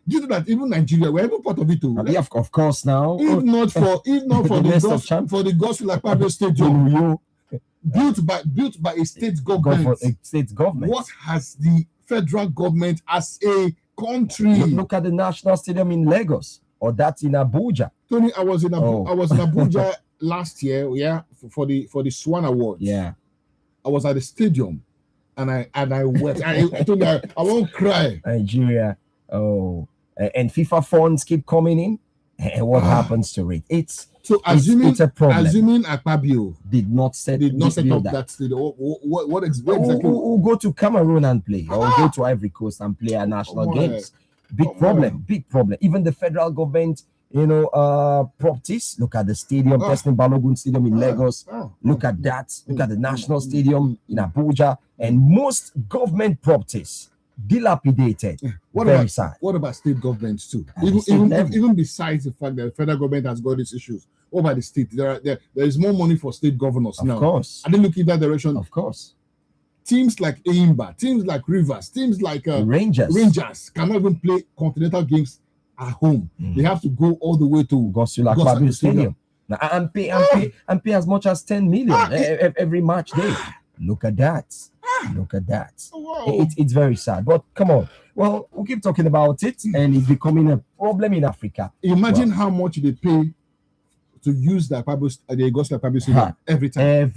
You know that even Nigeria, we're even part of it too. Yeah, of course now. If not for the Gospel Akpabio Stadium, built by a state government. What has the federal government as a country? Look at the national stadium in Lagos, or that in Abuja. Tony, I was in Abuja last year, for the Swan Awards. Yeah, I was at the stadium, and I wept. I told you I won't cry. Nigeria, and FIFA funds keep coming in, and what happens to it? It's a problem. Assuming Akpabio did not set up that stadium, what exactly? We'll go to Cameroon and play, or go to Ivory Coast and play our national games. Big problem. Even the federal government, properties. Look at the stadium, President Balogun Stadium in Lagos. Look at that. Look at the national stadium in Abuja, and most government properties dilapidated. Very sad. What about state governments too? Even besides the fact that the federal government has got these issues, over the state, there is more money for state governors now. Of course. Are they looking in that direction? Of course. Teams like Eimba, teams like Rivers, teams like Rangers cannot even play continental games at home. They have to go all the way to Gospel Akpabio Stadium and pay as much as 10 million every match day. Look at that. It's very sad. But come on. Well, we'll keep talking about it, and it's becoming a problem in Africa. Imagine how much they pay to use the Gospel Akpabio Stadium every time.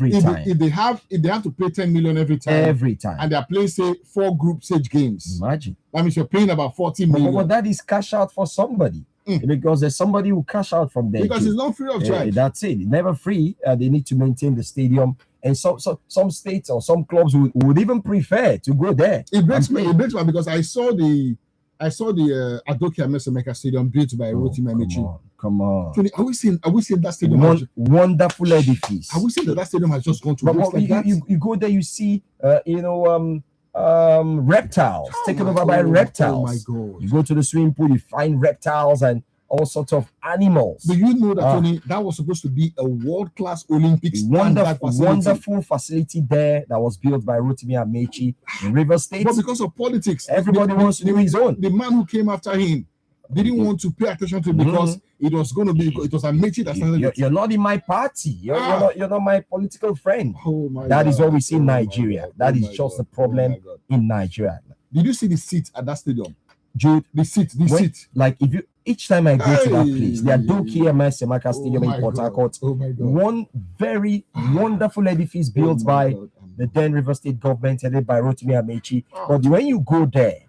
If they have to pay 10 million every time, and they're playing, say, 4 group stage games. Imagine. That means you're paying about 40 million. But that is cash out for somebody. Because there's somebody who cash out from there. Because it's not free of charge. That's it. Never free. They need to maintain the stadium. And some states or some clubs would even prefer to go there. It breaks me because I saw the Adoke Amesemeka Stadium built by Rotimi Amechi. Come on. Are we seeing that stadium? Wonderful edifice. Are we seeing that stadium has just gone to that? You go there, you see, reptiles taken over by reptiles. Oh my God! You go to the swimming pool, you find reptiles and all sorts of animals. Do you know that, Tony, that was supposed to be a world-class Olympics wonderful facility there that was built by Rotimi Amechi in Rivers State. But because of politics, everybody wants to do his own. The man who came after him didn't want to pay attention to it because it was Amechi that started it. You're not in my party. You're not my political friend. That is what we see in Nigeria. That is just the problem in Nigeria. Did you see the seat at that stadium? Jude, the seat. Like each time I go to that place, the Adoke Amesemeka Stadium in Port Harcourt, one very wonderful edifice built by the then River State government headed by Rotimi Amechi. But when you go there,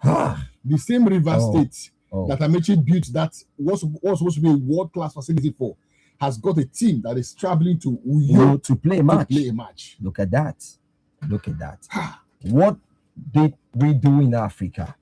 the same River State that Amechi built that was supposed to be a world-class facility for has got a team that is traveling to Uyo to play a match. Look at that. What did we do in Africa?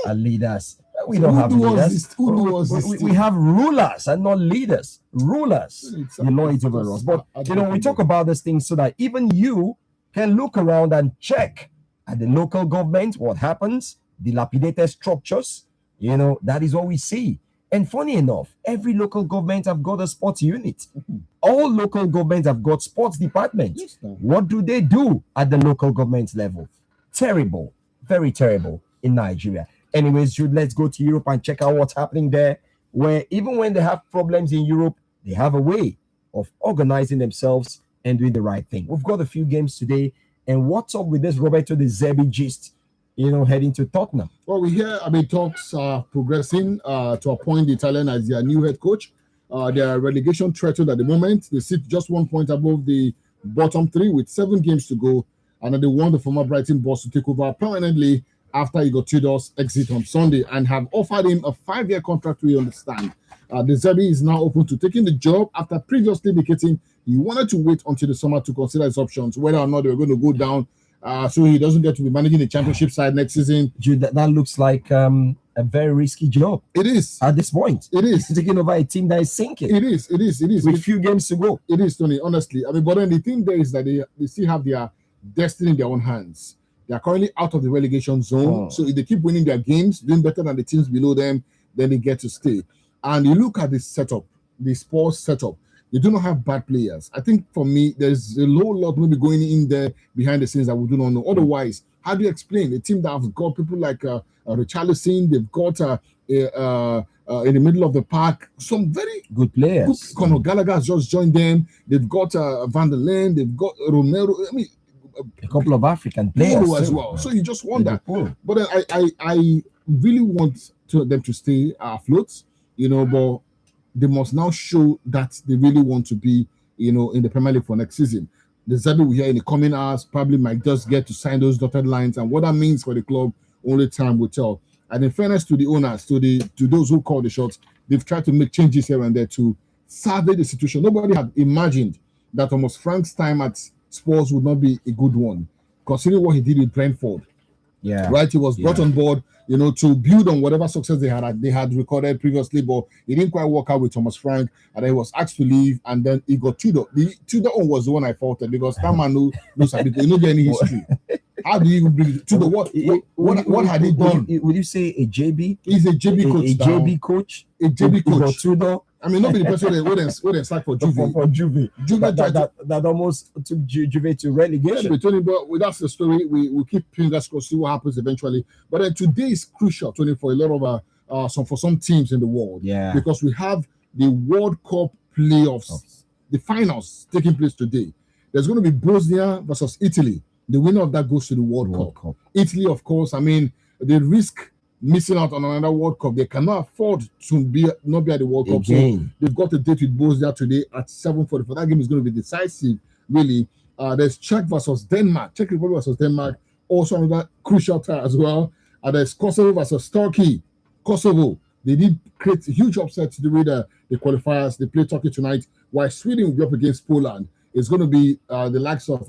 Our leaders. We don't have leaders. Who We have rulers and not leaders. Rulers, the Lord over us. But we talk about these things so that even you can look around and check at the local government what happens, dilapidated structures. That is what we see. And funny enough, every local government have got a sports unit. All local governments have got sports departments. What do they do at the local government level? Terrible, very terrible in Nigeria. Anyways, Jude, let's go to Europe and check out what's happening there, where even when they have problems in Europe, they have a way of organizing themselves and doing the right thing. We've got a few games today. And what's up with this Roberto De Zerbi gist, heading to Tottenham? Well, we hear, talks are progressing to appoint the Italian as their new head coach. Their relegation threatened at the moment. They sit just 1 point above the bottom three with 7 games to go. And they want the former Brighton boss to take over permanently after Igor Tudor's exit on Sunday and have offered him a 5-year contract, we understand. De Zerbi is now open to taking the job after previously indicating he wanted to wait until the summer to consider his options, whether or not they were going to go down so he doesn't get to be managing the championship side next season. Dude, that looks like a very risky job. It is. At this point. It is. Taking over a team that is sinking. It is. With few games to go. It is, Tony, honestly. But then the thing there is that they still have their destiny in their own hands. They are currently out of the relegation zone. So if they keep winning their games, doing better than the teams below them, then they get to stay. And you look at the setup, the Spurs setup, they do not have bad players. I think for me, there's a whole lot maybe going in there behind the scenes that we do not know. Otherwise, how do you explain a team that have got people like Richarlison, they've got in the middle of the park some very good players. Conor Gallagher has just joined them. They've got Van der Len, they've got Romero. A couple of African players as well. So you just wonder. But I really want them to stay afloat, but they must now show that they really want to be, in the Premier League for next season. The Zerbi we hear in the coming hours probably might just get to sign those dotted lines, and what that means for the club, only time will tell. And in fairness to the owners, to those who call the shots, they've tried to make changes here and there to salvage the situation. Nobody had imagined that Thomas Frank's time at Spurs would not be a good one, considering what he did with Brentford. Yeah, right. He was brought on board, to build on whatever success they had recorded previously, but it didn't quite work out with Thomas Frank, and then he was asked to leave, and then he got Tudor. The Tudor one was the one I faulted because that man knows any history. How do you even bring it? Tudor? What had he done? Would you say a JB? He's a JB coach. A JB coach. A JB coach. Tudor. I mean, not be the person who they sacked for Juve. For Juve. That almost took Juve to relegation. Tony, but that's the story. We keep fingers crossed, see what happens eventually. But then today is crucial, Tony, for a lot of for some teams in the world. Yeah. Because we have the World Cup playoffs, the finals taking place today. There's going to be Bosnia versus Italy. The winner of that goes to the World Cup. Italy, of course, I mean, they risk missing out on another World Cup. They cannot afford to not be at the World Cup. So they've got a date with Bosnia today at 7:44. That game is going to be decisive, really. There's Czech versus Denmark. Czech Republic versus Denmark. Also another crucial tie as well. There's Kosovo versus Turkey. Kosovo, they did create a huge upset to the way the qualifiers. They play Turkey tonight, while Sweden will be up against Poland. It's going to be the likes of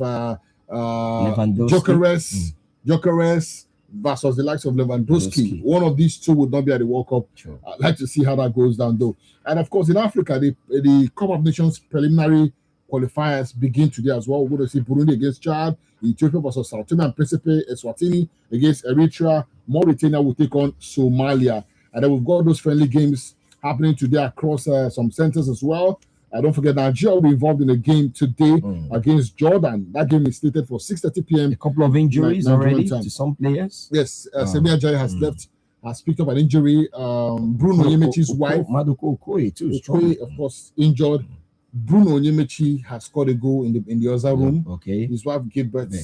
Gyökeres versus the likes of Lewandowski. One of these two would not be at the World Cup. Sure. I'd like to see how that goes down, though. And of course, in Africa, the Cup of Nations preliminary qualifiers begin today as well. We're going to see Burundi against Chad, Ethiopia versus Sao Tome and Principe, Eswatini against Eritrea, Mauritania will take on Somalia. And then we've got those friendly games happening today across some centers as well. Don't forget, Nigeria will be involved in a game today against Jordan. That game is slated for 6:30 p.m. A couple of injuries already to some players. Yes, Semi Ajayi has picked up an injury. Bruno Onyemaechi's wife, Maduka Okoye, too. Okoye, of course, injured. Bruno Onyemaechi has scored a goal in the other room. Okay, his wife gave birth.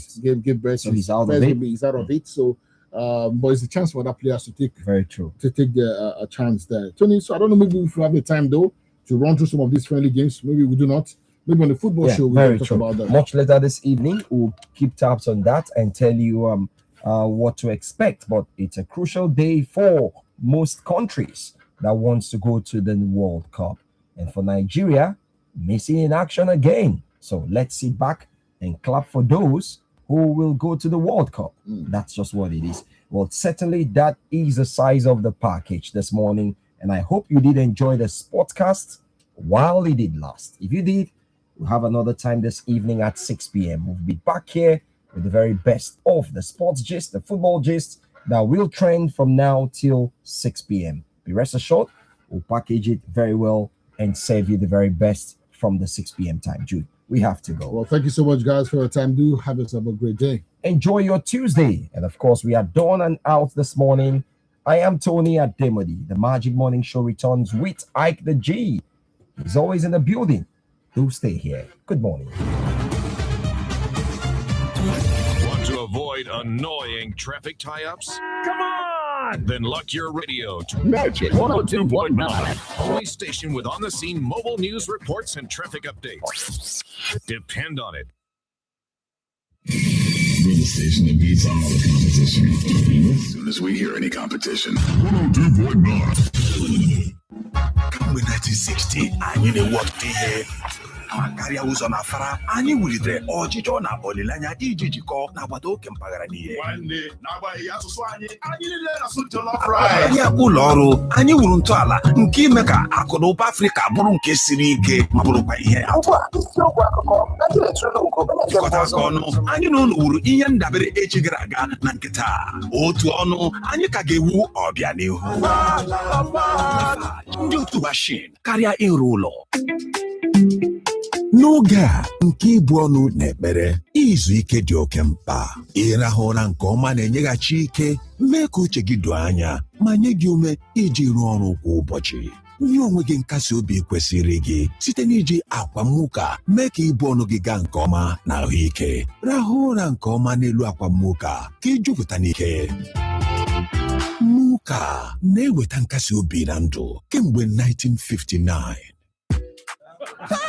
So he's out of it. He's out of it. So, but it's a chance for that player to take. Very true. To take a chance there, Tony. So I don't know. Maybe if we have the time though to run through some of these friendly games. Maybe we do not. Maybe on the football show we'll talk about that. Much later this evening, we'll keep tabs on that and tell you what to expect. But it's a crucial day for most countries that wants to go to the World Cup. And for Nigeria, missing in action again. So let's sit back and clap for those who will go to the World Cup. That's just what it is. Well, certainly that is the size of the package this morning. And I hope you did enjoy the sportscast while it did last. If you did, we'll have another time this evening at 6 p.m. We'll be back here with the very best of the sports gist, the football gist that will trend from now till 6 p.m. Be rest assured, we'll package it very well and serve you the very best from the 6 p.m. time. Jude, we have to go. Well, thank you so much, guys, for your time. Do have yourself a great day. Enjoy your Tuesday. And of course, we are done and out this morning. I am Tony Ademodi. The Magic Morning Show returns with Ike the G. He's always in the building. Do stay here. Good morning. Want to avoid annoying traffic tie-ups? Come on! Then lock your radio to Magic 102.9. Only station with on-the-scene mobile news reports and traffic updates. Depend on it. We're the station that beats all the competition. As soon as we hear any competition. 102.9. Kamgbe 1960, anyị na-ewepụta ihe ma karịa ụzọ na afara, anyị wulitere ọchịchọ na olileanya iji jikọọ n'agbata oke mpaghara niile. N'agbanyeghị asụsụ anyị niile na-asụ jollof rice. Anyị ụlọ ọrụ, anyị wuru ntọala nke ime ka akụ na ụba Afrịka bụrụ nke siri ike ma bụrụkwa ihe atụ. Nkọta aka ọnụ, anyị na ụlọ wuru ihe ndabere echi gara aga na nke taa. Otu ọnụ, anyị ka ga-ewu ọbịa n'ihu. Ndị otu Bashin karịa ịrụ ụlọ. N'oge a nke ibu ọnụ na ekpere, izu ike dị oke mkpa. Ịrahụ ụra nke ọma na-enyeghachi ike, mee ka uche gị doo anya ma nye gị ume iji rụọ ọrụ kwa ụbọchị. Nye onwe gị nkasi obi kwesịrị gị site n'iji akwa Muka, mee ka ibu ọnụ gị gaa nke ọma na ahụike. Rahụ ụra nke ọma n'elu akwa Muka ka ijupụta n'ike. Muka na-eweta nkasi obi na ndụ kemgbe 1959.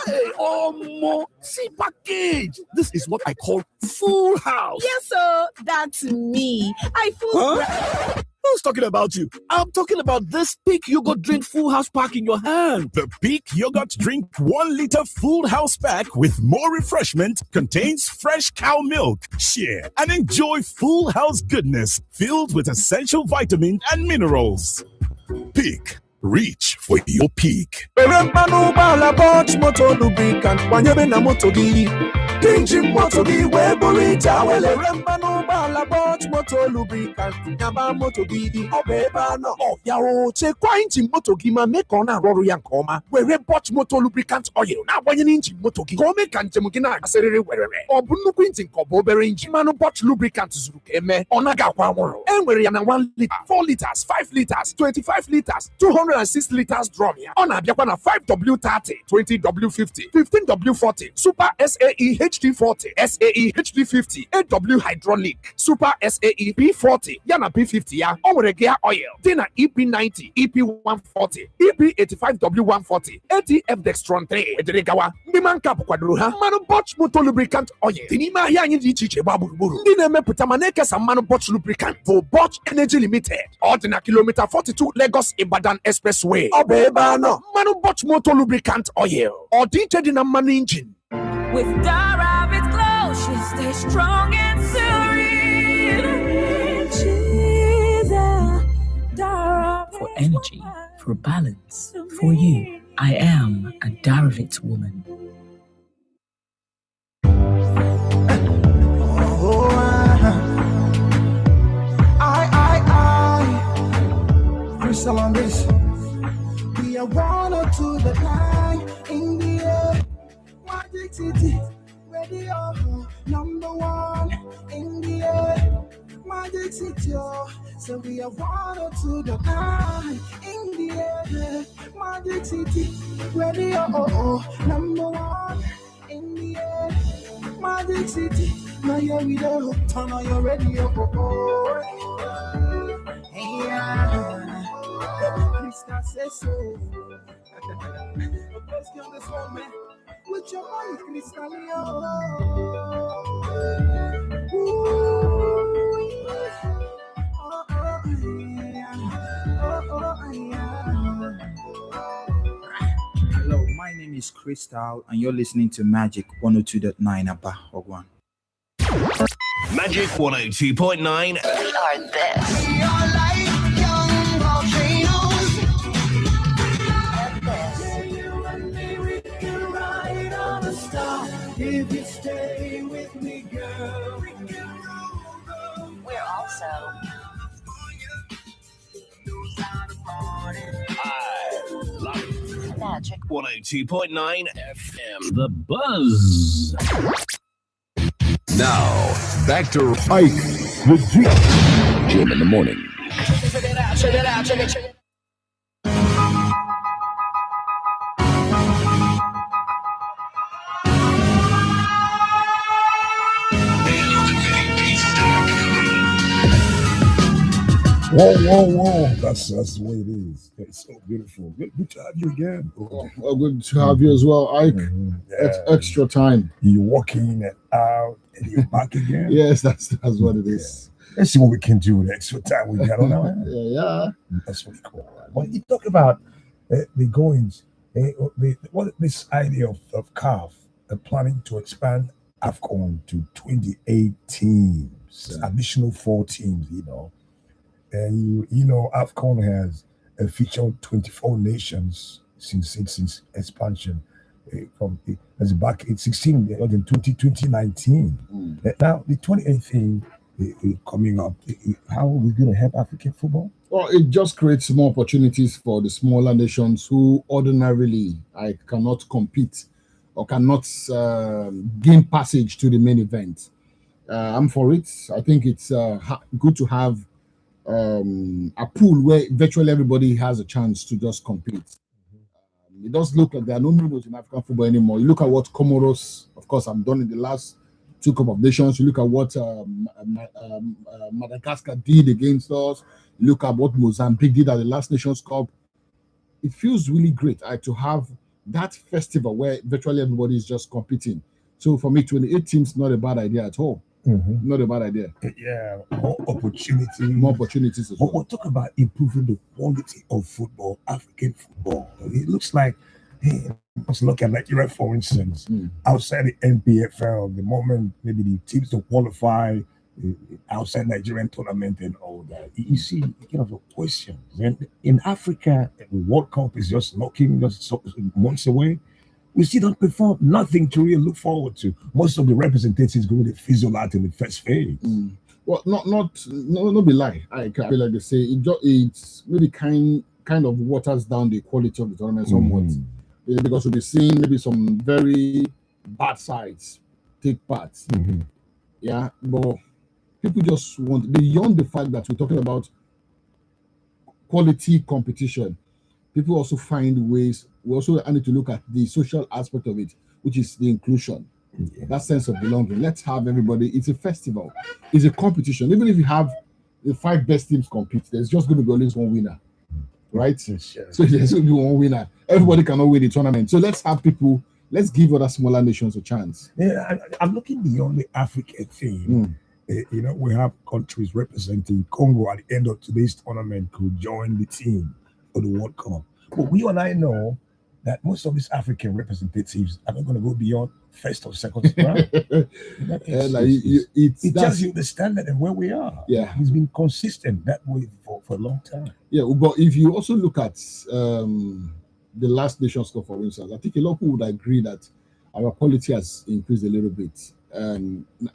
Hey, Omo, see package. This is what I call full house. Yes, sir. That's me. I feel. Who's talking about you? I'm talking about this Peak Yogurt Drink Full House pack in your hand. The Peak Yogurt Drink 1 liter Full House pack with more refreshment contains fresh cow milk. Share and enjoy full house goodness filled with essential vitamins and minerals. Peak. Reach for your peak. Engine motor gị wee bụrụ ije welere mmanụ ụgbọala Bosch motor lubricant nyaba moto gị ọ bụ ebe a nọ ya o chekwa injin moto gị ma mee ka ọ na-arụ ọrụ ya nke ọma were Bosch motor lubricant oil na-agbanye n'injin moto gị ka o mee ka njem gị na-agasịrịrị werere ọ bụ nnukwu injin ka ọ bụ obere injin mmanụ Bosch lubricant zuru ka eme ọ naghị akwa anwụrụ e nwere ya na 1 liter 4 liters 5 liters 25 liters 206 liters drum ya ọ na-abịakwa na 5W30 20W50 15W40 Super SAE HD40, SAE HD50, AW Hydraulic, Super SAE P40, yana P50 ya. O nwere gear oil, dị na EP90, EP140, EP85W140, ATF Dextron 3, edere gawa. Ndị manka bụkwadoro ha mmanụ Bosch motor lubricant oil. Dị n'ime ahịa anyị dị iche iche gba gburugburu. Ndị na-emepụta ma na-ekesa mmanụ Bosch lubricant bụ Bosch Energy Limited. Ọ dị na kilomita 42 Lagos Ibadan Expressway. Ọ bụ ebe a nọ mmanụ Bosch motor lubricant oil. Ọ dị iche dị na mmanụ engine. With Dara, it's glow, she stays strong and serene. For energy, for balance, for you, I am a Daravit woman. Crystal on this. We are 102.9 in the air. Magic City, radio #1 in the air. Magic City, so we are 102.9 in the air. Magic City, radio #1 in the air. Magic City, now you're with us. Turn on your radio. Krista says so. Let's get this one, man. With your mind, Cristalio. Hello, my name is Crystal, and you're listening to Magic 102.9 Abba Ogwan. Magic 102.9. We are this. We are like young volcanoes. You and me, we can ride on a star. If you stay with me, girl, we can roll. We're also Magic 102.9 FM. The Buzz. Now, back to Ike with Jim in the morning. Check it out, check it out, check it, check it. Whoa. That's the way it is. It's so beautiful. Good to have you again. Well, good to have you as well, Ike. Extra time. You're walking out and you're back again. Yes, that's what it is. Let's see what we can do with the extra time we got on our hands. Yeah. That's really cool. When you talk about the goings, this idea of CAF planning to expand AFCON to 28 teams, additional 4 teams, and AFCON has featured 24 nations since expansion. As back in 2019. Now the 28th thing coming up. How are we going to help African football? Well, it just creates more opportunities for the smaller nations who ordinarily cannot compete or cannot gain passage to the main event. I'm for it. I think it's good to have a pool where virtually everybody has a chance to just compete. It does look like there are no minnows in African football anymore. You look at what Comoros, of course, have done in the last 2 Cup of Nations. You look at what Madagascar did against us. You look at what Mozambique did at the last Nations Cup. It feels really great to have that festival where virtually everybody is just competing. So for me, 28 teams, not a bad idea at all. Not a bad idea. Yeah, more opportunities. More opportunities as well. But we'll talk about improving the quality of football, African football. It looks like, let's look at Nigeria, for instance, outside the NPFL, the moment maybe the teams to qualify outside Nigerian tournament and all that, you see kind of a question. And in Africa, the World Cup is just knocking just months away. We still don't perform, nothing to really look forward to. Most of the representatives going to fizzle out in the first phase. Well, not be lie. I feel like they say it's really kind of waters down the quality of the tournament somewhat. Because we'll be seeing maybe some very bad sides take part. Yeah, but people just want, beyond the fact that we're talking about quality competition, people also find ways. We also need to look at the social aspect of it, which is the inclusion, that sense of belonging. Let's have everybody. It's a festival. It's a competition. Even if you have the 5 best teams compete, there's just going to be always one winner, right? So there's going to be one winner. Everybody cannot win the tournament. So let's have people. Let's give other smaller nations a chance. Yeah, I'm looking beyond the African theme. We have countries representing Congo at the end of today's tournament could join the team for the World Cup. But we and I know that most of these African representatives are not going to go beyond first or second round. It tells you the standard and where we are. Yeah, it's been consistent that way for a long time. Yeah, but if you also look at the last Nations Cup, for instance, I think a lot of people would agree that our quality has increased a little bit.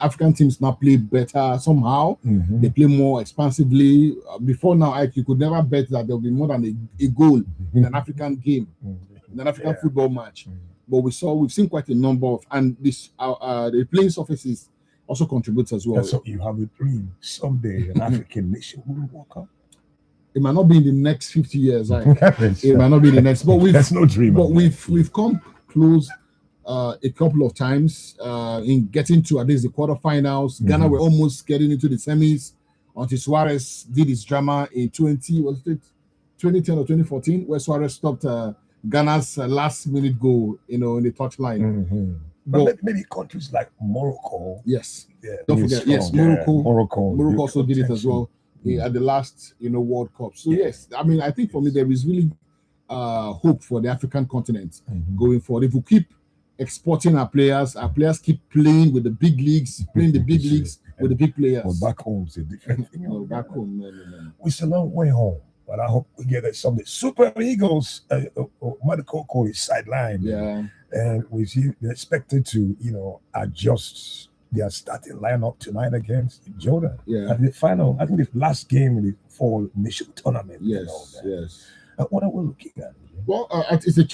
African teams now play better somehow. They play more expansively. Before now, you could never bet that there will be more than a goal in an African game, in an African football match. But we've seen quite a number of, and this the playing surfaces also contributes as well. So you have a dream someday an African nation will walk up. It might not be in the next 50 years. It might not be the next, but that's no dream. But we've come close a couple of times in getting to at least the quarterfinals. Ghana were almost getting into the semis until Suarez did his drama in 2010 or 2014, where Suarez stopped Ghana's last-minute goal, in the touchline. But maybe countries like Morocco. Yes. Yeah, don't forget. strong. Yes, Morocco also did it as potential. well at the last, World Cup. So yes, I mean, I think for me there is really hope for the African continent going forward. If we keep exporting our players. Our players keep playing with the big leagues, with the big players. Well, back home's a different thing. No, back home, no. It's a long way home, but I hope we get something. Super Eagles, Madikoko is sidelined. Yeah. And they're expected to, adjust their starting lineup tonight against Jordan. Yeah. And I think the last game in the fall nation tournament. Yes, yes. What are we looking at? Well, it's a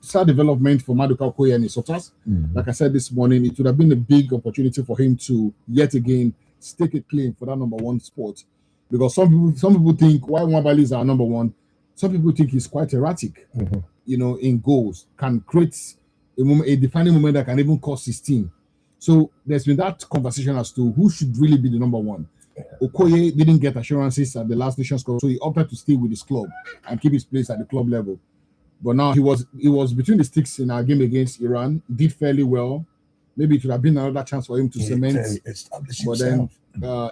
sad development for Maduka Okoye and his supporters. Like I said this morning, it would have been a big opportunity for him to yet again stake a claim for that number one spot. Because some people think why Nwabali is our number one. Some people think he's quite erratic, in goals, can create a defining moment that can even cost his team. So there's been that conversation as to who should really be the number one. Okoye didn't get assurances at the last Nations Cup, so he opted to stay with his club and keep his place at the club level. But now he was between the sticks in our game against Iran, did fairly well. Maybe it would have been another chance for him to cement. But then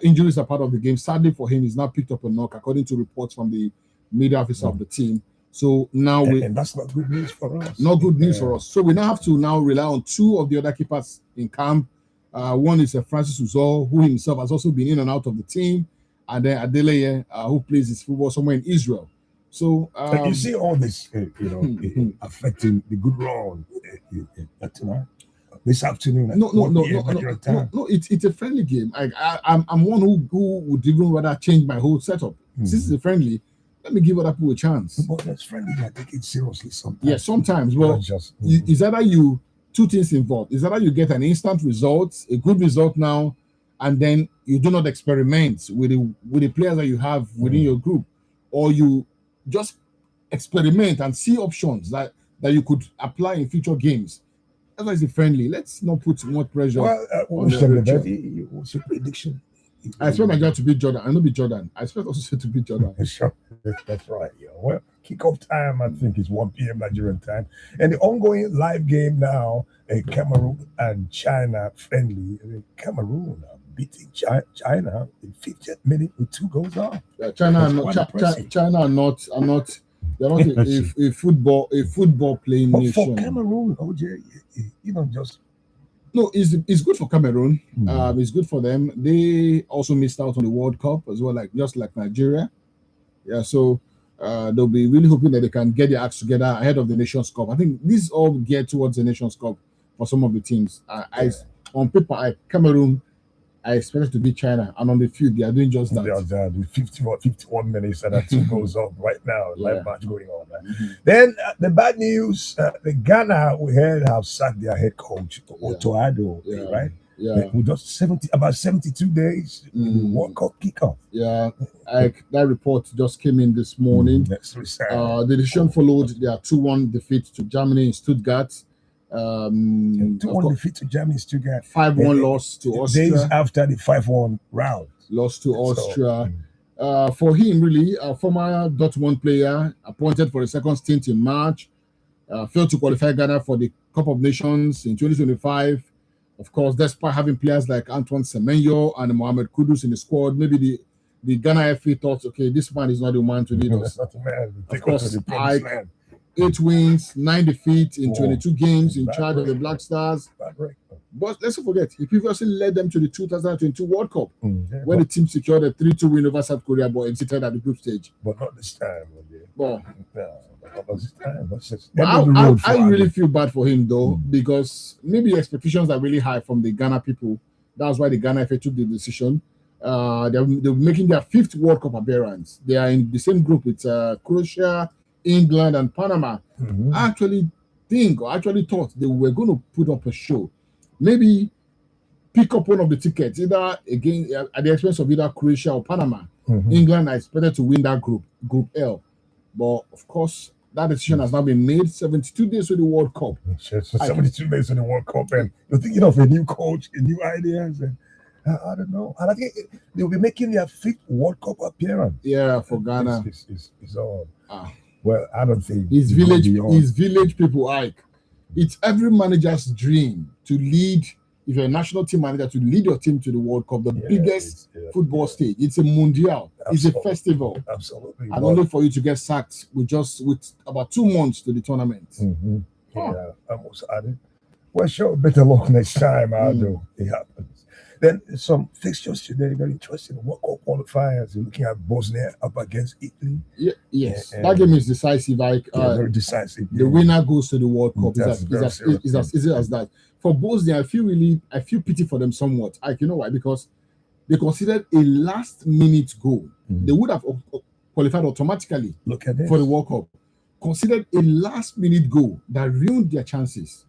injuries are part of the game. Sadly for him, he's now picked up a knock, according to reports from the media officer of the team. So now and that's not good news for us. Not good news for us. So we now have to rely on two of the other keepers in camp. One is Francis Uzor, who himself has also been in and out of the team, and then Adeleye, who plays his football somewhere in Israel. So you see all this, affecting the good run tonight, this afternoon. No. It's a friendly game. I'm one who would even rather change my whole setup. Since it's a friendly, let me give other people a chance. But that's friendly. I take it seriously sometimes. Yeah, sometimes. Well, is either two things involved. Is either you get an instant result, a good result now, and then you do not experiment with the players that you have within your group, or you just experiment and see options that you could apply in future games. That's why it's friendly. Let's not put more pressure. Well, what's your prediction? I expect Nigeria to beat Jordan. I know beat Jordan. I expect also to beat Jordan. Sure. That's right. Yeah. Well, kickoff time, I think, is 1 p.m. Nigerian time. And the ongoing live game now, Cameroon and China friendly. Cameroon are beating China in 50th minute with 2 goals off. Yeah, China are not they're not a football playing but nation. For Cameroon, OJ, just. No, it's good for Cameroon. It's good for them. They also missed out on the World Cup as well, just like Nigeria. Yeah, so they'll be really hoping that they can get their acts together ahead of the Nations Cup. I think this is all geared towards the Nations Cup for some of the teams. On paper, Cameroon, I expected to beat China, and on the field, they are doing just that. They are 51 minutes and 2 goals up right now. Live match going on. Then the bad news: the Ghana we heard have sacked their head coach Otto Addo, right? Yeah, with just about 72 days, the World Cup kickoff. Yeah, that report just came in this morning. The decision followed their 2-1 defeat to Germany in Stuttgart. 2-1 defeat to Germany, Stuttgart. 5-1 loss to Austria. Days after the 5-1 round. Lost to Austria. For him, really, a former Dortmund player appointed for a second stint in March, failed to qualify Ghana for the Cup of Nations in 2025. Of course, despite having players like Antoine Semenyo and Mohamed Kudus in the squad, maybe the Ghana FA thought, okay, this man is not the man to lead us. Of course, 8 wins, 9 defeats in 22 games in charge of the Black Stars. But let's not forget, he previously led them to the 2022 World Cup, where the team secured a 3-2 win over South Korea, but exited at the group stage. But not this time. I really feel bad for him, though, because maybe expectations are really high from the Ghana people. That's why the Ghana FA took the decision. They're making their 5th World Cup appearance. They are in the same group with Croatia, England, and Panama. I actually thought they were going to put up a show. Maybe pick up one of the tickets, either again at the expense of either Croatia or Panama. England are expected to win that group L. But of course, that decision has now been made. 72 days to the World Cup. 72 days to the World Cup, and you're thinking of a new coach, a new ideas, and I don't know. And I think they'll be making their 5th World Cup appearance. Yeah, for Ghana. It's all. Well, I don't think his village people, Ike. It's every manager's dream to lead. If you're a national team manager, to lead your team to the World Cup, the biggest football stage. It's a mundial. It's a festival. Absolutely. And only for you to get sacked with about 2 months to the tournament. Yeah, almost had it. Well, sure, better luck next time, Aldo. It happens. Then some fixtures today, very interesting. World Cup qualifiers. You're looking at Bosnia up against Italy. Yes, that game is decisive. Very decisive. The winner goes to the World Cup. That's It's as easy as that. For Bosnia, I feel pity for them somewhat. You know why? Because they considered a last-minute goal. They would have qualified automatically for the World Cup. Considered a last-minute goal that ruined their chances.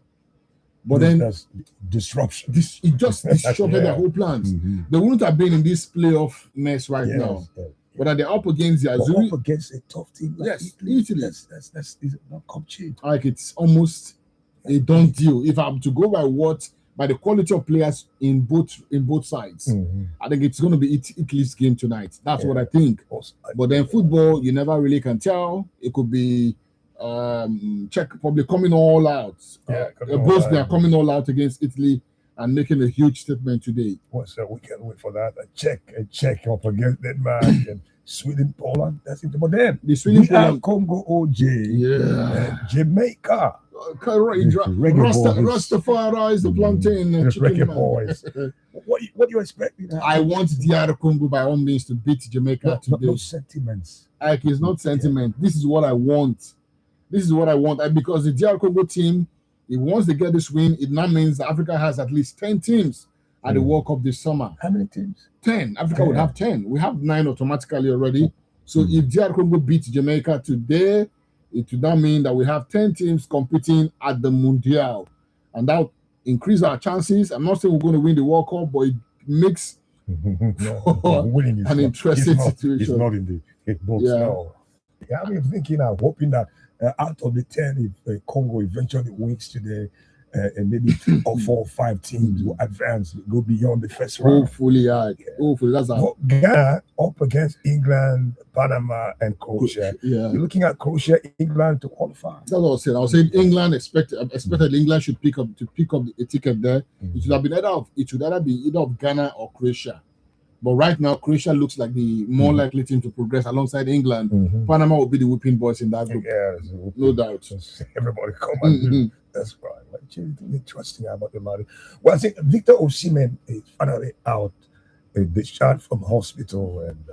But then that's disruption. It just disrupted their whole plans. They wouldn't have been in this playoff mess right now. But they're up against the Azzurri. Up against a tough team like Italy. That's not cup cheap. Like it's almost a done deal. If I'm to go by the quality of players in both sides, I think it's going to be Italy's game tonight. That's what I think. But then football, you never really can tell. It could be Czech Republic coming all out. Bosnia coming all out against Italy and making a huge statement today. So we can't wait for that. A Czech up against Denmark and Sweden, Poland. That's it. But then the Sweden, Poland, Congo, OJ, Jamaica. Rastafari is the plantain. Reggae boys. What do you expect? I want DR Congo by all means to beat Jamaica today. No sentiments. It's not sentiment. This is what I want. Because the DR Congo team, once they get this win, it now means that Africa has at least 10 teams at the World Cup this summer. How many teams? 10. Africa would have 10. We have 9 automatically already. So if DR Congo beats Jamaica today, it would now mean that we have 10 teams competing at the Mundial. And that will increase our chances. I'm not saying we're going to win the World Cup, but it makes winning an interesting situation. It's not in the books now. Yeah, I'm thinking, I'm hoping that out of the 10, if Congo eventually wins today, and maybe 3 or 4 or 5 teams will advance, go beyond the first round. Hopefully, that's Ghana up against England, Panama, and Croatia. You're looking at Croatia, England to qualify. That's what I was saying. I was saying England expected England should pick up a ticket there. It should have been either be of Ghana or Croatia. But right now, Croatia looks like the more likely team to progress alongside England. Panama will be the whipping boys in that group. No doubt. Everybody come and do. That's right. Interesting about the matter. Well, I think Victor Osimhen is finally out, discharged from hospital, and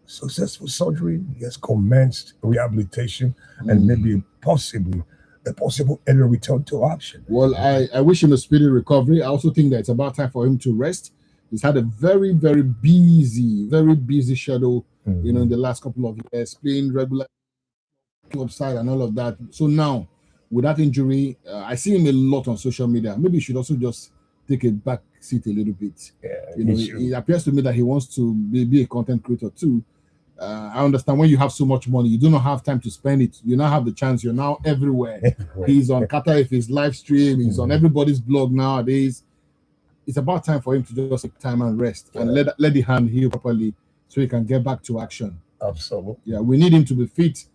successful surgery. He has commenced rehabilitation and maybe possibly a possible early return to action. Well, I wish him a speedy recovery. I also think that it's about time for him to rest. He's had a very, very busy schedule, in the last couple of years, playing regular club side and all of that. So now, with that injury, I see him a lot on social media. Maybe he should also just take a back seat a little bit. It appears to me that he wants to be a content creator too. I understand when you have so much money, you do not have time to spend it. You now have the chance. You're now everywhere. He's on Qatar if his live stream. He's on everybody's blog nowadays. It's about time for him to just take time and rest and let the hand heal properly so he can get back to action. Absolutely. Yeah, we need him to be fit,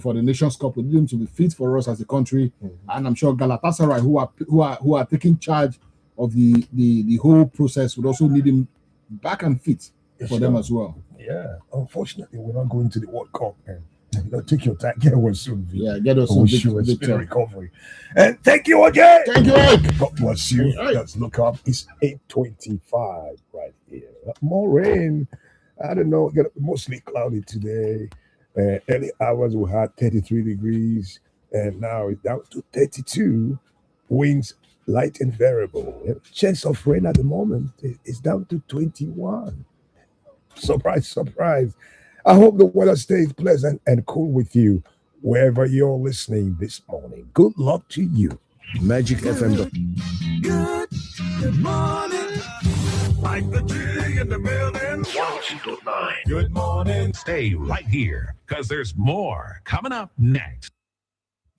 for the Nations Cup. We need him to be fit for us as a country. And I'm sure Galatasaray, who are taking charge of the whole process, would also need him back and fit for them as well. Yeah. Unfortunately, we're not going to the World Cup. Take your time. Get well soon. Yeah, get us wish you a speedy recovery. And thank you again. Thank you, Ike. God bless you. Let's look up. It's 8:25 right here. More rain. I don't know. Mostly cloudy today. Early hours we had 33 degrees, and now it's down to 32. Winds light and variable. Chance of rain at the moment is down to 21. Surprise, surprise. I hope the weather stays pleasant and cool with you wherever you're listening this morning. Good luck to you. Magic FM. Good morning. Like the G in the building. 102.9. Good morning. Stay right here, because there's more coming up next.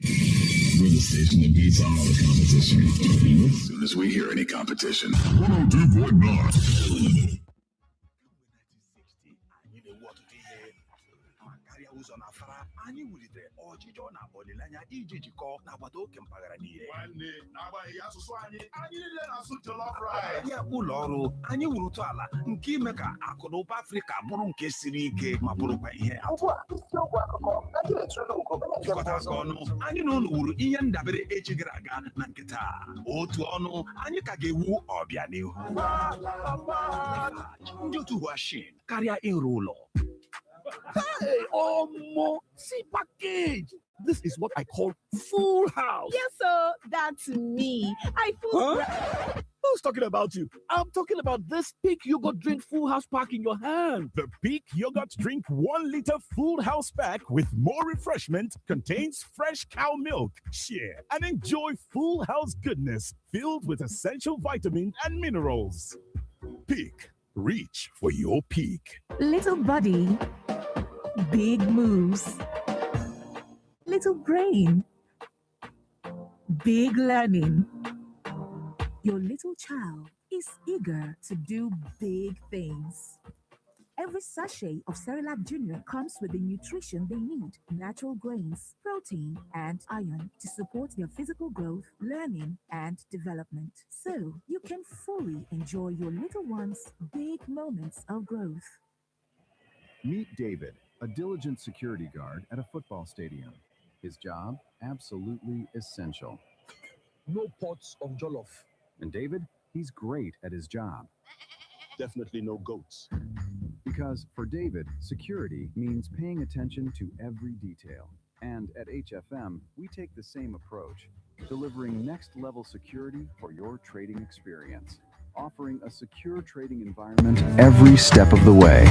We're the station that beats all the competition. As soon as we hear any competition. 102.9. Anyị wulitere ọchịchọ na ọdịnaya iji jikọọ n'agbata oke mpaghara niile. Nwanne, n'agbanyeghị asụsụ anyị niile na-asụ jollof rice. Ya ụlọ ọrụ anyị wuru otu ala nke ime ka akụ na ụba Afrịka bụrụ nke siri ike ma bụrụkwa ihe atụ. Ugbu a, isiokwu akụkọ Jikọta aka ọnụ anyị na ụlọ wuru ihe ndabere echi gara aga na nke taa. Otu ọnụ anyị ka ga-ewu ọbịa n'ihu. Ndị otu Huashin karịa ịrụ ụlọ. Hey, Omo, see package. This is what I call full house. Yes, sir. That's me. I full. Who's talking about you? I'm talking about this Peak Yogurt Drink Full House pack in your hand. The Peak Yogurt Drink 1 liter Full House pack with more refreshment contains fresh cow milk. Share and enjoy full house goodness filled with essential vitamins and minerals. Peak. Reach for your peak. Little body, big moves. Little brain, big learning. Your little child is eager to do big things. Every sachet of Cerelac Junior comes with the nutrition they need: natural grains, protein, and iron to support their physical growth, learning, and development. So you can fully enjoy your little one's big moments of growth. Meet David, a diligent security guard at a football stadium. His job, absolutely essential. No pots of jollof. And David, he's great at his job. Definitely no goats. Because for David, security means paying attention to every detail. And at HFM, we take the same approach, delivering next-level security for your trading experience, offering a secure trading environment every step of the way.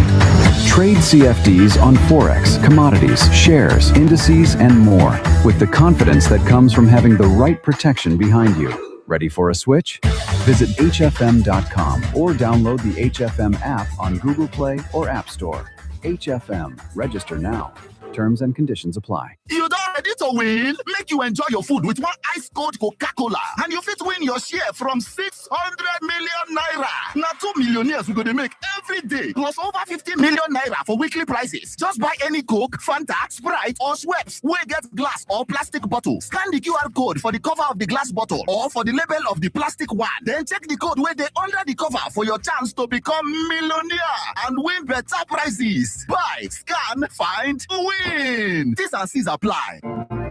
Trade CFDs on Forex, commodities, shares, indices, and more, with the confidence that comes from having the right protection behind you. Ready for a switch? Visit hfm.com or download the HFM app on Google Play or App Store. HFM. Register now. Terms and conditions apply. You don't ready to win? Make you enjoy your food with one ice cold Coca-Cola. And you fit win your share from 600 million naira. Now 2 millionaires we're going to make every day. Plus over 50 million naira for weekly prizes. Just buy any Coke, Fanta, Sprite, or Schweppes. We get glass or plastic bottle. Scan the QR code for the cover of the glass bottle or for the label of the plastic one. Then check the code where they under the cover for your chance to become millionaire and win better prizes. Buy, scan, find, win. T's and C's apply.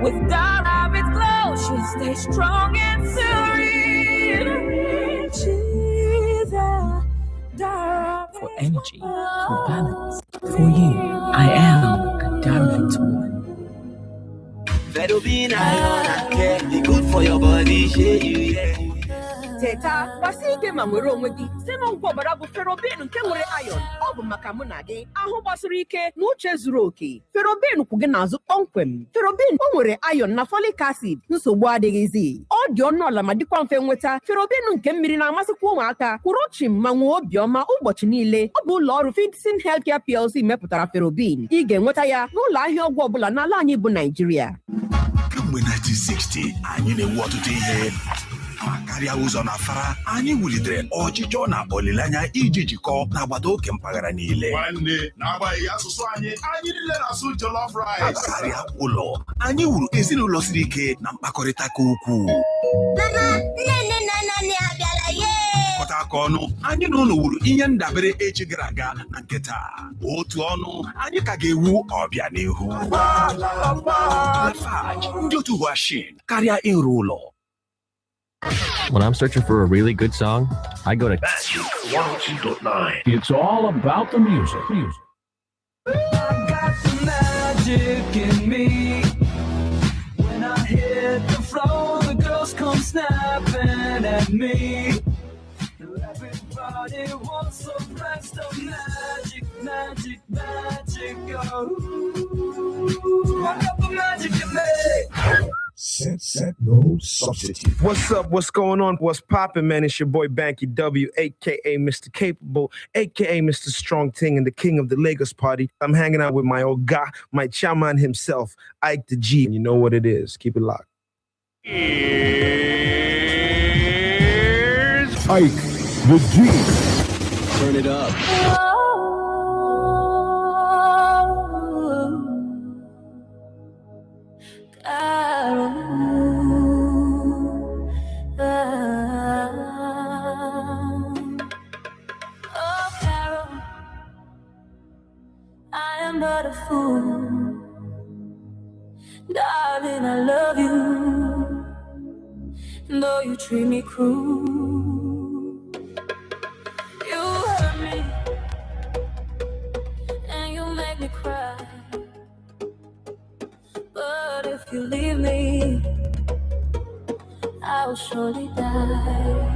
With Diamond Glow, she'll stay strong and serene. She's a For energy, for balance, for you, I am a Diamond woman. Ferrobin iron and care, good for your body, shey you yeah. Teta, basike ma nwere onwe gị site na ngwa ọbara bụ Ferrobin nke nwere iron. Ọ bụ maka mụ na gị ahụ gbasiri ike na uche zuru oke. Ferrobin kwụ gị n'azụ kpọmkwem. Ferrobin o nwere iron na folic acid, nsogbu adịghịzi. Ọ dị ọnụ ala ma dịkwa mfe nweta. Ferrobin nke mmiri na-amasịkwa ụmụaka. Kwụrụ chim ma nwee obiọma ụbọchị niile. Ọ bụ ụlọ ọrụ Fidsin Healthcare PLC mepụtara Ferrobin. Ị ga-enweta ya n'ụlọ ahịa ọgwụ ọbụla n'ala anyị bụ Nigeria. Kemgbe 1960, anyị na-ewu ọtụtụ ihe. Karịa ụzọ na afara, anyị wulitere ọchịchọ na olileanya iji jikọọ n'agbata oke mpaghara niile. Nwanne, n'agbanyeghị asụsụ anyị niile na-asụ jollof rice. Karịa ụlọ, anyị wuru ezinụlọ siri ike na mkpakọrịta ka ukwuu. Mama, nne abịala ye. Kọta aka ọnụ, anyị na ụlọ wuru ihe ndabere echi gara aga na nke taa. Otu ọnụ, anyị ka ga-ewu ọbịa n'ihu. Ndị otu Huashin karịa ịrụ ụlọ. When I'm searching for a really good song, I go to 102.9. It's all about the music. I got the magic in me. When I hit the floor, the girls come snapping at me. Everybody wants some rest of magic, magic, magic. Oh, I got the magic in me. Set, no substitute. What's up? What's going on? What's poppin', man? It's your boy Banky W, aka Mr. Capable, aka Mr. Strong Ting, and the king of the Lagos party. I'm hanging out with my old guy, my chairman himself, Ike the G. And you know what it is. Keep it locked. Here's Ike the G. Turn it up. I am but a fool Darling, I love you, though you treat me cruel. You hurt me, and you make me cry. But if you leave me, I will surely die.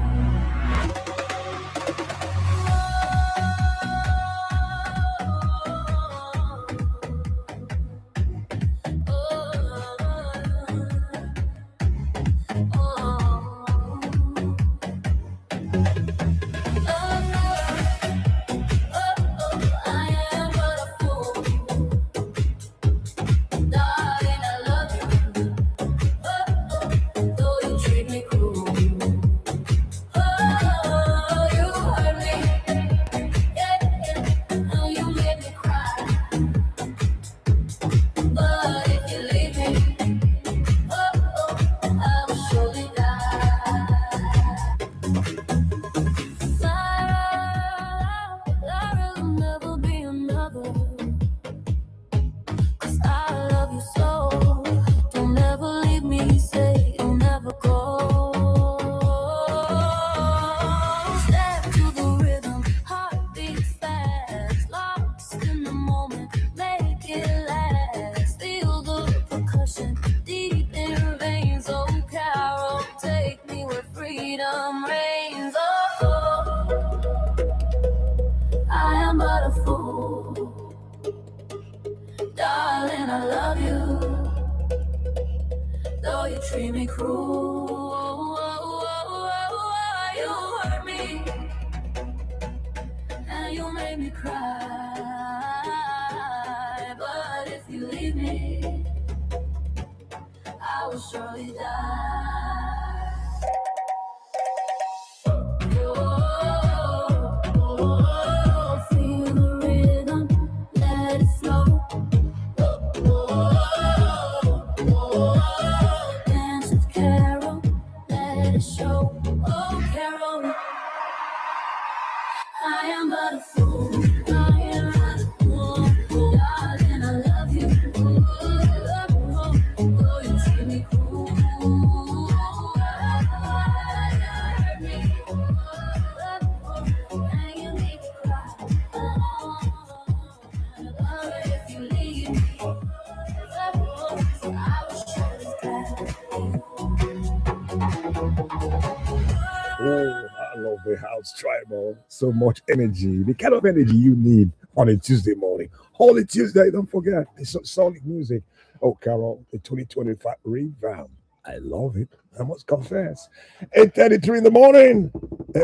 Tribal, so much energy, the kind of energy you need on a Tuesday morning. Holy Tuesday, don't forget, it's solid music. Oh, Carol, the 2025 revamp. I love it. I must confess. 8:33 in the morning.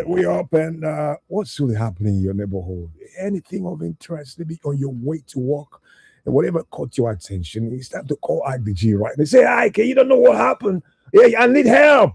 We are up, and what's really happening in your neighborhood? Anything of interest, maybe on your way to work, and whatever caught your attention, it's time to call IDG, right? They say, Ike, you don't know what happened. Yeah, I need help.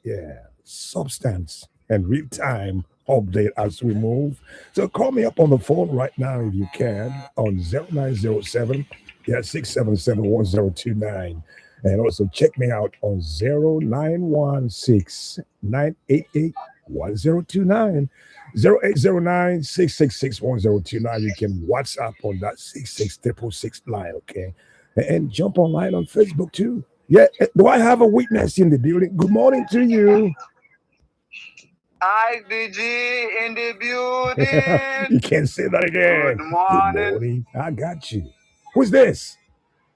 Yeah, substance and real-time update as we move. So call me up on the phone right now if you can on 0907 677 1029. And also check me out on 0916 988 1029. 0809 666 1029. You can WhatsApp on that 66666 line, okay? And jump online on Facebook too. Yeah, do I have a witness in the building? Good morning to you. IDG in the building. You can't say that again. Good morning. I got you. Who's this?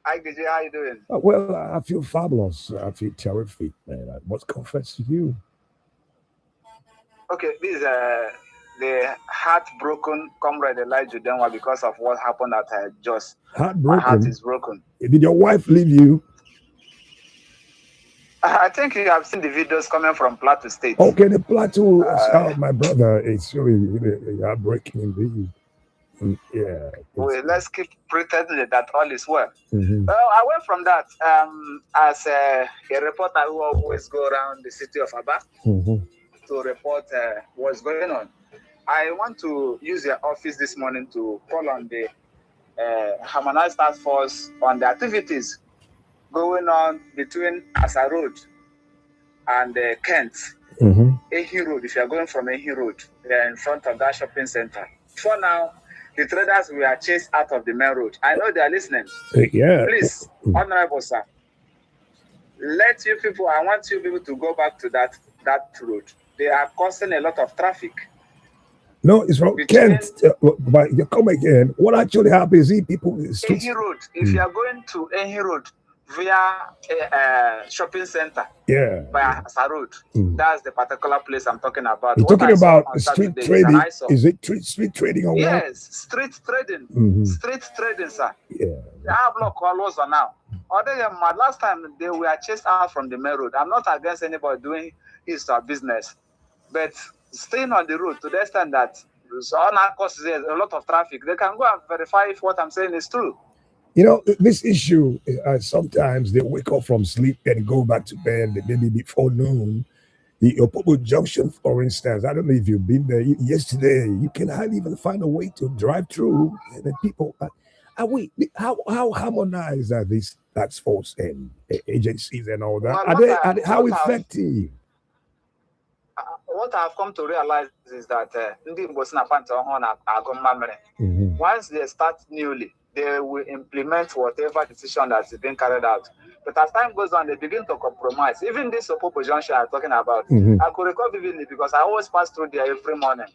IDG, how you doing? Well, I feel fabulous. I feel terrific, man. I must confess to you. Okay, this is the heartbroken comrade Elijah Denwa because of what happened at Jos. Heartbroken? My heart is broken. Did your wife leave you? I think you have seen the videos coming from Plateau State. Okay, the Plateau. My brother, it's really heartbreaking indeed. Yeah. Well, let's keep pretending that all is well. Mm-hmm. Well, away from that, as a reporter who always go around the city of Aba to report what's going on, I want to use your office this morning to call on the Harmonized Task Force on the activities going on between Asa Road and Kent. Ehi Road. If you are going from Ehi Road, they are in front of that shopping center. For now, the traders were chased out of the main road. I know they are listening. Yeah. Please, Honorable Sir, I want you people to go back to that road. They are causing a lot of traffic. No, it's wrong. Kent, but you come again. What actually happens is people... Ehi Road. If you are going to Ehi Road via a shopping center, by Asa Road, that's the particular place I'm talking about. You're talking about street trading. Is it street trading or what? Yes, street trading. Street trading, sir. Yeah. They have block always now. Other than last time, they were chased out from the main road. I'm not against anybody doing his business, but staying on the road to the extent that on our course there's a lot of traffic, they can go and verify if what I'm saying is true. You know, this issue, sometimes they wake up from sleep and go back to bed maybe before noon. The Opobo Junction, for instance, I don't know if you've been there. Yesterday, you can hardly even find a way to drive through. And then people, how harmonized are these task force and agencies and all that? How effective? What I've come to realize is that once they start newly, they will implement whatever decision that's been carried out. But as time goes on, they begin to compromise. Even this Opobo Junction I'm talking about, I could recall vividly because I always pass through there every morning.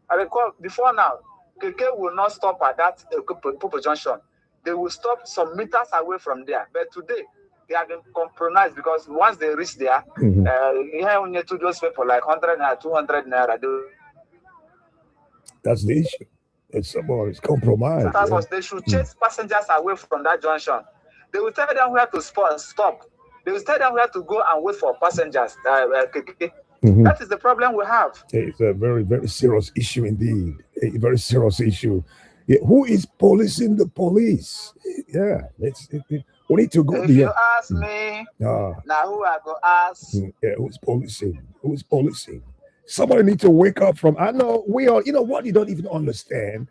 I recall before now, KK will not stop at that Opobo Junction. They will stop some meters away from there. But today, they have been compromised because once they reach there, you have to those people like 100 naira, 200 naira. That's the issue. It's compromised. They should chase passengers away from that junction. They will tell them where to stop. They will tell them where to go and wait for passengers. That is the problem we have. It's a very, very serious issue indeed. A very serious issue. Yeah, who is policing the police? Yeah, we need to go. If you ask me, now who I go ask? Yeah, who's policing? Who's policing? Somebody needs to wake up from. I know we all. You know what? You don't even understand.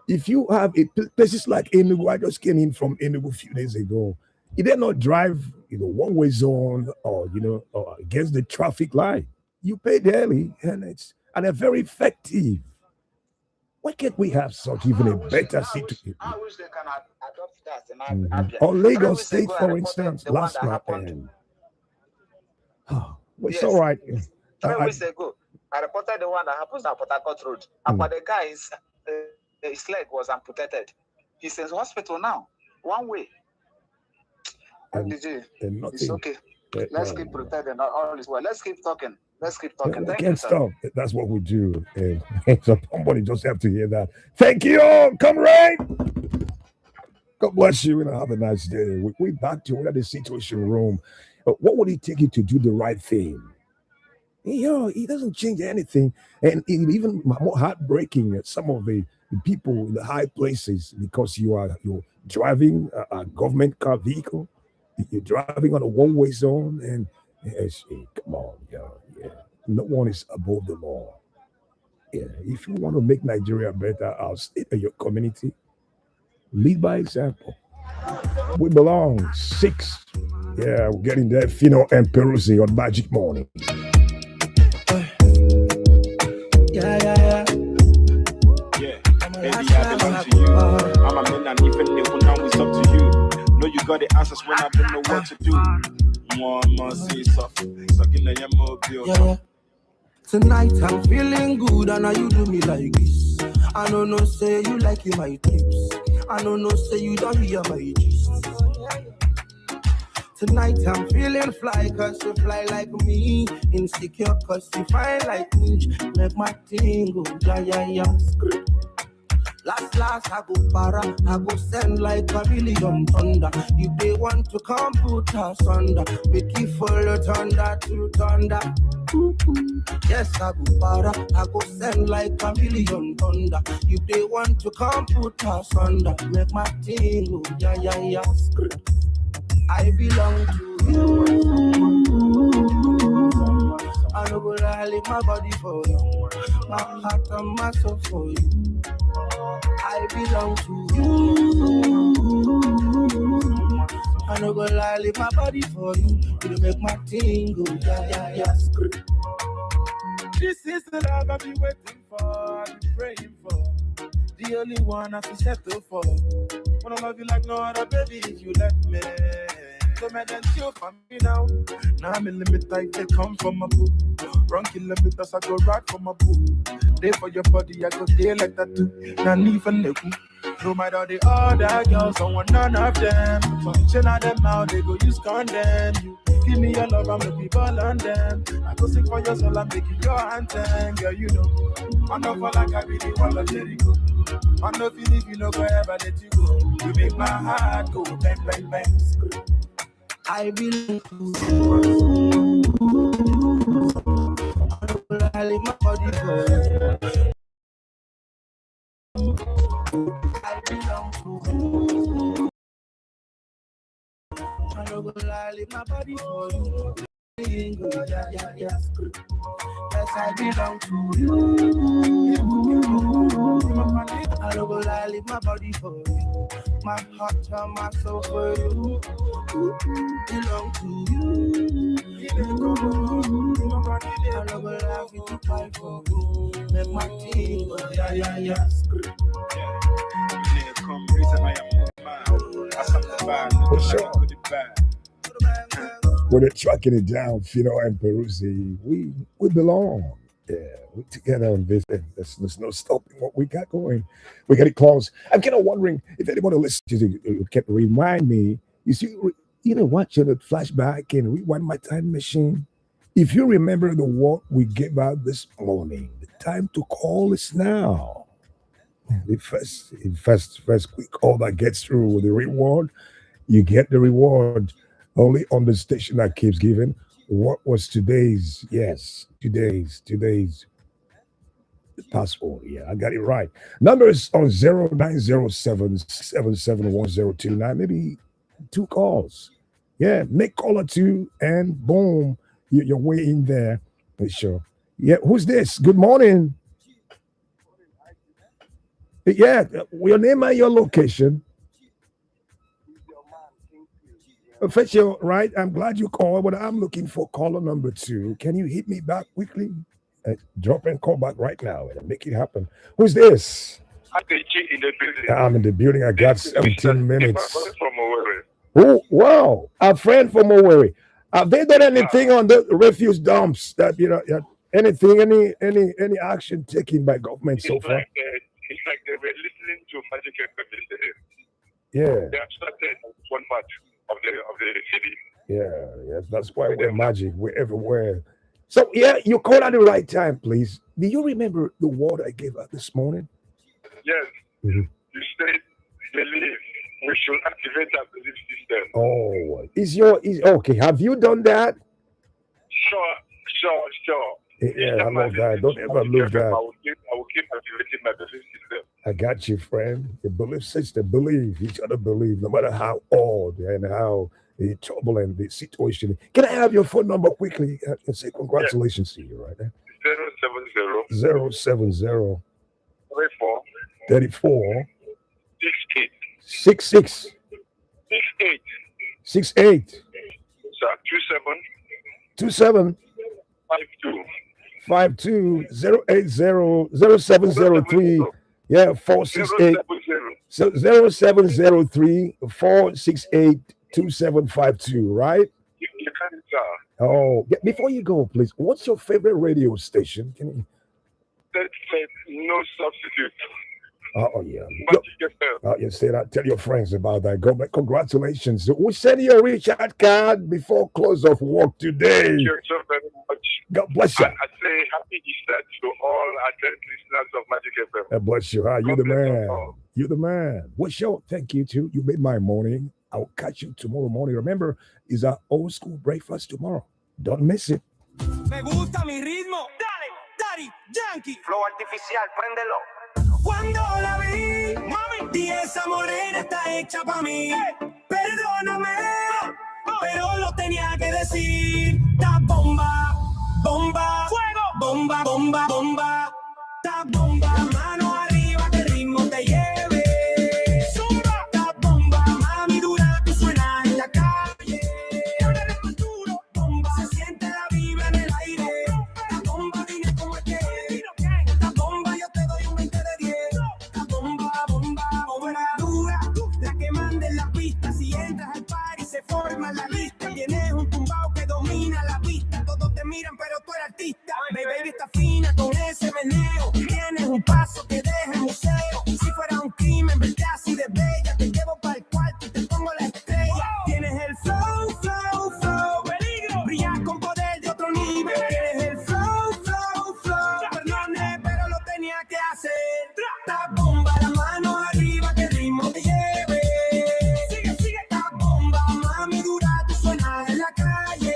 If you have places like Enugu, I just came in from Enugu a few days ago. You did not drive, one-way zone or or against the traffic light. You pay daily, and they're very effective. Why can't we have such even a better situation? I wish they can adopt that in Or Lagos State, for instance, last night. It's all right. 3 weeks ago, I reported the one that happens at Port Harcourt Road. And the guy's his leg was amputated. He's in hospital now, one way. It's okay. Let's keep pretending all is well. Let's keep talking. We can't stop. That's what we do. And so somebody just have to hear that. Thank you, comrade. God bless you and have a nice day. We're back to the Situation Room. What would it take you to do the right thing? He doesn't change anything. And even more heartbreaking at some of the people in the high places because you're driving a government car vehicle. You're driving on a one-way zone and come on, no one is above the law. Yeah, if you want to make Nigeria better, our state and your community, lead by example. We belong 6. Yeah, we're getting there. Fino and Peruzzi on Magic Morning. Yeah, baby, I belong to you. I'm a man and even now it's up to you. Know you got the answers when I don't know what to do. Tonight I'm feeling good and now you do me like this. I don't know say you like my tips. I don't know say you don't hear my gist. Tonight I'm feeling fly cause you fly like me. Insecure cause you fine like me. Make my thing go yeah. Last, I go para, I go send like a million thunder. If they want to come put us under, be careful thunder to thunder. Yes, I go para, I go send like a million thunder. If they want to come put us under, make my thing go yeah. I belong to you. I don't go leave my body for you, my heart and my soul for you. I belong to you. I don't go leave my body for you. You make my thing go yeah. This is the love I've been waiting for, I've been praying for. the only one I can settle for. Wanna love you like no other baby if you let me. So man, then chill for me now. Now I'm in limit tight, they come from my boo. Run kilometers, I go right for my boo. Day for your body, I go day like that too. Not even the boo. No matter the other girls, I want none of them. So chill out them out, they go use condemn you. Give me your love, I'm the people on them. I go sing for your soul, I'm making your anthem. Girl, you know, I know for like I really want to let it go. I know if you leave, you know, go ever let you go. You make my heart go bang, bang, bang. I belong to you. I leave my body for you. I belong to you. I leave my body for you. Yeah. Yes, I belong to you. I leave my body for you. My heart and my soul for you. Belong to you. I love you to fight for you. Make my team. Yeah. Come reason I am man. I am the bad. For sure. We're tracking it down, Fino and Peruzzi. We belong. Yeah, we're together on this. There's no stopping what we got going. We got it close. I'm kind of wondering if anybody listening to it can remind me. You see, watching the flashback and rewind my time machine. If you remember the word we gave out this morning, the time to call is now. The first quick call that gets through with the reward, you get the reward. Only on the station that keeps giving. What was today's password? Yeah, I got it right. Numbers on 0907-771029. Maybe 2 calls. Yeah, make caller 2 and boom, you're way in there. For sure. Yeah, who's this? Good morning. Yeah, your name and your location. Official, right? I'm glad you called, but I'm looking for caller number 2. Can you hit me back quickly? Drop and call back right now and make it happen. Who's this? In the building. I'm in the building. I got 17 minutes. Oh, wow. A friend from Owerri. Have they done anything on the refuse dumps that, anything, any action taken by government so far? It's like they were listening to Magic FM yesterday. Yeah. They have started one part of the city. Yeah, that's why we're magic. We're everywhere. So, yeah, you called at the right time, please. Do you remember the word I gave out this morning? Yes. You said believe. We should activate our belief system. Oh, is okay? Have you done that? Sure. Yeah, I love that. Don't ever lose that. I will keep activating my belief system. I got you, friend. The belief system. Believe each other. Believe, no matter how odd and how turbulent the situation. Can I have your phone number quickly and say congratulations to you right there? 070 34 66 68 27 52 080 0703 468 0703 468 2752, right? You can tell. Oh, before you go, please, what's your favorite radio station? Can you? That said, no substitute. Oh, yeah. You say that. Tell your friends about that. Go back. Congratulations. We send you a Richard card before close of work today. Thank you so very much. God bless you. I say happy Easter to all attended listeners of Magic FM. God bless you. You're the man. You're the man. Well, sure. Thank you, too. You made my morning. I'll catch you tomorrow morning. Remember, it's our old school breakfast tomorrow. Don't miss it. Me gusta mi ritmo. Dale, Daddy Yankee. Flow artificial, préndelo. Cuando la vi, mami, y esa morena está hecha pa' mí. Perdóname, pero lo tenía que decir. Ta bomba, bomba, fuego, bomba, bomba, bomba. Ta bomba, mano arriba, que el ritmo te lleve. Zumba, ta bomba, mami dura, que suena en la calle. Ahora es más duro, bomba, se siente la vibra en el aire. Ta bomba, dime cómo es que. Ta bomba, yo te doy un 20 de 10. Ta bomba. toda la lista. Tienes un tumbao que domina la pista. Todos te miran, pero tú eres artista. Baby está fina con ese meneo. Tienes un paso que deja el museo. Si fuera un crimen, verte así de bella. Te llevo para el cuarto y te pongo la estrella. Tienes el flow, flow, flow. Peligro. Brillas con poder de otro nivel. Tienes el flow, flow, flow. Perdone, pero lo tenía que hacer. Ta bomba, la mano arriba, que el ritmo te lleve. Sigue, sigue. Ta bomba, mami dura, tú suenas en la calle.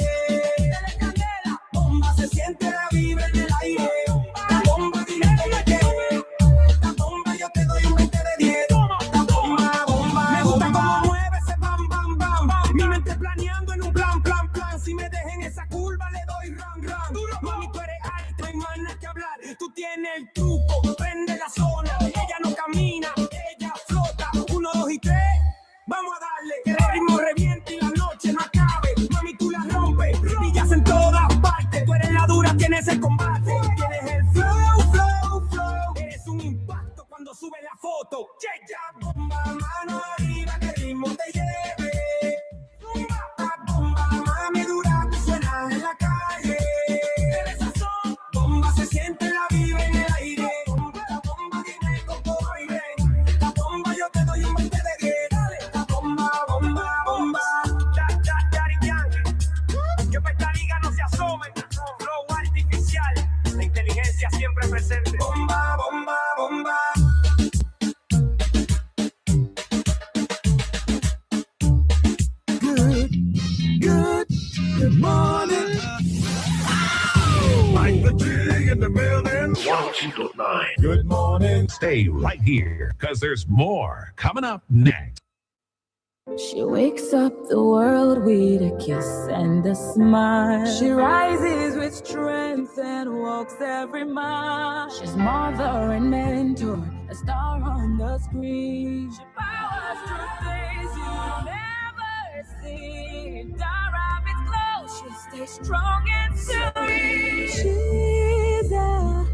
Dale candela. Bomba, se siente la vibra en el aire. Ta bomba, dile que me quede. Ta bomba, yo te doy un 20 de 10. Ta bomba, bomba, me gusta cómo mueve ese bam, bam, bam, bam. Mi mente planeando en un plan, plan, plan. Si me dejen esa curva, le doy ran, ran. Mami, tú eres alto, hay más nada que hablar. Tú tienes el truco, prende la zona. Ella no camina, ella flota. 1, 2 y 3, vamos a darle. Que el ritmo reviente y la noche no acabe. Mami, tú la rompes, brillas en todas partes. Tú eres la dura, tienes el combate. Tienes el flow, flow, flow. Eres un impacto cuando subes la foto. Ya, bomba, mano arriba, que el ritmo te lleve. Bomba, bomba, mami dura, tú suenas en la calle. Eres sazón, bomba, se siente la vibra en el aire. La bomba tiene coco aire. La bomba, yo te doy un 20 de 10. La bomba, bomba, bomba. Daddy Yankee. Que para esta liga no se asomen. Flow artificial. La inteligencia siempre presente. Bomba, bomba, bomba. Good morning. Like the G in the building. 102.9. Good morning. Stay right here, because there's more coming up next. She wakes up the world with a kiss and a smile. She rises with strength and walks every mile. She's mother and mentor, a star on the screen. She powers through things you never seen. Dara Rabbit's glow, she'll stay strong and serene. She's a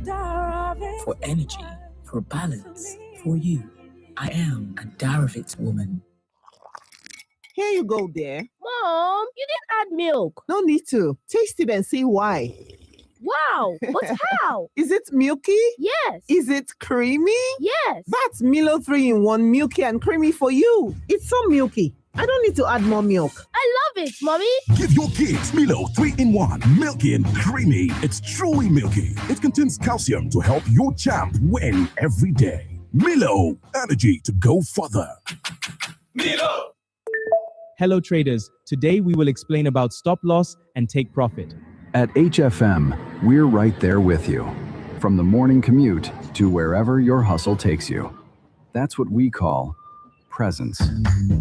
Dara Rabbit. For energy, for balance, for you. I am a Daravitz woman. Here you go, dear. Mom, you didn't add milk. No need to. Taste it and see why. Wow, but how? Is it milky? Yes. Is it creamy? Yes. That's Milo 3-in-1 milky and creamy for you. It's so milky. I don't need to add more milk. I love it, Mommy. Give your kids Milo 3-in-1, milky and creamy. It's truly milky. It contains calcium to help your champ win every day. Milo, energy to go further. Milo. Hello traders, today we will explain about stop loss and take profit. At HFM, we're right there with you. From the morning commute to wherever your hustle takes you. That's what we call presence.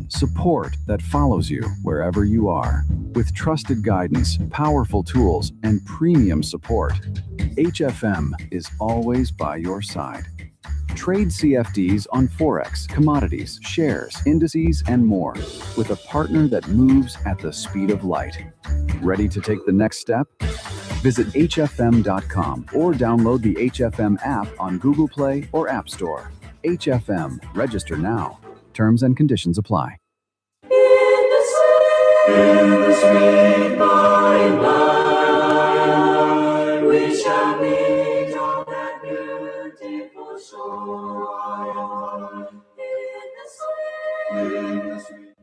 Support that follows you wherever you are. With trusted guidance, powerful tools, and premium support, HFM is always by your side. Trade CFDs on Forex, commodities, shares, indices, and more with a partner that moves at the speed of light. Ready to take the next step? Visit hfm.com or download the HFM app on Google Play or App Store. HFM, register now. Terms and conditions apply. In the sweet by and by, we shall meet on that beautiful shore.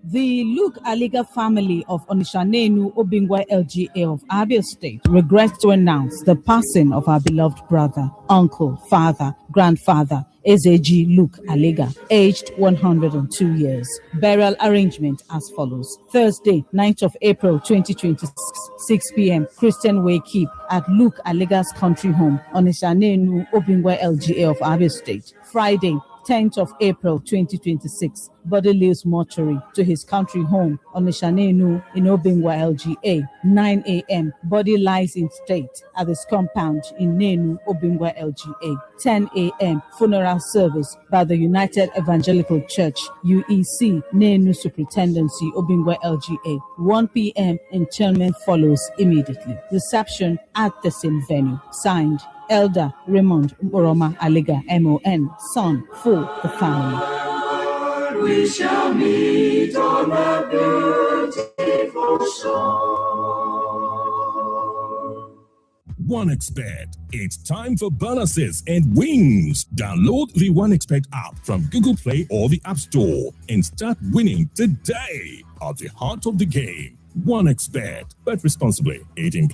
The Luke Aliga family of Onishanenu Obingwa LGA of Abia State regrets to announce the passing of our beloved brother, uncle, father, grandfather, Ezeji Luke Aliga, aged 102 years. Burial arrangement as follows. Thursday, 9th of April 2026, 6 p.m. Christian Way Keep at Luke Aliga's country home, Onishanenu Obingwa LGA of Abia State. Friday, 10th of April 2026, body leaves mortuary to his country home on Nishanenu in Obingwa LGA. 9 a.m. Body lies in state at his compound in Nenu, Obingwa LGA. 10 a.m. Funeral service by the United Evangelical Church, UEC, Nenu Superintendency, Obingwa LGA. 1 p.m. Interment follows immediately. Reception at the same venue. Signed, Elder Raymond Boroma Aliga, MON, son for the family. We shall meet on that beautiful OneXpert. It's time for bonuses and wins. Download the OneXpert app from Google Play or the App Store and start winning today. At the heart of the game, OneXpert. Bet responsibly. 18+.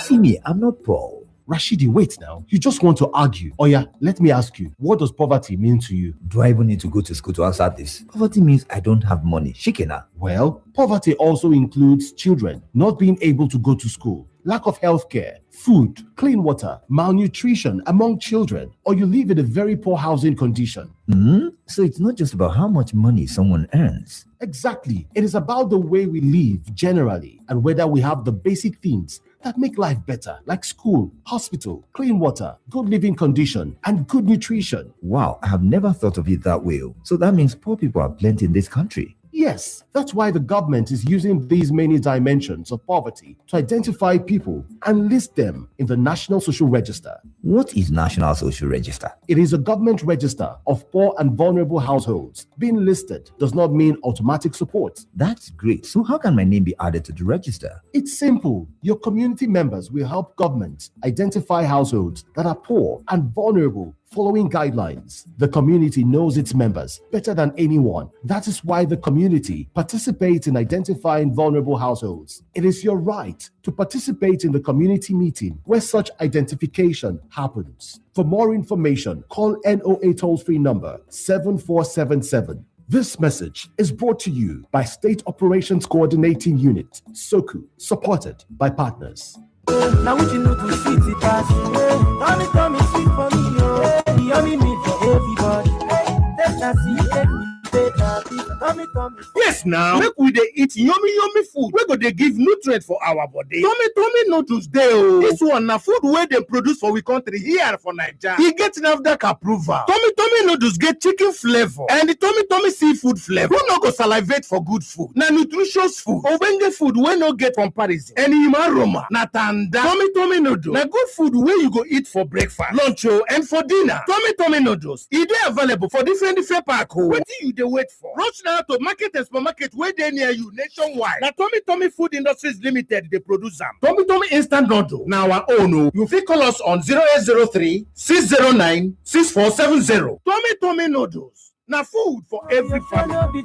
See me, I'm not poor. Rashidi, wait now. You just want to argue. Oh yeah, let me ask you. What does poverty mean to you? Do I even need to go to school to answer this? Poverty means I don't have money. Shikena. Well, poverty also includes children not being able to go to school, lack of healthcare, food, clean water, malnutrition among children, or you live in a very poor housing condition. So it's not just about how much money someone earns. Exactly. It is about the way we live generally and whether we have the basic things that make life better, like school, hospital, clean water, good living condition, and good nutrition. Wow, I have never thought of it that way. So that means poor people are plenty in this country. Yes, that's why the government is using these many dimensions of poverty to identify people and list them in the National Social Register. What is National Social Register? It is a government register of poor and vulnerable households. Being listed does not mean automatic support. That's great. So how can my name be added to the register? It's simple. Your community members will help government identify households that are poor and vulnerable following guidelines. The community knows its members better than anyone. That is why the community participates in identifying vulnerable households. It is your right to participate in the community meeting where such identification happens. For more information, call NOA toll-free number 7477. This message is brought to you by State Operations Coordinating Unit, SOCU, supported by partners. Now what you know to see the past. Tommy sweet for me, yo. The yummy meat for everybody. Let's not see every Tommy. Yes, now make we dey eat yummy food. We go dey give nutrient for our body. Tommy noodles dey o. This one na food wey dem produce for we country here for Naija. E get NAFDAC approval. Tommy noodles get chicken flavor and the Tommy seafood flavor. Who no go salivate for good food? Na nutritious food. Ogbonge food wey no get comparison. And im aroma na tanda. Tommy noodles na good food wey you go eat for breakfast, lunch and for dinner. Tommy noodles e dey available for different pack o. Wetin you dey wait for? Rush now to market and supermarket wey dey near you nationwide. Na Tommy Food Industries Limited dey produce am. Tommy instant noodle na our own o. You fit call us on 0803 609 6470. Tommy noodles na food for every family.